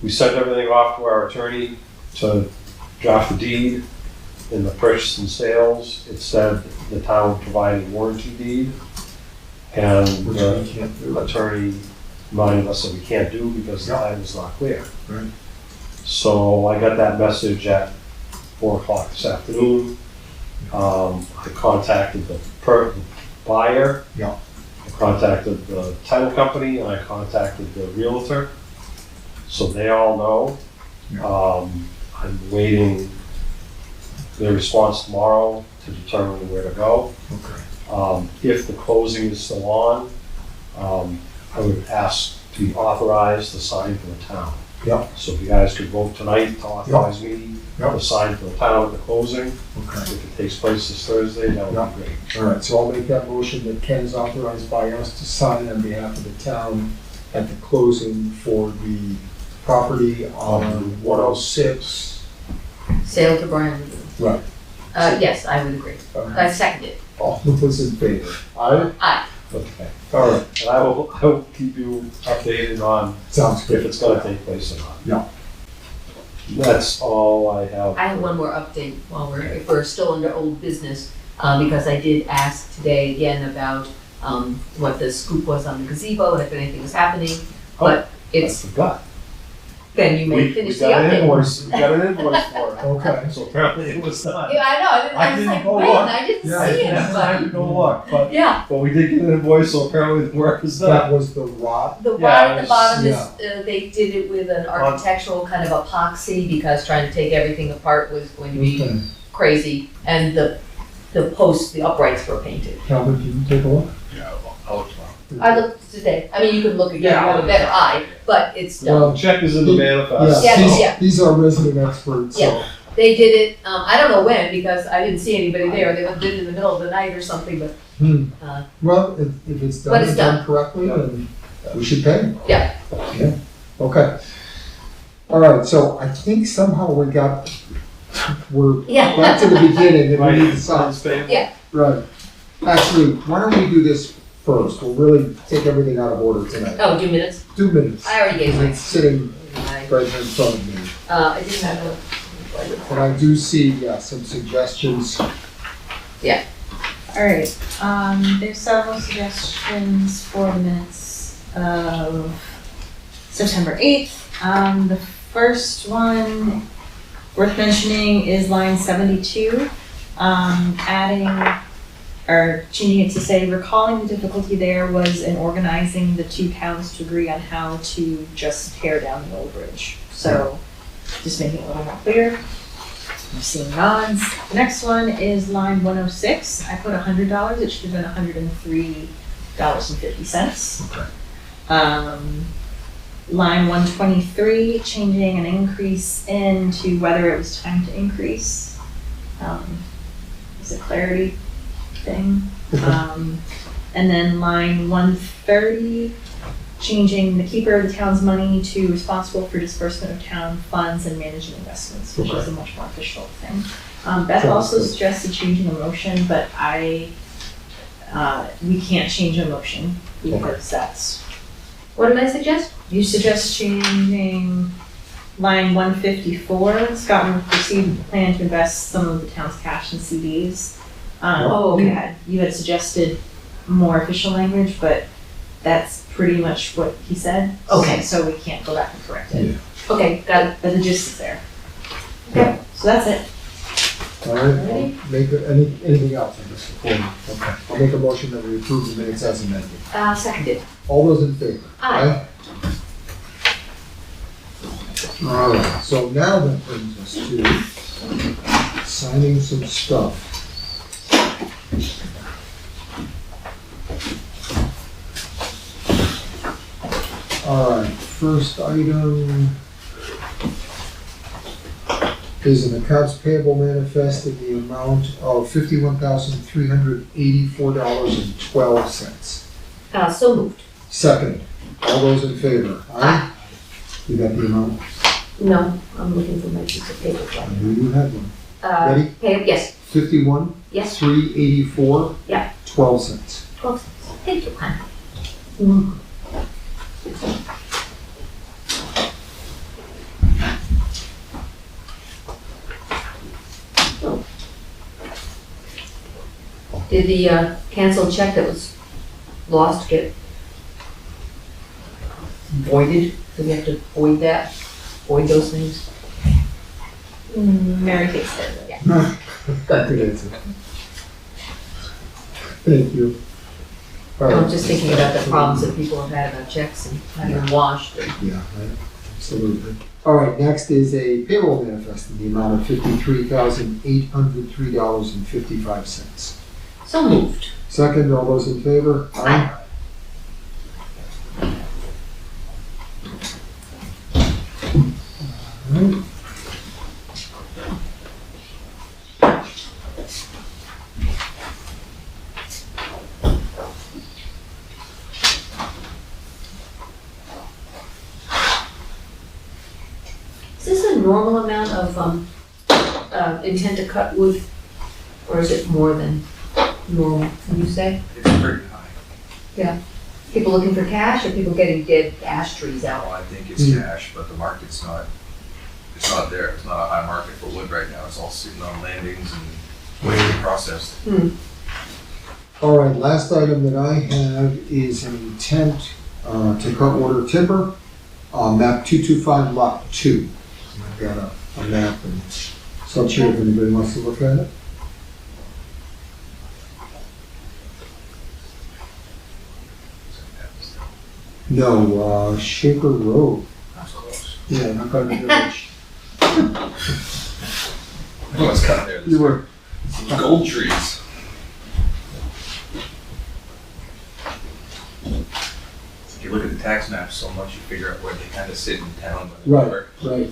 Speaker 10: we sent everything off to our attorney to draft the deed. In the purchase and sales, it said the town would provide a warranty deed. And
Speaker 1: Which
Speaker 10: the
Speaker 1: we can't do.
Speaker 10: attorney reminded us that we can't do because the time is not clear.
Speaker 1: Right.
Speaker 10: So I got that message at 4 o'clock this afternoon. I contacted the buyer.
Speaker 1: Yeah.
Speaker 10: I contacted the title company and I contacted the realtor. So they all know.
Speaker 1: Yeah.
Speaker 10: I'm waiting their response tomorrow to determine where to go.
Speaker 1: Okay.
Speaker 10: If the closing is still on, I would ask to be authorized to sign for the town.
Speaker 1: Yeah.
Speaker 10: So if you guys could vote tonight to authorize me
Speaker 1: Yeah.
Speaker 10: to sign for the town at the closing,
Speaker 1: Okay.
Speaker 10: if it takes place this Thursday, that would
Speaker 1: Yeah.
Speaker 10: be great.
Speaker 1: All right, so I'll make that motion that Ken is authorized by us to sign on behalf of the town at the closing for the property on 106.
Speaker 3: Sale to Brian.
Speaker 1: Right.
Speaker 3: Yes, I would agree. I second it.
Speaker 1: All those in favor? Aye?
Speaker 3: Aye.
Speaker 10: Okay.
Speaker 1: All right,
Speaker 10: And I will keep you updated on
Speaker 1: sounds
Speaker 10: if
Speaker 1: good.
Speaker 10: it's gonna take place or not.
Speaker 1: Yeah.
Speaker 10: That's all I have.
Speaker 3: I have one more update while if we're still under old business, because I did ask today again about, what the scoop was on the gazebo and if anything was happening. But
Speaker 10: I
Speaker 3: it's,
Speaker 10: forgot.
Speaker 3: then you may
Speaker 10: We
Speaker 3: finish the
Speaker 10: got an
Speaker 3: update.
Speaker 10: invoice, we got an invoice for it.
Speaker 1: Okay.
Speaker 10: So apparently it was done.
Speaker 3: Yeah, I know, I was
Speaker 10: didn't
Speaker 3: like,
Speaker 10: go
Speaker 3: wait,
Speaker 10: look.
Speaker 3: I didn't
Speaker 1: Yeah,
Speaker 3: see
Speaker 10: I didn't have to
Speaker 3: anybody.
Speaker 10: go look, but,
Speaker 3: Yeah,
Speaker 10: but we did get an invoice, so apparently the work is done.
Speaker 1: That was the rod.
Speaker 3: the
Speaker 10: Yeah,
Speaker 3: one at
Speaker 10: it
Speaker 3: the
Speaker 10: was-
Speaker 3: bottom is, they did it with an architectural kind of epoxy because trying to take everything apart was going to be
Speaker 1: Okay.
Speaker 3: crazy. And the posts, the uprights were painted.
Speaker 1: Calvin, can you take a look?
Speaker 9: Yeah, I'll look tomorrow.
Speaker 3: I looked today, I mean, you can look again, you
Speaker 9: Yeah,
Speaker 3: have a better eye, but it's done.
Speaker 1: Well,
Speaker 10: Check is in the manifest.
Speaker 3: Yeah,
Speaker 1: these-
Speaker 3: yeah.
Speaker 1: These are resident experts, so.
Speaker 3: Yeah. They did it, I don't know when, because I didn't see anybody there, they did it in the middle of the night or something, but,
Speaker 1: Well, if it's
Speaker 3: But
Speaker 1: done
Speaker 3: it's
Speaker 1: and
Speaker 3: done.
Speaker 1: done correctly, then we should pay.
Speaker 3: yeah.
Speaker 1: Yeah, okay. All right, so I think somehow we're
Speaker 3: Yeah.
Speaker 1: back to the beginning and we
Speaker 10: Right.
Speaker 1: need to sign.
Speaker 3: Yeah.
Speaker 1: Right. Actually, why don't we do this first? We'll really take everything out of order tonight.
Speaker 3: Oh, 2 minutes?
Speaker 1: 2 minutes.
Speaker 3: I already gave mine.
Speaker 1: It's sitting
Speaker 3: I
Speaker 1: right here in front of me.
Speaker 3: I didn't have a.
Speaker 1: And I do see, yeah, some suggestions.
Speaker 16: All right, there's several suggestions for the minutes of September 8th. The first one worth mentioning is line 72, adding or changing it to say, recalling the difficulty there was in organizing the two towns to agree on how to just tear down the old bridge. So just making it a little more clear. I'm seeing nods. The next one is line 106. I put $100. It should have been $103.50.
Speaker 1: Okay.
Speaker 16: Line 123, changing an increase into whether it was time to increase. It's a clarity thing. And then line 130, changing the keeper of the town's money to responsible for disbursement of town funds and managing investments, which is a much more official thing. Beth also suggested changing the motion, but I we can't change a motion because that's,
Speaker 3: What did I suggest?
Speaker 16: you suggest changing line 154. Scotland received a plan to invest some of the town's cash in CDs.
Speaker 3: Oh, okay.
Speaker 16: You had suggested more official language, but that's pretty much what he said.
Speaker 3: Okay.
Speaker 16: So we can't go back and correct it.
Speaker 3: Okay, got it.
Speaker 16: But the gist is there.
Speaker 3: Okay.
Speaker 16: So that's it.
Speaker 1: All right, I'll make, anything else on this before we- okay. I'll make a motion that we approve the minutes as amended.
Speaker 3: Seconded.
Speaker 1: All those in favor?
Speaker 3: Aye.
Speaker 1: All right, so now that brings us to signing some stuff. All right, first item is an accounts payable manifest in the amount of $51,384.12.
Speaker 3: So moved.
Speaker 1: Second, all those in favor? Aye. You got the amount?
Speaker 3: No, I'm looking for my piece of paper.
Speaker 1: Do you have one? Ready?
Speaker 3: Pay, yes,
Speaker 1: 51,
Speaker 3: yes,
Speaker 1: 384.
Speaker 3: Yeah.
Speaker 1: 12 cents.
Speaker 3: 12 cents. Thank you, hon. Did the canceled check that was lost get voided? Do we have to void that? Void those things?
Speaker 16: Mary takes care of it.
Speaker 3: Yeah.
Speaker 1: Good answer. Thank you. All
Speaker 3: I'm
Speaker 1: right.
Speaker 3: just thinking about the problems that people have had about checks and having them washed.
Speaker 1: Yeah, right. Absolutely. All right, next is a payroll manifest in the amount of $53,803.55.
Speaker 3: So moved.
Speaker 1: Second, all those in favor?
Speaker 3: Aye.
Speaker 1: All right.
Speaker 3: Is this a normal amount of intent to cut wood, or is it more than normal? Can you say?
Speaker 9: It's pretty high.
Speaker 3: Yeah. People looking for cash, or people getting dead ash trees out?
Speaker 9: Well, I think it's cash, but the market's not, it's not there. It's not a high market for wood right now. It's all sitting on landings and waiting to be processed.
Speaker 1: All right, last item that I have is an intent to cut water timber, map 225 lot 2. I've got a map and such here if anybody wants to look at it. No, Shaker Road.
Speaker 9: That's close.
Speaker 1: Yeah, not by the village.
Speaker 9: Oh, it's cut there.
Speaker 1: You were.
Speaker 9: Some gold trees. If you look at the tax maps so much, you figure out where they kind of sit in town. But
Speaker 1: Right, right.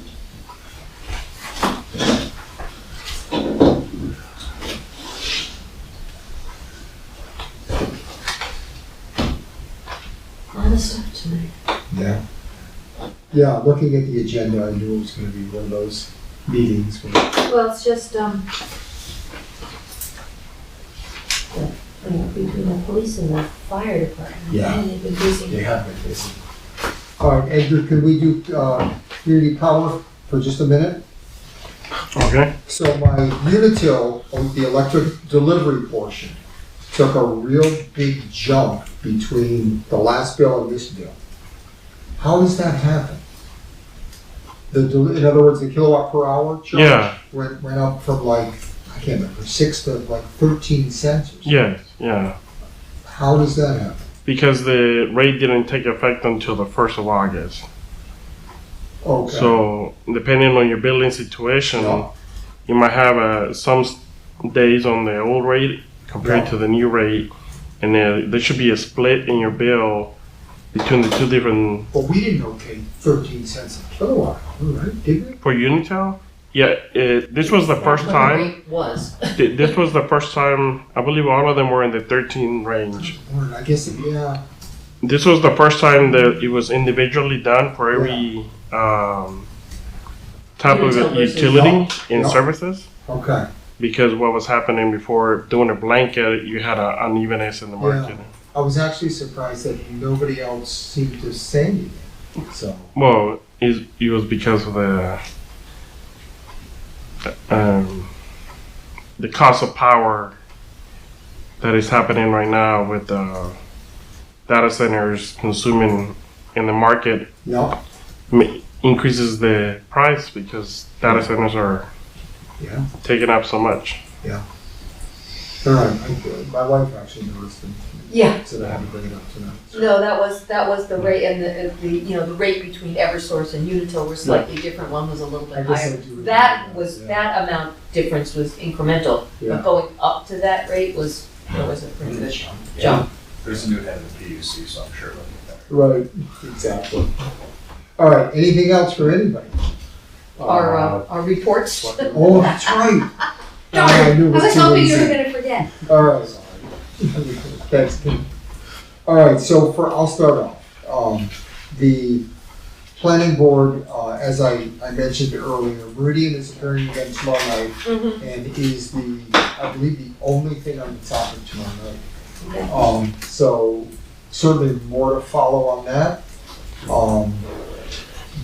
Speaker 3: A lot of stuff tonight.
Speaker 1: Yeah. Yeah, looking at the agenda, I knew it was gonna be one of those meetings where
Speaker 3: Well, it's just, between the police and the fire department.
Speaker 1: Yeah.
Speaker 3: Man, they've been busy.
Speaker 1: they have been busy. All right, Edgar, can we do community power for just a minute?
Speaker 11: Okay.
Speaker 1: So my Unitil, on the electric delivery portion, took a real big jump between the last bill and this bill. How does that happen? In other words, the kilowatt per hour charge
Speaker 11: Yeah.
Speaker 1: went up from like, I can't remember, 6 to like 13 cents or something.
Speaker 11: Yes, yeah.
Speaker 1: How does that happen?
Speaker 11: Because the rate didn't take effect until the 1st of August.
Speaker 1: Okay.
Speaker 11: So depending on your billing situation,
Speaker 1: Yeah.
Speaker 11: you might have some days on the old rate compared
Speaker 1: Yeah.
Speaker 11: to the new rate, and then there should be a split in your bill between the two different.
Speaker 1: But we didn't okay 13 cents a kilowatt, right? Did we?
Speaker 11: For Unitel, yeah, this was the first
Speaker 3: What the
Speaker 11: time.
Speaker 3: rate was.
Speaker 11: This was the first time. I believe all of them were in the 13 range.
Speaker 1: Lord, I guess, yeah.
Speaker 11: This was the first time that it was individually done for every type of
Speaker 3: Unitil versus
Speaker 11: utility
Speaker 1: Yeah.
Speaker 11: in
Speaker 1: Yeah.
Speaker 11: services.
Speaker 1: Okay.
Speaker 11: because what was happening before doing a blanket, you had an unevenness in the market.
Speaker 1: I was actually surprised that nobody else seemed to say anything, so.
Speaker 11: Well, it was because of the cost of power that is happening right now with the data centers consuming in the market.
Speaker 1: Yeah.
Speaker 11: Increases the price because data centers are taking up so much.
Speaker 1: Yeah. All right, my wife actually noticed them.
Speaker 3: Yeah.
Speaker 1: So I had to bring it up tonight.
Speaker 3: No, that was the rate, and the rate between Eversource and Unitil were slightly different. One was a little
Speaker 1: I
Speaker 3: bit
Speaker 1: guess I
Speaker 3: higher.
Speaker 1: do
Speaker 3: That
Speaker 1: remember
Speaker 3: was,
Speaker 1: that,
Speaker 3: that amount difference was incremental,
Speaker 1: Yeah.
Speaker 3: but going up to that rate was a pretty good jump.
Speaker 9: There's a new head of the PUC, so I'm sure it'll get better.
Speaker 1: Right, exactly. All right, anything else for anybody?
Speaker 3: Our reports.
Speaker 1: Oh, that's right.
Speaker 3: Darn,
Speaker 1: knew it
Speaker 3: I was
Speaker 1: too
Speaker 3: hoping you were
Speaker 1: easy.
Speaker 3: gonna forget.
Speaker 1: All right. Thanks, Kim. All right, so I'll start off. The planning board, as I mentioned earlier, Meridian is appearing again tomorrow night and is I believe the only thing on the topic tomorrow night. So certainly more to follow on that.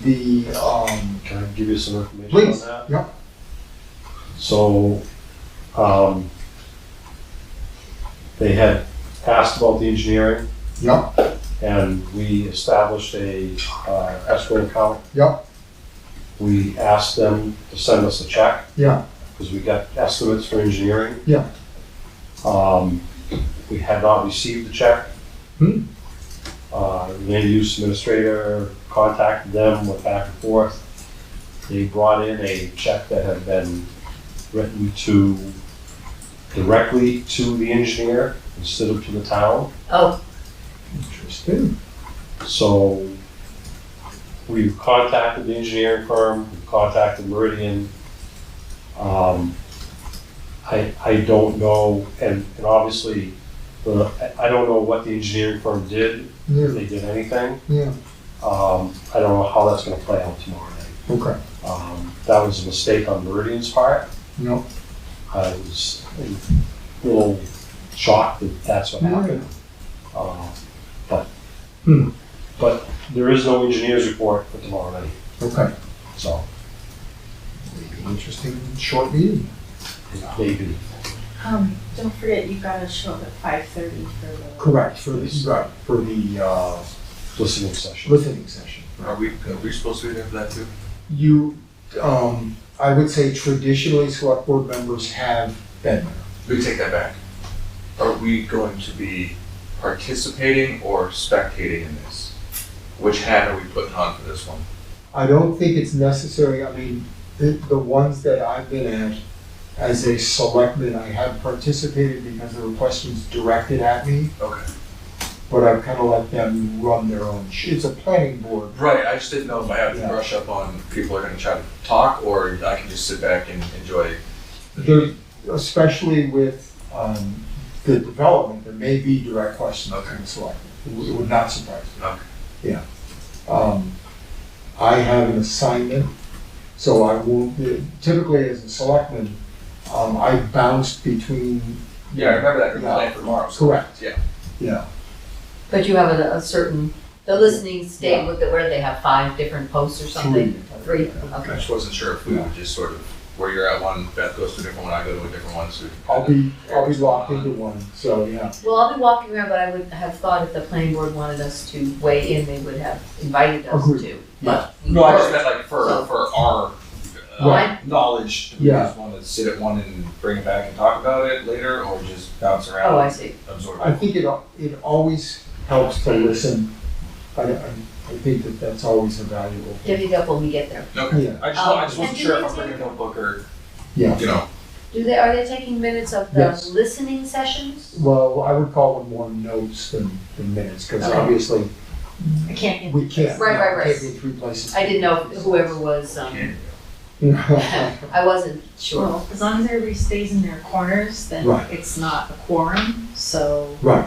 Speaker 10: Can I give you some information
Speaker 1: Please,
Speaker 10: on that?
Speaker 1: yep.
Speaker 10: So, they had asked about the engineering.
Speaker 1: Yep.
Speaker 10: And we established a escrow account.
Speaker 1: Yep.
Speaker 10: We asked them to send us a check.
Speaker 1: Yeah.
Speaker 10: Because we got estimates for engineering.
Speaker 1: Yeah.
Speaker 10: We had not received the check. The land use administrator contacted them, went back and forth. They brought in a check that had been written directly to the engineer instead of to the town.
Speaker 3: Oh.
Speaker 1: Interesting.
Speaker 10: So we've contacted the engineering firm, we've contacted Meridian. I don't know, and obviously, I don't know what the engineering firm did, if they did anything.
Speaker 1: Yeah.
Speaker 10: I don't know how that's gonna play out tomorrow night.
Speaker 1: Okay.
Speaker 10: That was a mistake on Meridian's part.
Speaker 1: Yep.
Speaker 10: I was a little shocked that that's what happened. But there is no engineer's report for tomorrow night.
Speaker 1: Okay.
Speaker 10: So.
Speaker 1: Maybe interesting short meeting.
Speaker 10: Maybe.
Speaker 16: Don't forget, you've got to show up at 5:30 for the.
Speaker 1: Correct, for the
Speaker 10: listening session.
Speaker 1: Listening session.
Speaker 9: Are we supposed to be there for that too?
Speaker 1: You, I would say traditionally select board members have been there.
Speaker 9: We take that back. Are we going to be participating or spectating in this? Which hat are we putting on for this one?
Speaker 1: I don't think it's necessary. I mean, the ones that I've been at as a selectman, I have participated because there were questions directed at me.
Speaker 9: Okay.
Speaker 1: But I've kind of let them run their own. It's a planning board.
Speaker 9: Right, I just didn't know if I have to brush up on people are gonna try to talk, or I can just sit back and enjoy.
Speaker 1: Especially with the development, there may be direct questions from the selectmen. It would not surprise me.
Speaker 9: Okay.
Speaker 1: Yeah. I have an assignment, so I will, typically as a selectman, I bounce between.
Speaker 9: Yeah, I remember that plan for tomorrow. So
Speaker 1: Correct.
Speaker 9: Yeah.
Speaker 1: Yeah.
Speaker 3: But you have a certain, the listening state with where they have 5 different posts or something? 3,
Speaker 9: I
Speaker 3: okay.
Speaker 9: just wasn't sure if we would just sort of, where you're at one, Beth goes to a different one, I go to a different one, so.
Speaker 1: I'll be locked into one, so yeah.
Speaker 3: Well, I'll be walking around, but I would have thought if the planning board wanted us to weigh in, they would have invited us
Speaker 1: Agreed.
Speaker 3: to.
Speaker 1: Yeah.
Speaker 9: No, I just meant like for our
Speaker 1: Right.
Speaker 9: knowledge, do we just want to sit at one and bring it back and talk about it later, or just bounce around?
Speaker 3: Oh, I see.
Speaker 9: Absorb
Speaker 1: I
Speaker 9: it?
Speaker 1: think it always helps to listen. I think that's always a valuable.
Speaker 3: Divvy it up when we get there.
Speaker 9: Okay,
Speaker 1: Yeah.
Speaker 9: I just wasn't
Speaker 3: and
Speaker 9: sure
Speaker 3: do
Speaker 9: if I'm
Speaker 3: they
Speaker 9: bringing a notebook or,
Speaker 1: Yeah.
Speaker 9: you know.
Speaker 3: Are they taking minutes of the
Speaker 1: Yes.
Speaker 3: listening sessions?
Speaker 1: Well, I would call them more notes than minutes, because
Speaker 3: Okay.
Speaker 1: obviously
Speaker 16: I can't get.
Speaker 1: we can't.
Speaker 3: Right.
Speaker 1: Can't be 3 places.
Speaker 3: I didn't know if whoever was, I wasn't sure.
Speaker 16: Well, as long as everybody stays in their corners, then
Speaker 1: Right.
Speaker 16: it's not a quorum, so.
Speaker 1: Right.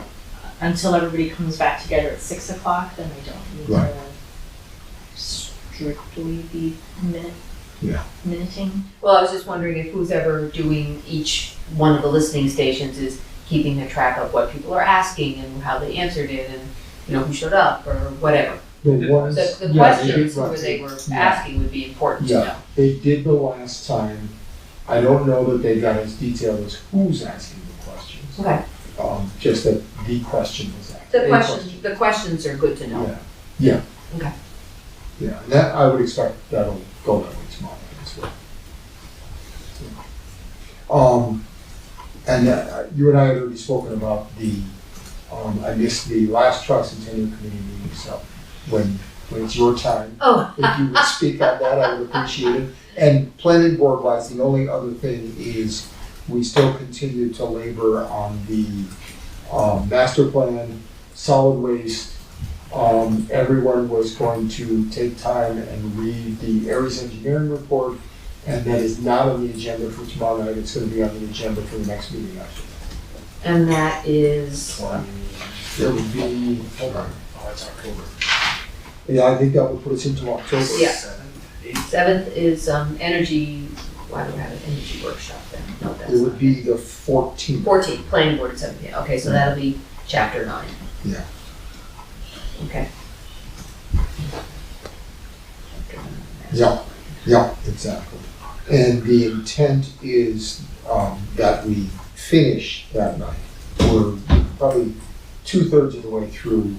Speaker 16: Until everybody comes back together at 6 o'clock, then I don't need
Speaker 1: Right.
Speaker 16: to strictly be minute minuting.
Speaker 3: Well, I was just wondering if who's ever doing each one of the listening stations is keeping a track of what people are asking and how they answered it and, you know, who showed up or whatever.
Speaker 1: The ones,
Speaker 3: The
Speaker 1: yeah, they
Speaker 3: questions
Speaker 1: did,
Speaker 3: where they were
Speaker 1: yeah.
Speaker 3: asking would be important to
Speaker 1: Yeah.
Speaker 3: know.
Speaker 1: They did the last time. I don't know that they got as detailed as who's asking the questions.
Speaker 3: Okay.
Speaker 1: Just that the question was asked.
Speaker 3: The questions are good to know.
Speaker 1: Yeah, yeah.
Speaker 3: Okay.
Speaker 1: Yeah, and that, I would expect that'll go that way tomorrow as well. And you and I had already spoken about I missed the last Trucks and Tenure Committee meeting, so when it's your time,
Speaker 3: Oh.
Speaker 1: if you would speak on that, I would appreciate it. And planning board wise, the only other thing is we still continue to labor on the master plan, solid waste. Everyone was going to take time and read the Aries engineering report, and that is not on the agenda for tomorrow night. It's going to be on the agenda for the next meeting after.
Speaker 3: And that is,
Speaker 1: It would be, hold on.
Speaker 9: Oh, that's October.
Speaker 1: Yeah, I think that would put us into October.
Speaker 3: Yeah.
Speaker 9: 7th,
Speaker 3: 7th is energy, why do we have an energy workshop then? No, that's
Speaker 1: It would
Speaker 3: not.
Speaker 1: be the 14th.
Speaker 3: 14th, planning board at 7 p.m. Okay, so that'll be chapter 9.
Speaker 1: Yeah.
Speaker 3: Okay.
Speaker 1: Yeah, yeah, exactly. And the intent is that we finish that night. We're probably 2/3 of the way through.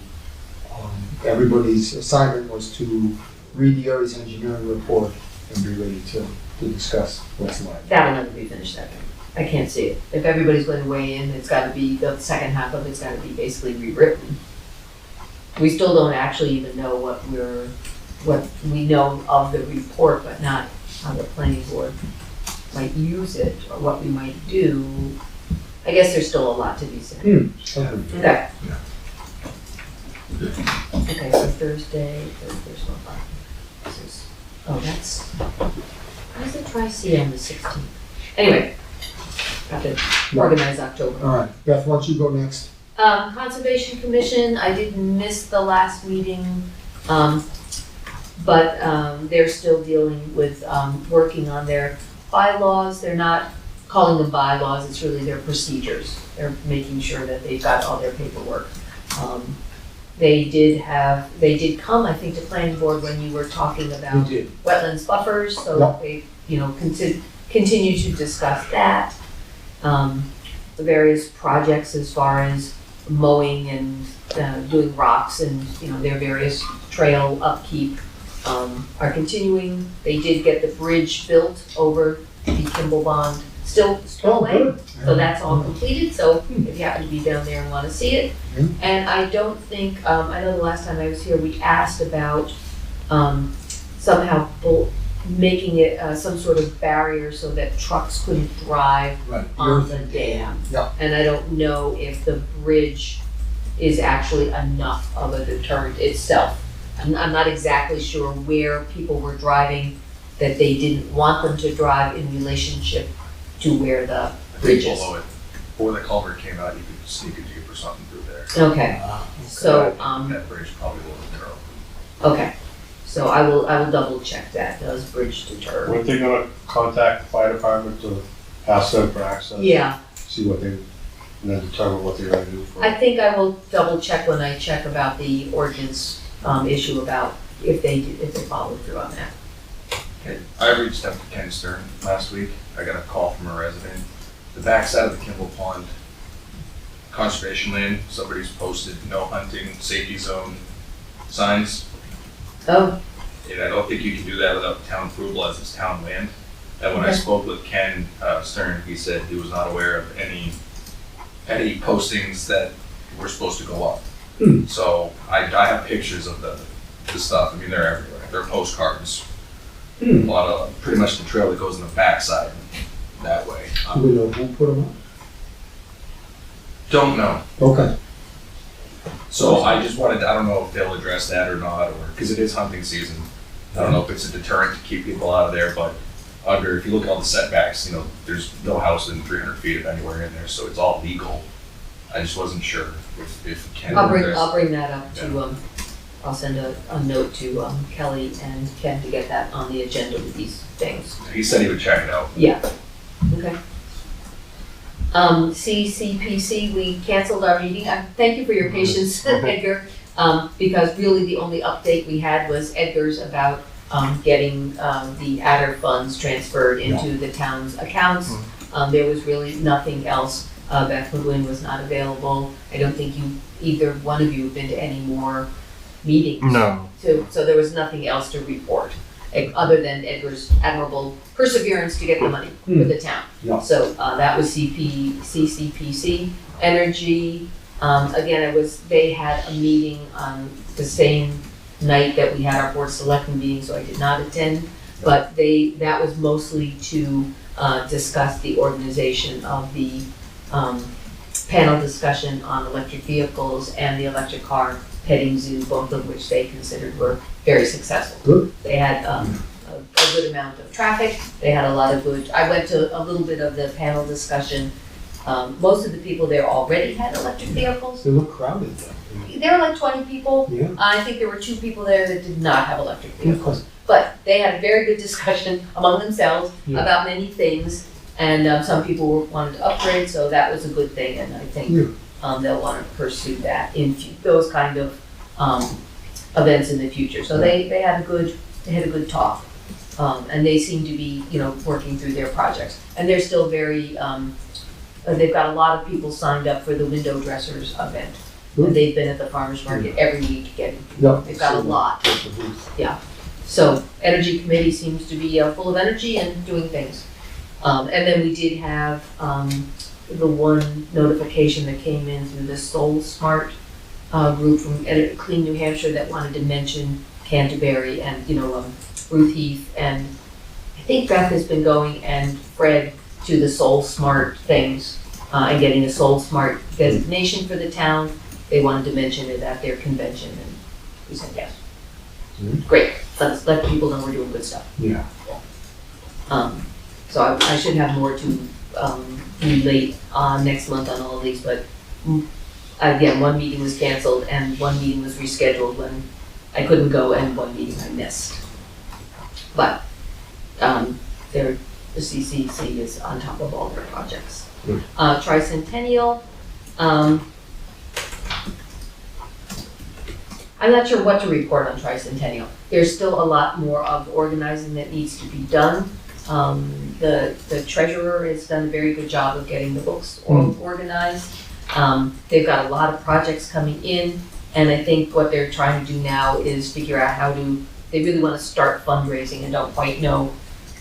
Speaker 1: Everybody's assignment was to read the Aries engineering report and be ready to discuss what's left.
Speaker 3: That'll never be finished that night. I can't see it. If everybody's going to weigh in, it's got to be, the second half of it's got to be basically rewritten. We still don't actually even know what we know of the report, but not how the planning board might use it or what we might do. I guess there's still a lot to be said. Okay. Okay, so Thursday's no fun. This is, that's, why is it Tri-C on the 16th? Anyway, got to organize October.
Speaker 1: All right, Beth, why don't you go next?
Speaker 3: Conservation Commission, I did miss the last meeting, but they're still dealing with, working on their bylaws. They're not calling them bylaws, it's really their procedures. They're making sure that they've got all their paperwork. They did come, I think, to planning board when you were talking about wetlands buffers, so they, continue to discuss that. The various projects as far as mowing and doing rocks and, their various trail upkeep are continuing. They did get the bridge built over the Kimball Bond, still away. So that's all completed, so if you happen to be down there and want to see it. And I don't think, I know the last time I was here, we asked about somehow making it some sort of barrier so that trucks couldn't drive on the dam.
Speaker 1: Yeah.
Speaker 3: And I don't know if the bridge is actually enough of a deterrent itself. I'm not exactly sure where people were driving that they didn't want them to drive in relationship to where the bridge is.
Speaker 9: below it, before the culvert came out, you could sneak a Jeep or something through there.
Speaker 3: Okay, so,
Speaker 9: That bridge probably will deter.
Speaker 3: okay, so I will double check that, does bridge deter?
Speaker 10: Weren't they gonna contact the fire department to ask them for access?
Speaker 3: Yeah,
Speaker 10: See what they, and then determine what they're gonna do for
Speaker 3: I
Speaker 10: it?
Speaker 3: think I will double check when I check about the ordinance, issue about if they followed through on that.
Speaker 9: I reached out to Ken Stern last week. I got a call from a resident. The backside of the Kimball Pond conservation land, somebody's posted no hunting, safety zone signs.
Speaker 3: Oh,
Speaker 9: And I don't think you can do that without town approval as it's town land. And when I
Speaker 3: Okay.
Speaker 9: spoke with Ken Stern, he said he was not aware of any postings that were supposed to go up. So I have pictures of the stuff. I mean, they're everywhere. They're postcards. A lot of, pretty much the trail that goes in the backside that way.
Speaker 1: Do we know who put them up?
Speaker 9: Don't know.
Speaker 1: Okay.
Speaker 9: So I just wanted, I don't know if they'll address that or not, or, because it is hunting season. I don't know if it's a deterrent to keep people out of there, but if you look at all the setbacks, there's no house within 300 feet of anywhere in there, so it's all legal. I just wasn't sure if Ken.
Speaker 3: I'll bring that up to I'll send a note to Kelly and Ken to get that on the agenda with these things.
Speaker 9: He said he would check it out.
Speaker 3: Yeah, okay. CCPC, we canceled our meeting. Thank you for your patience, Edgar, because really the only update we had was Edgar's about getting the adder funds transferred into the town's accounts. There was really nothing else. Beth McGuinn was not available. I don't think either one of you have been to any more meetings.
Speaker 11: No.
Speaker 3: So there was nothing else to report, other than Edgar's admirable perseverance to get the money for the town.
Speaker 1: Yeah.
Speaker 3: So that was CCPC. Energy, again, they had a meeting on the same night that we had our board selectmen meeting, so I did not attend. But that was mostly to discuss the organization of the panel discussion on electric vehicles and the electric car petting zoo, both of which they considered were very successful.
Speaker 1: Good.
Speaker 3: They had a good amount of traffic. They had a lot of good. I went to a little bit of the panel discussion. Most of the people there already had electric vehicles.
Speaker 1: They look crowded though.
Speaker 3: There were like 20 people.
Speaker 1: Yeah.
Speaker 3: I think there were 2 people there that did not have electric vehicles. But they had a very good discussion among themselves about many things. And some people wanted to upgrade, so that was a good thing. And I think they'll want to pursue that in those kind of events in the future. So they had a good talk. And they seem to be, working through their projects. And they're still very, they've got a lot of people signed up for the window dressers event. And they've been at the farmer's market every week getting, they've got a lot. Yeah. So Energy Committee seems to be full of energy and doing things. And then we did have the one notification that came in through the Soul Smart group from Clean New Hampshire that wanted to mention Canterbury and, Ruth Heath. And I think Beth has been going and Fred to the Soul Smart things and getting a Soul Smart designation for the town. They wanted to mention it at their convention and we said yes. Great, let's let people know we're doing good stuff.
Speaker 1: Yeah.
Speaker 3: So I should have more to relate next month on all of these, but again, one meeting was canceled and one meeting was rescheduled when I couldn't go and one meeting I missed. But the CCC is on top of all their projects. Tricentennial, I'm not sure what to report on Tricentennial. There's still a lot more of organizing that needs to be done. The treasurer has done a very good job of getting the books organized. They've got a lot of projects coming in, and I think what they're trying to do now is figure out they really want to start fundraising and don't quite know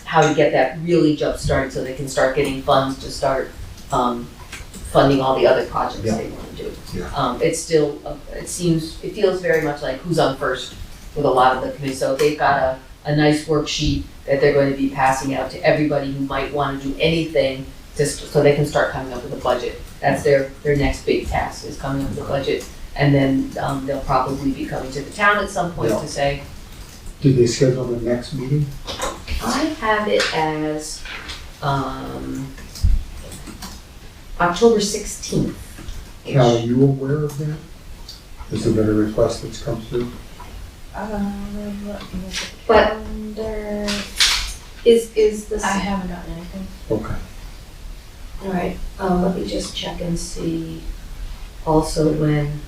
Speaker 3: how to get that really jump started so they can start getting funds to start funding all the other projects they want to do.
Speaker 1: Yeah.
Speaker 3: It feels very much like who's on first with a lot of the committees. So they've got a nice worksheet that they're going to be passing out to everybody who might want to do anything so they can start coming up with a budget. That's their next big task, is coming up with a budget. And then they'll probably be coming to the town at some point to say.
Speaker 1: Did they schedule the next meeting?
Speaker 3: I have it as October 16th.
Speaker 1: Cal, are you aware of that? Is there been a request that's come through?
Speaker 3: But
Speaker 16: calendar.
Speaker 3: Is this?
Speaker 16: I haven't gotten anything.
Speaker 1: Okay.
Speaker 3: All right, let me just check and see also when,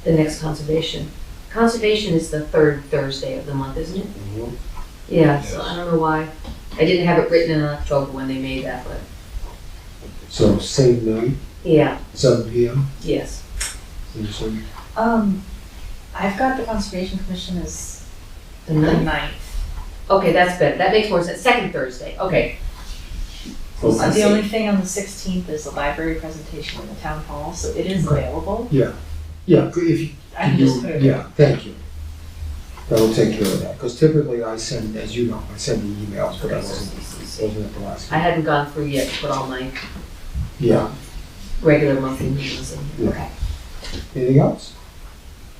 Speaker 3: the next conservation. Conservation is the 3rd Thursday of the month, isn't it? Yeah, so I don't know why. I didn't have it written in October when they made that, but.
Speaker 1: So same night?
Speaker 3: Yeah.
Speaker 1: 7 p.m.?
Speaker 3: Yes.
Speaker 16: I've got the Conservation Commission as
Speaker 3: The
Speaker 16: the
Speaker 3: 9th.
Speaker 16: 9th.
Speaker 3: Okay, that's better. That makes more sense. 2nd Thursday, okay. I
Speaker 16: The
Speaker 3: see.
Speaker 16: only thing on the 16th is the library presentation in the town hall, so it is available.
Speaker 1: Yeah. Yeah, if you.
Speaker 16: I can just put it.
Speaker 1: Yeah, thank you. That'll take care of that, because typically I send, as you know, I send the emails, but I wasn't at the last.
Speaker 3: I hadn't gone through yet to put all my
Speaker 1: Yeah.
Speaker 3: regular monthly meetings in.
Speaker 1: Yeah.
Speaker 3: Okay.
Speaker 1: Anything else?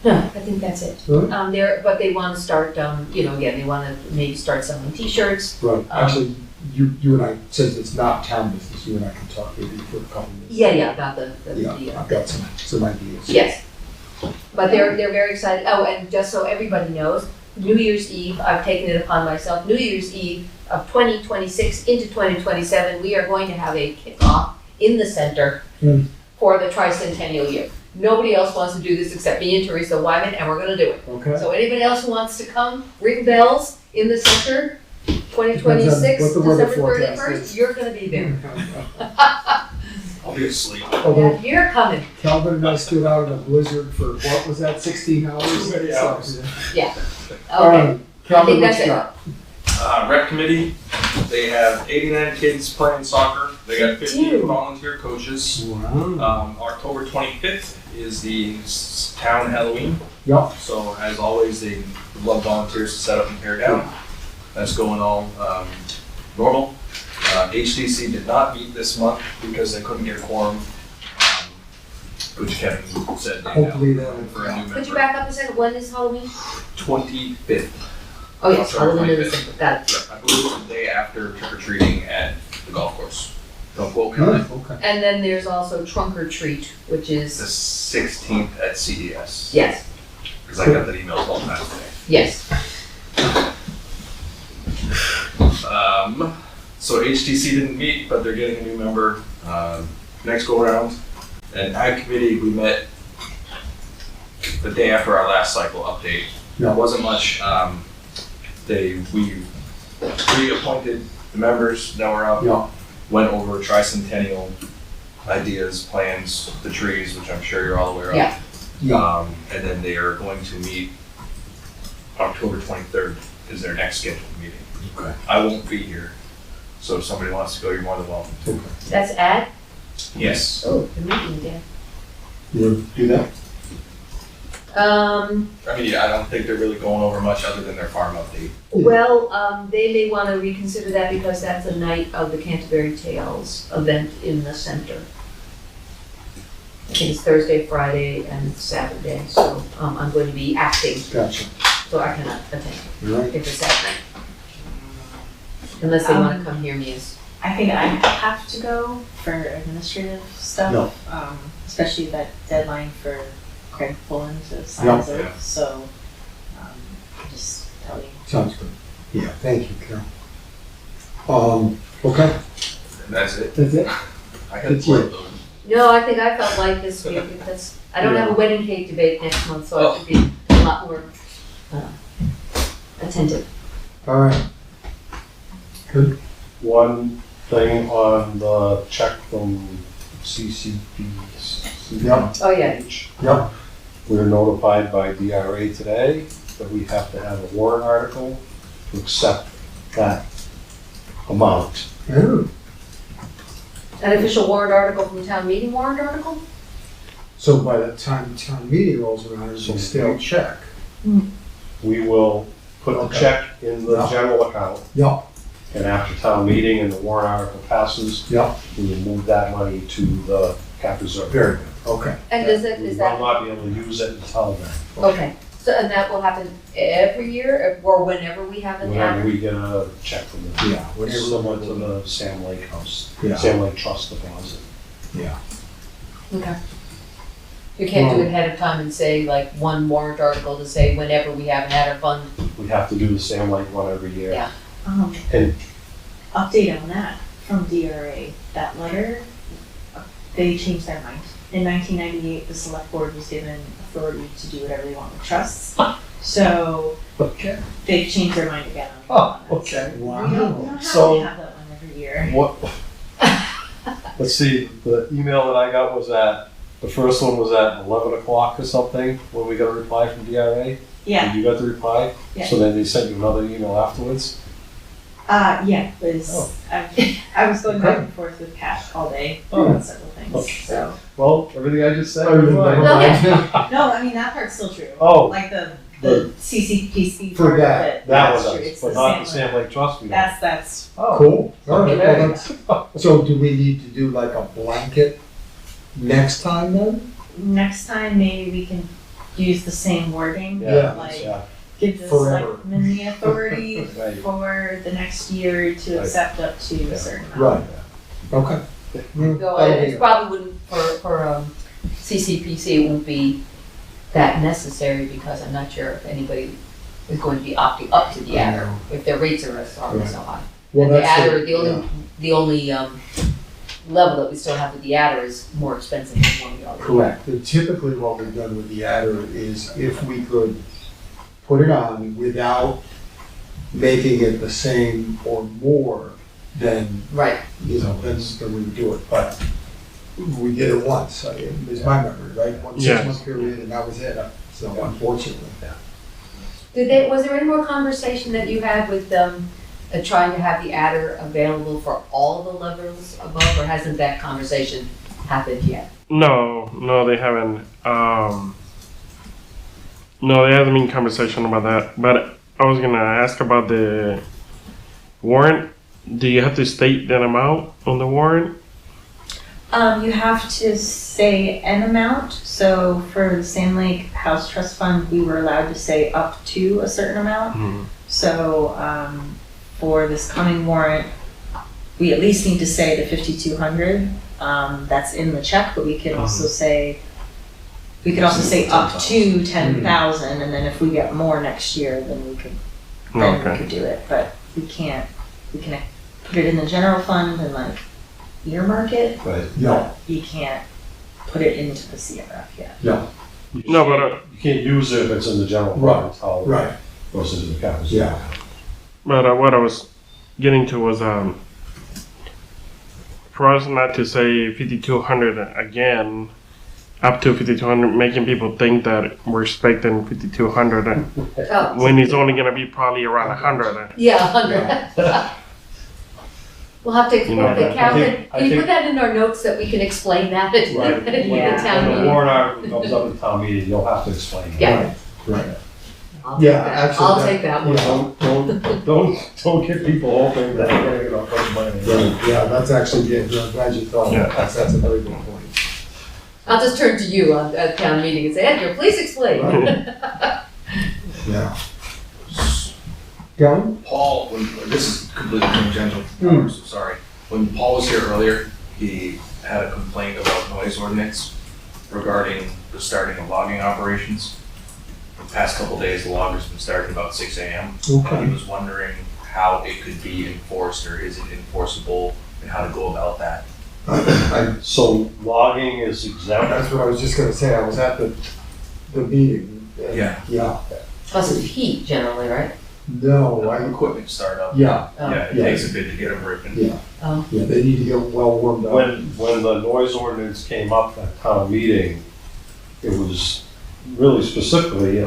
Speaker 3: No, I think that's it.
Speaker 1: Really?
Speaker 3: But they want to start, again, they want to maybe start selling T-shirts.
Speaker 1: Right, actually, you and I, since it's not town business, you and I can talk maybe for a couple minutes.
Speaker 3: Yeah, about the
Speaker 1: Yeah, I've got some ideas.
Speaker 3: Yes. But they're very excited. Oh, and just so everybody knows, New Year's Eve, I've taken it upon myself, New Year's Eve of 2026 into 2027, we are going to have a kickoff in the center for the tricentennial year. Nobody else wants to do this except me and Teresa Wyman, and we're gonna do it.
Speaker 1: Okay.
Speaker 3: So anybody else who wants to come, ring bells in the center, 2026,
Speaker 1: Depends on what the weather
Speaker 3: December
Speaker 1: forecast
Speaker 3: 31st,
Speaker 1: is.
Speaker 3: you're gonna be there.
Speaker 9: I'll be asleep.
Speaker 1: Although
Speaker 3: You're coming.
Speaker 1: Calvin and I stood out in a blizzard for, what was that, 16 hours?
Speaker 9: Many hours.
Speaker 3: Yeah.
Speaker 1: All
Speaker 3: Okay.
Speaker 1: right, Calvin,
Speaker 3: that's
Speaker 1: what you
Speaker 3: it.
Speaker 1: got?
Speaker 9: Rec committee, they have 89 kids playing soccer. They got 50
Speaker 3: do.
Speaker 9: volunteer coaches.
Speaker 1: Wow.
Speaker 9: October 25th is the town Halloween.
Speaker 1: Yup.
Speaker 9: So as always, they love volunteers to set up and tear down. That's going all normal. HDC did not meet this month because they couldn't get a quorum, which Kevin said they
Speaker 1: Hopefully
Speaker 9: know
Speaker 1: that'll-
Speaker 9: for a new
Speaker 3: Could you
Speaker 9: member.
Speaker 3: back up a second? When is Halloween?
Speaker 9: 25th.
Speaker 3: Oh, yes,
Speaker 9: October
Speaker 3: Halloween in
Speaker 9: 25th.
Speaker 3: December. Got it.
Speaker 9: Yeah, I believe it's the day after trick or treating at the golf course. Don't quote me on it.
Speaker 1: Okay.
Speaker 3: And then there's also Trunk or Treat, which
Speaker 9: The
Speaker 3: is,
Speaker 9: 16th at CES.
Speaker 3: yes,
Speaker 9: Because I got that email all the time today.
Speaker 3: yes.
Speaker 9: So HTC didn't meet, but they're getting a new member next go around. And Ag Committee, we met the day after our last cycle update.
Speaker 1: Yeah.
Speaker 9: It wasn't much. We reappointed the members that were up.
Speaker 1: Yeah.
Speaker 9: Went over tricentennial ideas, plans, the trees, which I'm sure you're all aware of.
Speaker 3: Yeah.
Speaker 1: Yeah.
Speaker 9: And then they are going to meet October 23rd is their next scheduled meeting.
Speaker 1: Okay.
Speaker 9: I won't be here, so if somebody wants to go, you're more than welcome.
Speaker 1: Okay.
Speaker 3: That's at,
Speaker 9: Yes.
Speaker 3: oh, the meeting again.
Speaker 1: You want to do that?
Speaker 9: I mean, I don't think they're really going over much other than their farm update.
Speaker 3: Well, they may want to reconsider that because that's the night of the Canterbury Tales event in the center. I think it's Thursday, Friday, and Saturday, so I'm going to be acting,
Speaker 1: Gotcha.
Speaker 3: so I cannot attend
Speaker 1: You're right.
Speaker 3: if it's that night. Unless they want to come hear me as,
Speaker 16: I think I have to go for administrative stuff.
Speaker 1: No.
Speaker 16: Especially that deadline for Craig Pullen to sign
Speaker 1: Yeah.
Speaker 16: his oath, so, I'll just tell you.
Speaker 1: Sounds good. Yeah, thank you, Carol. Okay,
Speaker 9: That's it.
Speaker 1: that's it?
Speaker 9: I had
Speaker 1: That's it.
Speaker 3: no, I think I felt like this week, because I don't have a wedding cake debate next month, so I should be a lot more attentive.
Speaker 1: All right. Good.
Speaker 10: One thing on the check from
Speaker 1: Yep.
Speaker 3: Oh, yeah.
Speaker 1: Yep.
Speaker 10: We were notified by DRA today that we have to have a warrant article to accept that amount.
Speaker 1: Oh.
Speaker 3: An official warrant article from town meeting warrant article?
Speaker 1: So by the time town meeting rolls around, it's a stale check.
Speaker 10: We will put the
Speaker 1: Okay.
Speaker 10: check in the
Speaker 1: Yeah.
Speaker 10: general account,
Speaker 1: Yep.
Speaker 10: and after town meeting and the warrant article passes,
Speaker 1: Yep.
Speaker 10: we will move that money to the cap reserve.
Speaker 1: Very good. Okay.
Speaker 3: And does it,
Speaker 10: We
Speaker 3: is
Speaker 10: will
Speaker 3: that,
Speaker 10: not be able to use it until then.
Speaker 3: okay, so, and that will happen every year, or whenever we have an
Speaker 10: Whenever
Speaker 3: ad?
Speaker 10: we get a check from them.
Speaker 1: Yeah. Whatever.
Speaker 10: Similar to the Sam Lake House,
Speaker 1: Yeah.
Speaker 10: Sam Lake Trust deposit.
Speaker 1: Yeah.
Speaker 3: Okay. You can't do it ahead of time and say like one warrant article to say whenever we have an ad or fund.
Speaker 10: We have to do the Sam Lake one every year.
Speaker 3: Yeah.
Speaker 10: And
Speaker 16: Update on that from DRA, that letter, they changed their mind. In 1998, the select board was given authority to do whatever they want with trusts. So
Speaker 1: Okay.
Speaker 16: they've changed their mind again on that.
Speaker 10: okay.
Speaker 16: We don't have
Speaker 10: So-
Speaker 16: to have that one every year.
Speaker 10: What? Let's see, the email that I got was the first one was at 11 o'clock or something, when we got a reply from DRA.
Speaker 16: Yeah,
Speaker 10: You got the reply?
Speaker 16: Yeah.
Speaker 10: So then they sent you another email afterwards?
Speaker 16: yeah, it was,
Speaker 10: Oh.
Speaker 16: I was going back and forth with Pat all day
Speaker 10: Oh.
Speaker 16: on several things,
Speaker 10: Okay.
Speaker 16: so.
Speaker 10: Well, everything I just said.
Speaker 1: Oh,
Speaker 10: was
Speaker 1: never
Speaker 10: right.
Speaker 1: mind.
Speaker 16: No, I mean, that part's still true.
Speaker 10: Oh,
Speaker 16: Like the
Speaker 10: the-
Speaker 16: CCPC
Speaker 1: For
Speaker 16: part of
Speaker 1: that.
Speaker 16: it.
Speaker 10: that
Speaker 16: that's
Speaker 10: was
Speaker 16: true.
Speaker 10: us,
Speaker 16: It's
Speaker 10: but not the
Speaker 16: Sam
Speaker 10: Sam Lake Trust. We don't.
Speaker 16: That's,
Speaker 10: Oh,
Speaker 1: Cool. All right.
Speaker 10: okay.
Speaker 1: Well, that's, so do we need to do like a blanket next time then?
Speaker 16: next time, maybe we can use the same wording.
Speaker 10: Yeah,
Speaker 16: Like,
Speaker 10: yeah.
Speaker 16: give the
Speaker 1: Forever.
Speaker 16: selectmen the authority
Speaker 10: Right.
Speaker 16: for the next year to
Speaker 10: Right.
Speaker 16: accept up to a certain amount.
Speaker 1: Right, okay.
Speaker 3: No, it probably wouldn't, for CCPC, it won't be that necessary because I'm not sure if anybody is going to be opting up to the adder, if their rates are already so high.
Speaker 1: Well,
Speaker 3: And the
Speaker 1: that's
Speaker 3: adder,
Speaker 1: it,
Speaker 3: the only level that we still have with the adder is more expensive than one we already have.
Speaker 1: Correct. And typically what we've done with the adder is if we could put it on without making it the same or more, then,
Speaker 3: Right.
Speaker 1: you know, then we would do it. But we did it once, it's my memory, right? One
Speaker 11: Yes.
Speaker 1: 6 month period and that was it. So unfortunately.
Speaker 3: Was there any more conversation that you had with trying to have the adder available for all the levels above, or hasn't that conversation happened yet?
Speaker 11: No, they haven't. No, there hasn't been conversation about that. But I was gonna ask about the warrant. Do you have to state that amount on the warrant?
Speaker 16: You have to say an amount. So for the Sand Lake House Trust Fund, we were allowed to say up to a certain amount.
Speaker 11: Mhm.
Speaker 16: So for this coming warrant, we at least need to say the 5,200. That's in the check, but we could also say up to 10,000, and then if we get more next year, then we could do it. But we can put it in the general fund and like earmark it.
Speaker 10: Right.
Speaker 1: Yeah.
Speaker 16: You can't put it into the CRF yet.
Speaker 1: Yeah.
Speaker 11: No, but
Speaker 10: You can't use it if it's in the general
Speaker 1: Right.
Speaker 10: fund, how it
Speaker 1: Right.
Speaker 10: goes into the capital.
Speaker 1: Yeah.
Speaker 11: what I was getting to was for us not to say 5,200 again, up to 5,200, making people think that we're expecting 5,200
Speaker 3: Oh,
Speaker 11: when it's only gonna be probably around 100.
Speaker 3: yeah, 100. We'll have to,
Speaker 11: You know,
Speaker 3: the Calvin,
Speaker 10: I
Speaker 3: can you
Speaker 10: think-
Speaker 3: put that in our notes so that we can explain that at
Speaker 10: Right.
Speaker 3: at the
Speaker 16: Yeah.
Speaker 3: town
Speaker 10: When the
Speaker 3: meeting?
Speaker 10: warrant article comes up at town meeting, you'll have to explain it.
Speaker 3: Yeah.
Speaker 1: Right.
Speaker 3: I'll
Speaker 1: Yeah,
Speaker 3: take that.
Speaker 1: actually,
Speaker 3: I'll
Speaker 1: that-
Speaker 3: take that one.
Speaker 10: Don't get people hoping that they're gonna get a bunch of money.
Speaker 1: Right, yeah, that's actually good. I'm glad you thought that. That's a very good point.
Speaker 3: I'll just turn to you at town meeting and say, Edgar, please explain.
Speaker 1: Yeah. Gavin?
Speaker 9: Paul, this is completely tangential, so sorry. When Paul was here earlier, he had a complaint about noise ordinance regarding the starting of logging operations. The past couple days, the loggers been starting about 6 a.m.
Speaker 1: Okay.
Speaker 9: And he was wondering how it could be enforced, or is it enforceable, and how to go about that.
Speaker 10: So logging is exempt.
Speaker 1: That's what I was just gonna say. I was at the meeting. and-
Speaker 9: Yeah.
Speaker 1: Yeah.
Speaker 3: Plus it's heat generally, right?
Speaker 1: No,
Speaker 9: Equipment startup.
Speaker 1: yeah,
Speaker 3: Oh.
Speaker 9: Yeah, it
Speaker 1: Yeah.
Speaker 9: takes a bit to get them ripping.
Speaker 1: yeah.
Speaker 3: Oh.
Speaker 1: Yeah, they need to get well warmed up.
Speaker 10: When the noise ordinance came up at town meeting, it was really specifically,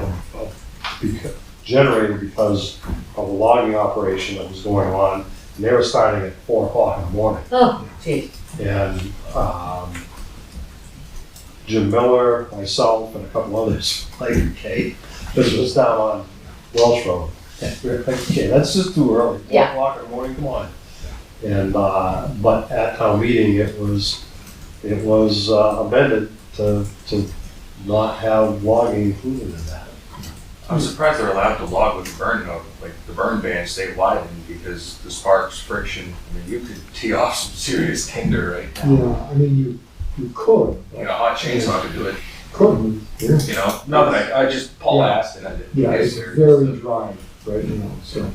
Speaker 10: generated because of the logging operation that was going on. And they were starting at 4 o'clock in the morning.
Speaker 3: Oh, geez.
Speaker 10: And Jim Miller, myself, and a couple others, like, okay, this was down on Welsh Road. We're like, okay, that's just too early, 4
Speaker 3: Yeah.
Speaker 10: o'clock in the morning, come on. And, but at town meeting, it was amended to not have logging included in that.
Speaker 9: I'm surprised they're allowed to log with the burn note, like the burn ban statewide, because the sparks, friction, I mean, you could tee off some serious tinder right now.
Speaker 1: Yeah, I mean, you could.
Speaker 9: You know, a hot chainsaw could do it,
Speaker 1: Could, yeah.
Speaker 9: you know, no, but I just, Paul
Speaker 1: Yeah.
Speaker 9: asked and I didn't.
Speaker 1: Yeah, it's very dry right now, so.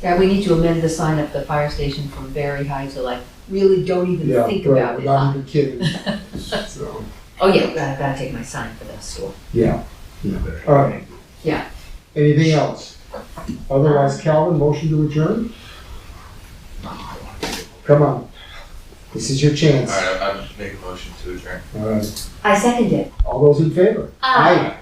Speaker 3: Yeah, we need to amend the sign up the fire station from very high to like, really don't even
Speaker 1: Yeah,
Speaker 3: think
Speaker 1: right,
Speaker 3: about it.
Speaker 1: without even kidding. So,
Speaker 3: Oh, yeah, I gotta take my sign for that store.
Speaker 1: yeah. All right.
Speaker 3: Yeah.
Speaker 1: Anything else? Otherwise, Calvin, motion to adjourn? Come on. This is your chance.
Speaker 9: All right, I'll make a motion to adjourn.
Speaker 1: All right.
Speaker 3: I second it.
Speaker 1: All those in favor?
Speaker 3: Aye.